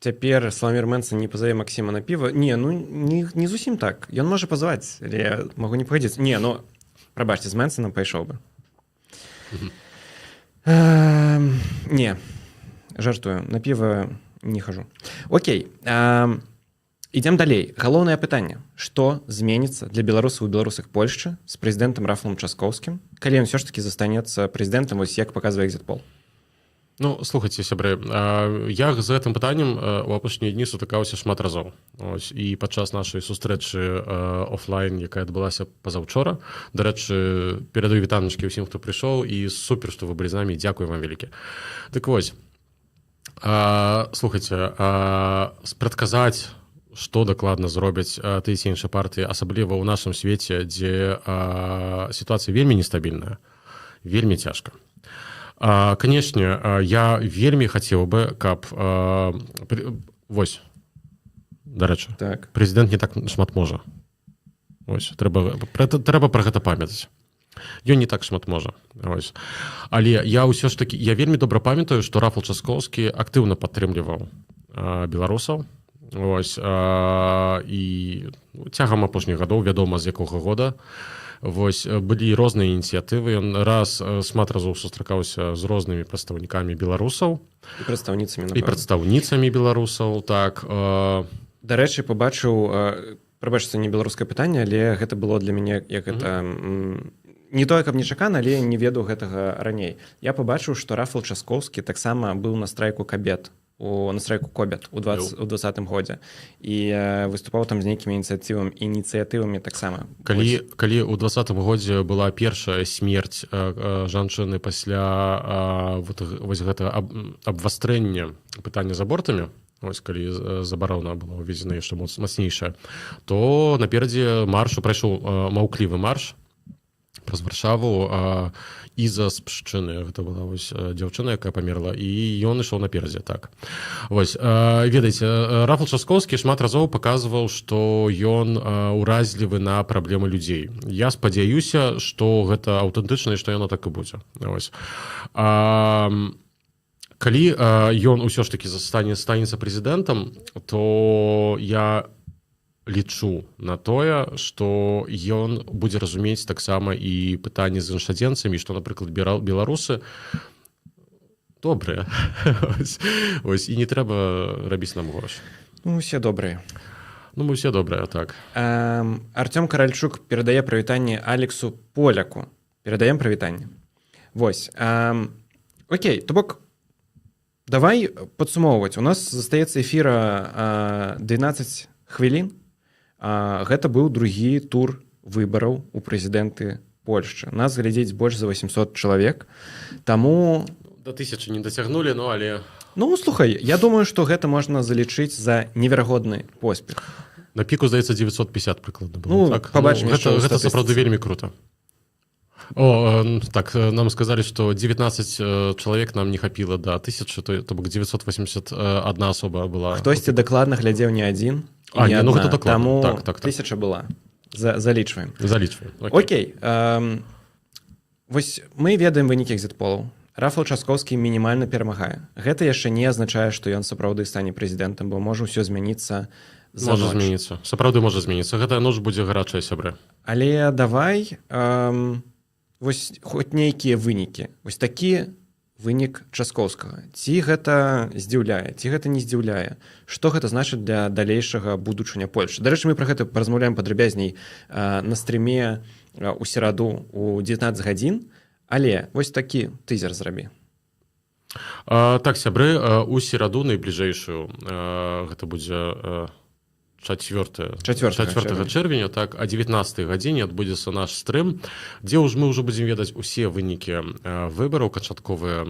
цяпер Славамір Мэнсон не пазаве Максіма на піва. Не, ну не зусім так. Ён можа пазваць, але я магу не пагадзіцца. Не, ну, прабачце, з Мэнсонам пайшоў бы. Не, жартую, на піва не хожу. Окей, ідзем далей. Галоўнае пытанне, што зменіцца для беларусаў і беларусак Польшчы з прэзідэнтам Рафалам Часкоўскім, калі ён ўсё ж такі застанецца прэзідэнтам, вось як паказвае экзіт-пол? Ну, слухайце, сябры, я з гэтым пытаннем у апошнія дні сутыкаўся шмат разоў. Ось, і падчас нашай сустрэчы офлайн, якая адбылася пазаўчора. Дарэчы, перадаю вітаначкі ўсім, хто прыйшоў, і супер, што вы былі з намі, дзякую вам вялікі. Так вось, слухайце, прадказаць, што дакладна зробяць тыя ці іншыя партыі, асабліва ў нашым свеце, дзе сітуацыя вельмі нестабільная, вельмі цяжка. Канешне, я вельмі хацеў бы, каб... Вось, дарэчы, так. Прэзідэнт не так шмат можа. Вось, трэба пра гэта памятаць. Ён не так шмат можа. Вось. Але я ўсё ж такі, я вельмі добра памятаю, што Рафал Часкоўскі актыўна падтрымліваў беларусаў. Вось, і цягам апошніх гадоў, вядома, з якога года. Вось, былі розныя ініцыятывы. Ён шмат разоў сустракаўся з рознымі прадстаўнікамі беларусаў. І прадстаўніцамі, напэўна. І прадстаўніцамі беларусаў, так. Дарэчы, пабачыў Прабачце, не беларускае пытанне, але гэта было для мяне як гэта не тое, каб нечакана, але не ведаў гэтага раней. Я пабачыў, што Рафал Часкоўскі таксама быў на страйку кабет на страйку кобят у 2020 годзе і выступаў там з нейкімі ініцыятывамі таксама. Калі ў 2020 годзе была першая смерць жанчыны пасля вось гэтага абвастрэння пытання з абортамі, ось калі забарона была ўведзена яшчэ мацнейшая, то наперадзе маршу прайшоў маўклівы марш праз Варшаву і-за спшчыны. Гэта была вось дзяўчына, якая памерла, і ён ішоў наперадзе. Так. Вось, ведаеце, Рафал Часкоўскі шмат разоў паказваў, што ён уразлівы на праблемы людзей. Я спадзяюся, што гэта аўтэнтычна і што яно так і будзе. Вось. Калі ён усё ж такі станецца прэзідэнтам, то я лічу на тое, што ён будзе разумець таксама і пытанні з іншадзенцамі, што, напрыклад, беларусы добрыя. Ось, і не трэба рабіць нам горш. Ну, усе добрыя. Ну, мы ўсе добрыя, так. Артём Каральчук перадае прывітанне Алексу Поляку. Перадаем прывітанне. Вось. Окей, то бок, давай падсумоўваць. У нас застаецца эфіра 12 хвілін. Гэта быў другі тур выбараў у прэзідэнты Польшчы. Нас глядзіць больш за 800 чалавек. Таму... Да 1000 не дацягнулі, ну, але... Ну, слухай, я думаю, што гэта можна залічыць за неверагодны поспех. На піку, здаецца, 950 прыкладна было. Ну, так? побачым, гэта сапраўды вельмі круто. Так, нам сказалі, што 19 чалавек нам не хапіла да 1000, то бок 981 асоба была. Хтосьці дакладна глядзеў не адзін, ну гэта дакладна. Таму так. 1000 была. Залічваем. Окей. Вось мы ведаем вынікі экзіт-полаў. Рафал Часкоўскі мінімальна перамагае. Гэта яшчэ не азначае, што ён сапраўды стане прэзідэнтам, бо можа ўсё змяніцца за ноч. Можа змяніцца. Сапраўды можа змяніцца. Гэтая ноч будзе гарачая, сябры. Але давай вось хоць нейкія вынікі. Вось такі вынік Часкоўскага. Ці гэта здзіўляе, ці гэта не здзіўляе? Што гэта значыць для далейшага будучыня Польшчы? Дарэчы, мы пра гэта паразмаўляем падрабязней на стрыме у сераду у 19 гадзін, але вось такі тызер зрабі. Так, сябры, у сераду найбліжэйшую, гэта будзе 4 чэрвеня, так, о 19 гадзіне адбудзецца наш стрым, дзе мы ўжо будзем ведаць усе вынікі выбараў канчатковыя,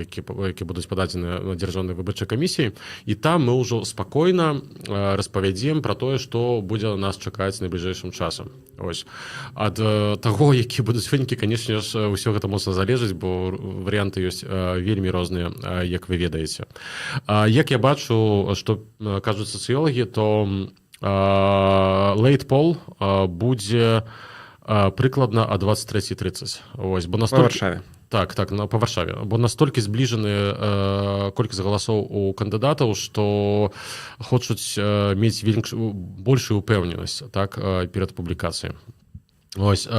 які будуць пададзены дзяржаўнай выбарчай камісіі, і там мы ўжо спакойна распавядзем пра тое, што будзе нас чакаць найбліжэйшым часам. Ось. Ад таго, які будуць вынікі, канешне ж, усё гэта моцна залежыць, бо варыянты ёсць вельмі розныя, як вы ведаеце. Як я бачу, што кажуць сацыёлагі, то лейт-пол будзе прыкладна о 23:30. Ось, бо па Варшаве. Так, па Варшаве. Бо настолькі збліжаны колькасць галасоў у кандыдатаў, што хочуць мець большую ўпэўненасць, так, перад публікацыяй. Ось,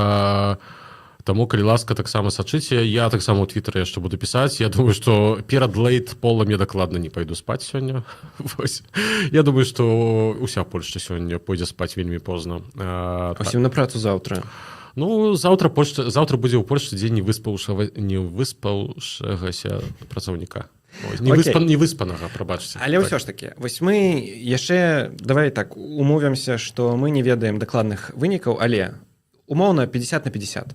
таму, калі ласка, таксама сачыце. Я таксама ў Твіттары яшчэ буду пісаць. Я думаю, што перад лейт-полам я дакладна не пайду спаць сёння. Я думаю, што ўся Польшча сёння пойдзе спаць вельмі позна. Усім на працу заўтра. Ну, заўтра будзе ў Польшчы дзень невыспаўшагася працаўніка. Невыспанага, прабачце. Але ўсё ж такі, вось мы яшчэ, давай так, умовімся, што мы не ведаем дакладных вынікаў, але умоўна 50/50.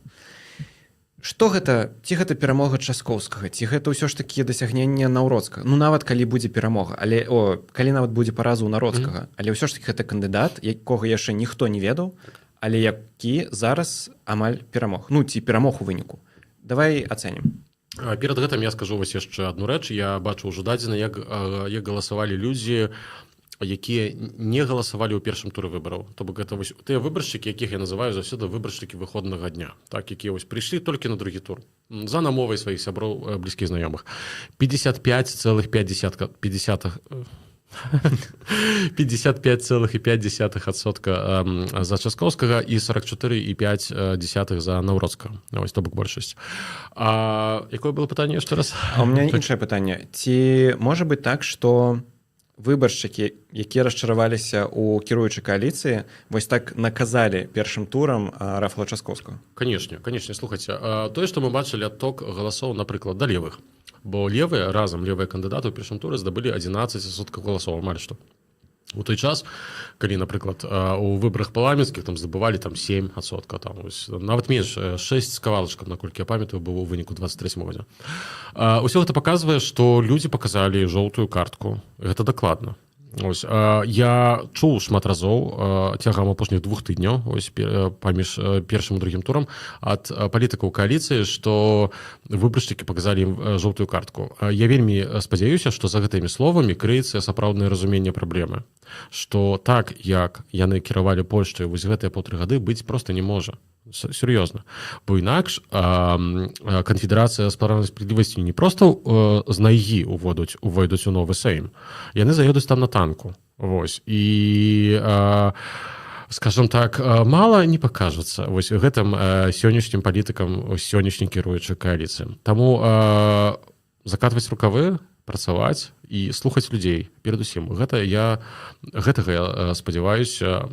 Што гэта? Ці гэта перамога Часкоўскага? Ці гэта ўсё ж такі дасягненне Наўродскага? Ну, нават калі будзе перамога, калі нават будзе параза ў Народскага, але ўсё ж такі гэта кандыдат, якога яшчэ ніхто не ведаў, але які зараз амаль перамог. Ну, ці перамог у выніку. Давай ацэнім. Перад гэтым я скажу вось яшчэ адну рэч. Я бачу ўжо дадзена, як галасавалі людзі, якія не галасавалі ў першым туры выбараў. То бок гэта вось тыя выбаршчыкі, якіх я называю заўсёды выбаршчыкі выходнага дня, так, якія вось прыйшлі толькі на другі тур за намовай сваіх сяброў, блізкіх знаёмых. 55,5% за Часкоўскага і 44,5% за Наўродскага. Вось то бок большасць. Якое было пытанне яшчэ раз? У меня іншае пытанне. Ці можа быць так, што выбаршчыкі, якія расчараваліся ў кіруючай кааліцыі, вось так наказалі першым турам Рафала Часкоўскага? Конечно, слухайце, тое, што мы бачылі адток галасоў, напрыклад, да левых, бо левыя кандыдаты ў першым туры здабылі 11% галасоў, амаль што. У той час, калі, напрыклад, у выбарах парламенцкіх там здабывалі там 7%, там, ось, нават менш, 6 з кавалачкам, наколькі я памятаю, было ў выніку 23 годзе. Усё гэта паказвае, што людзі паказалі жоўтую картку. Гэта дакладна. Ось, я чуў шмат разоў цягам апошніх 2 тыдняў паміж першым і другім турам ад палітыкаў кааліцыі, што выбаршчыкі паказалі ім жоўтую картку. Я вельмі спадзяюся, што за гэтымі словамі крыецца сапраўднае разуменне праблемы, што так, як яны кіравалі Польшчай вось гэтыя 1,5 гады, быць проста не можа. Сур'ёзна. Бо інакш канфедэрацыя з правам і справядлівасці не проста з найгі увойдуць у новы Сейм. Яны заедуць там на танку. Вось. І, скажам так, мала не пакажацца вось гэтым сённяшнім палітыкам, сённяшняй кіруючай кааліцыі. Таму закатваць рукавы, працаваць і слухаць людзей перадусім. Гэтага я спадзяваюся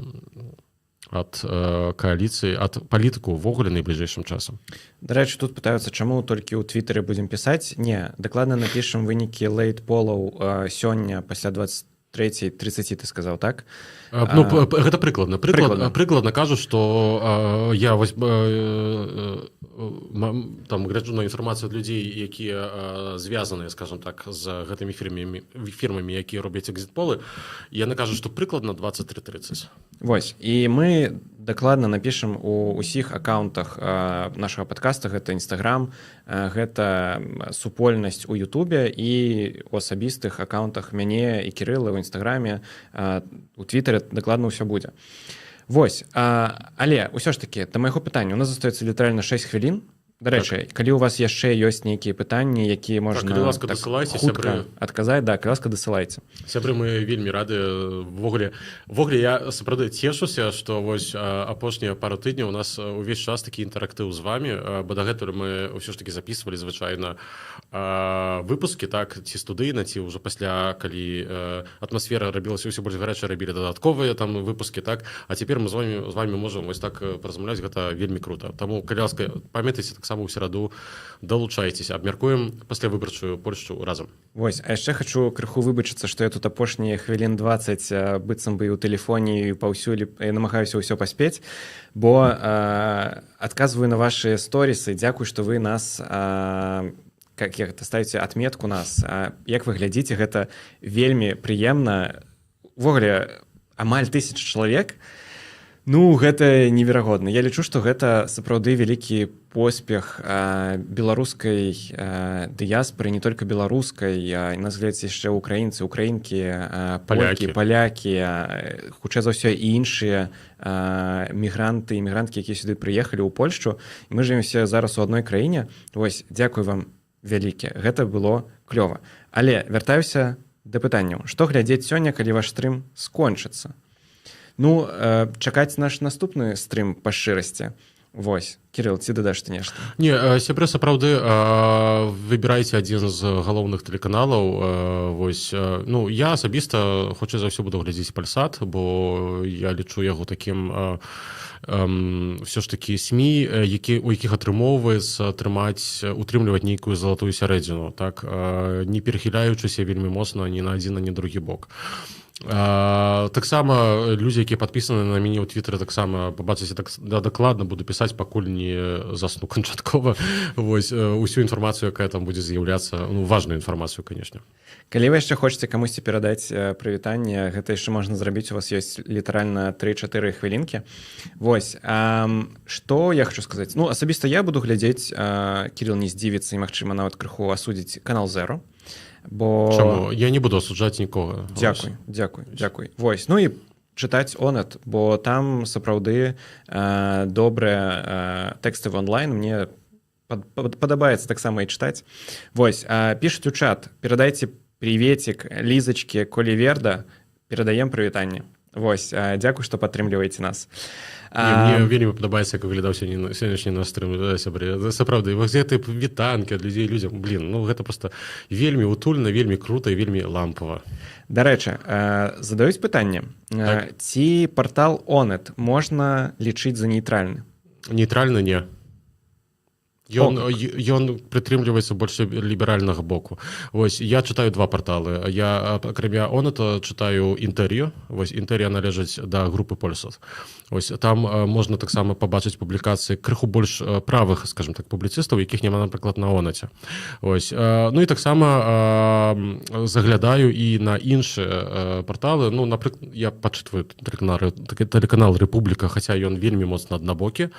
ад кааліцыі, ад палітыку ўвогуле найбліжэйшым часам. Дарэчы, тут пытаюцца, чаму толькі ў Твітары будзем пісаць. Не, дакладна напішам вынікі лейт-полаў сёння пасля 23:30, ты сказаў, так? Ну, гэта прыкладна. Прыкладна кажу, што я там гляджу на інфармацыю ад людзей, якія звязаныя, скажам так, з гэтымі фірмамі, якія робяць экзіт-полы, яны кажуць, што прыкладна 23:30. Вось, і мы дакладна напішам у ўсіх аккаунтах нашага падкаста, гэта Інстаграм, гэта супольнасць у Ютубе і у асабістых аккаунтах мяне і Кірыла ў Інстаграме, у Твітары дакладна ўсё будзе. Вось, але ўсё ж такі, да майго пытання, у нас застаецца літаральна 6 хвілін. Дарэчы, калі у вас яшчэ ёсць нейкія пытанні, якія можна хутка адказаць, да, ласка, дасылайце. Сябры, мы вельмі рады. Ввогуле я сапраўды цешуся, што вось апошнія пару тыдняў у нас увесь час такі інтэрактыў з вамі, бо дагэтуль мы ўсё ж такі запісвалі звычайна выпускі, так, ці студыйна, ці ўжо пасля, калі атмасфера рабілася ўсё больш гарачая, рабілі дадатковыя там выпускі, так, а цяпер мы з вамі можам вось так паразмаўляць, гэта вельмі крута. Таму, калі ласка, памятайце так саму ў сераду, далучайцеся, абмяркуем паслявыбарчую Польшчу разам. Вось, а яшчэ хачу крыху выбачыцца, што я тут апошнія хвілін 20 быццам бы і ў тэлефоне і паўсюль намагаюся ўсё паспець, бо адказваю на вашы сторісы. Дзякуй, што вы нас как ставіце адметку нас. Як вы глядзіце, гэта вельмі прыемна. Увогуле, амаль 1000 чалавек. Ну, гэта неверагодна. Я лічу, што гэта сапраўды вялікі поспех беларускай дыяспары, не толькі беларускай, нас глядзяць яшчэ украінцы, украінкі, палякі, хутчэй за ўсё і іншыя мігранты і мігранткі, якія сюды прыехалі ў Польшчу. І мы жывемся зараз у адной краіне. Вось, дзякуй вам вялікі. Гэта было клёва. Але вяртаюся да пытанняў. Што глядзець сёння, калі ваш стрым скончыцца? Ну, чакаць наш наступны стрым па шчырасці. Вось, Кірыл, ці дадаш ты нешта? Не, сябры, сапраўды, выбірайце адзін з галоўных тэлеканалаў. Вось, ну, я асабіста, хутчэй за ўсё, буду глядзець Пальсат, бо я лічу яго такім все ж такі СМІ, у якіх атрымоўваецца утрымліваць нейкую залатую сярэдзіну, так, не перахіляючыся вельмі моцна ні на адзін, ні на другі бок. Таксама людзі, якія падпісаны на мяне ў Твітары, таксама пабачыце, дакладна буду пісаць, пакуль не засну канчаткова. Вось, усю інфармацыю, якая там будзе з'яўляцца, ну, важную інфармацыю, канешне. Калі вы яшчэ хочаце камусьці перадаць прывітанне, гэта яшчэ можна зрабіць, у вас ёсць літаральна 3-4 хвілінкі. Вось, што я хочу сказаць? Ну, асабіста я буду глядзець, Кірыл не здзівіцца і, магчыма, нават крыху асудзіць канал Zero. Бо... Чаму? Я не буду асуджаць нікога. Дзякуй. Вось, ну і чытаць Онет, бо там сапраўды добрыя тэксты в онлайн, мне падабаецца таксама і чытаць. Вось, пішуць у чат, перадайце приветик Лизочке Коливерда, передаем прывітанне. Вось, дзякуй, што падтрымліваеце нас. Мне вельмі падабаецца, як выглядаў сённяшні наш стрым, сябры. Сапраўды, гэтыя вітанкі ад людзей людзям, гэта проста вельмі утульна, вельмі крута і вельмі лампава. Дарэчы, задаюць пытанне. Так. Ці партал Онет можна лічыць за нейтральны? Нейтральна не. Ён прытрымліваецца больш ліберальнага боку. Вось, я чытаю два парталы. Я, акрамя Онета, чытаю Інтэрію. Вось, Інтэрія належыць да групы Польсат. Вось, там можна таксама пабачыць публікацыі крыху больш правых, скажем так, публіцыстаў, якіх няма, напрыклад, на Онеце. Вось. Ну і таксама заглядаю і на іншыя парталы. Ну, напрыклад, я пачытваю тэлеканал Рэпубліка, хаця ён вельмі моцна аднабокі.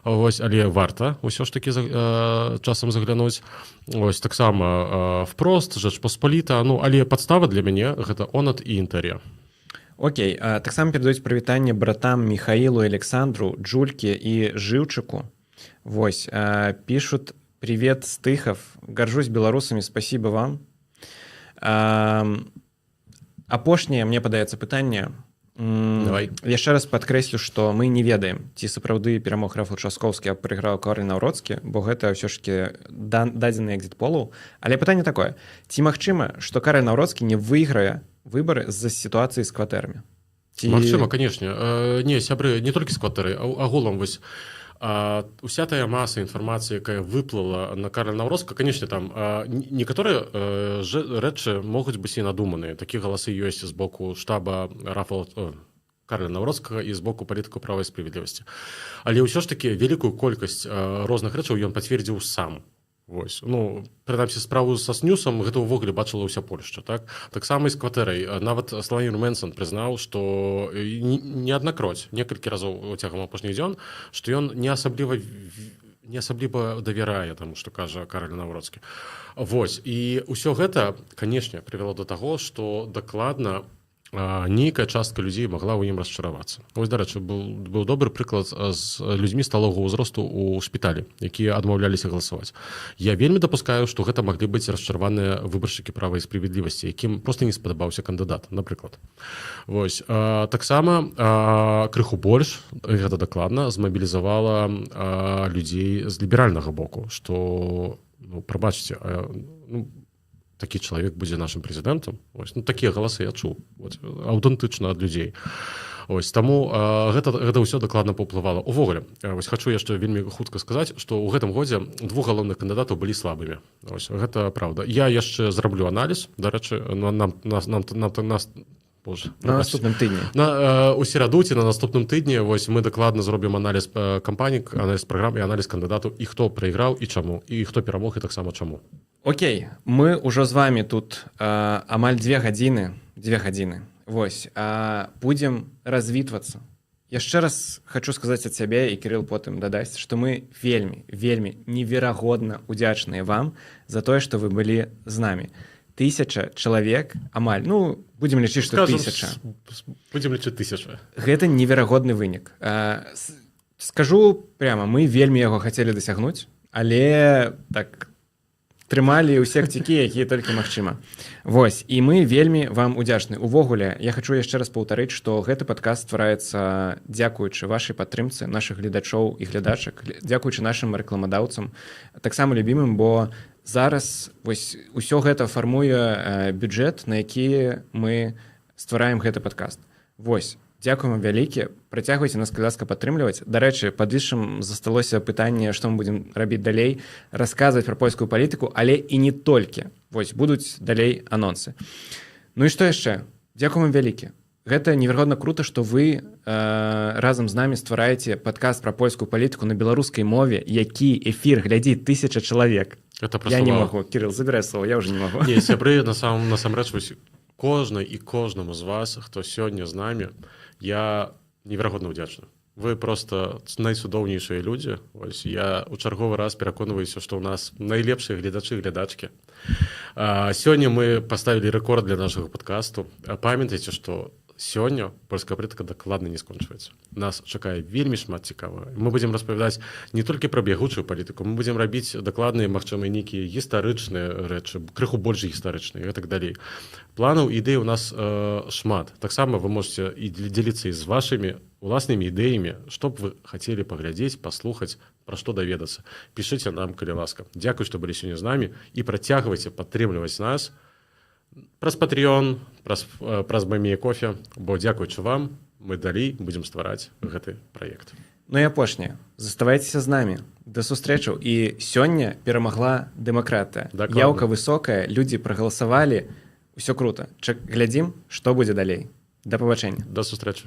Вось, але варта ўсё ж такі часам заглянуць. Ось таксама впрост, Жэч Паспаліта, але падстава для мяне гэта Онет і Інтэрія. Окей, таксама перадаюць прывітанне братам Михаилу и Александру, Джульке и Живчику. Вось, пишут: «Привет, Стыхов, горжусь белорусами, спасибо вам». Апошняе, мне падаецца пытанне. Давай. Яшчэ раз падкрэслю, што мы не ведаем, ці сапраўды перамог Рафал Часкоўскі, а прайграў Кароль Наўроцкі, бо гэта ўсё ж такі дадзены экзіт-полаў. Але пытанне такое: ці магчыма, што Кароль Наўроцкі не выйграе выбары з-за сітуацыі з кватэрамі? Магчыма, канешне. Не, сябры, не толькі з кватэрай, агулам вось уся тая маса інфармацыі, якая выплыла на Кароля Наўроцкага, канешне, там некаторыя рэчы могуць быць і надуманыя. Такі галасы ёсць з боку штаба Кароля Наўроцкага і з боку палітыкаў права і справядлівасці. Але ўсё ж такі вялікую колькасць розных рэчаў ён пацвердзіў сам. Вось. Прынамсі, справу са снюсам гэта ўвогуле бачыла ўся Польшча. Таксама і з кватэрай. Нават Славімір Мэнсон прызнаў, што неаднакроць, некалькі разоў цягам апошніх дзён, што ён не асабліва давярае таму, што кажа Кароль Наўроцкі. Вось. І ўсё гэта, канешне, прывяло да таго, што дакладна нейкая частка людзей магла ў ім расчаравацца. Вось, дарэчы, быў добры прыклад з людзьмі сталога ўзросту ў шпіталі, якія адмаўляліся галасаваць. Я вельмі дапускаю, што гэта маглі быць расчараваныя выбаршчыкі права і справядлівасці, якім проста не спадабаўся кандыдат, напрыклад. Вось. Таксама крыху больш, гэта дакладна, змабілізавала людзей з ліберальнага боку, што, прабачце, такі чалавек будзе нашым прэзідэнтам. Такія галасы я чуў. Аўтэнтычна ад людзей. Таму гэта ўсё дакладна паўплывала. Увогуле, хачу яшчэ вельмі хутка сказаць, што ў гэтым годзе двух галоўных кандыдатаў былі слабымі. Гэта праўда. Я яшчэ зраблю аналіз, дарэчы, на наступным тыдні. У сераду ці на наступным тыдні мы дакладна зробім аналіз кампаній, аналіз праграм і аналіз кандыдатаў, і хто прайграў, і чаму, і хто перамог, і таксама чаму. Окей, мы ўжо з вами тут амаль 2 гадзіны. Вось, будзем развітвацца. Яшчэ раз хочу сказаць ад сябе, і Кірыл потым дадасць, што мы вельмі, вельмі неверагодна удзячныя вам за тое, што вы былі з намі. 1000 чалавек, амаль, будзем лічыць, што 1000. Будзем лічыць 1000. Гэта неверагодны вынік. Скажу прямо, мы вельмі яго хацелі дасягнуць, але так трымалі ўсе кцікі, якія толькі магчыма. Вось, і мы вельмі вам удзячны. Увогуле, я хачу яшчэ раз паўтарыць, што гэты падкаст ствараецца дзякуючы вашай падтрымцы, нашых гледачоў і глядачак, дзякуючы нашым рэкламадаўцам, таксама любімым, бо зараз вось усё гэта фармуе бюджэт, на які мы ствараем гэты падкаст. Вось, дзякуем вам вялікі, працягвайце нас, калі ласка, падтрымліваць. Дарэчы, пад іншым засталося пытанне, што мы будзем рабіць далей, расказваць пра польскую палітыку, але і не толькі. Вось, будуць далей анонсы. Ну і што яшчэ? Дзякуем вам вялікі. Гэта неверагодна крута, што вы разам з намі ствараеце падкаст пра польскую палітыку на беларускай мове, які эфір глядзіць 1000 чалавек. Я не магу. Кірыл, забірай слова, я ўжо не магу. Не, сябры, насамрэч, кожнай і кожнаму з вас, хто сёння з намі, я неверагодна ўдзячны. Вы просто найцудоўнейшыя людзі. Вось, я ў чарговы раз пераконваюся, што ў нас найлепшыя гледачы і глядачкі. Сёння мы паставілі рэкорд для нашага падкасту. Памятайце, што сёння польская палітыка дакладна не скончваецца. Нас чакае вельмі шмат цікавага. Мы будзем распавядаць не толькі пра бягучую палітыку, мы будзем рабіць дакладныя, магчыма, нейкія гістарычныя рэчы, крыху больш гістарычныя і так далей. Планаў і ідэй у нас шмат. Таксама вы можете і дзеліцца і з вашымі уласнымі ідэямі, што б вы хацелі паглядзець, паслухаць, пра што даведацца. Пішыце нам, калі ласка. Дзякуй, што былі сёння з намі і працягвайце падтрымліваць нас праз Patreon, праз Баймія Кофе, бо дзякуючы вам мы далей будзем ствараць гэты праект. Ну і апошняе. Заставайцеся з намі. Да сустрэчаў. І сёння перамагла дэмакратыя. Яўка высокая, людзі прагаласавалі. Усё круто. Глядзім, што будзе далей. Да пабачэння. Да сустрэчы.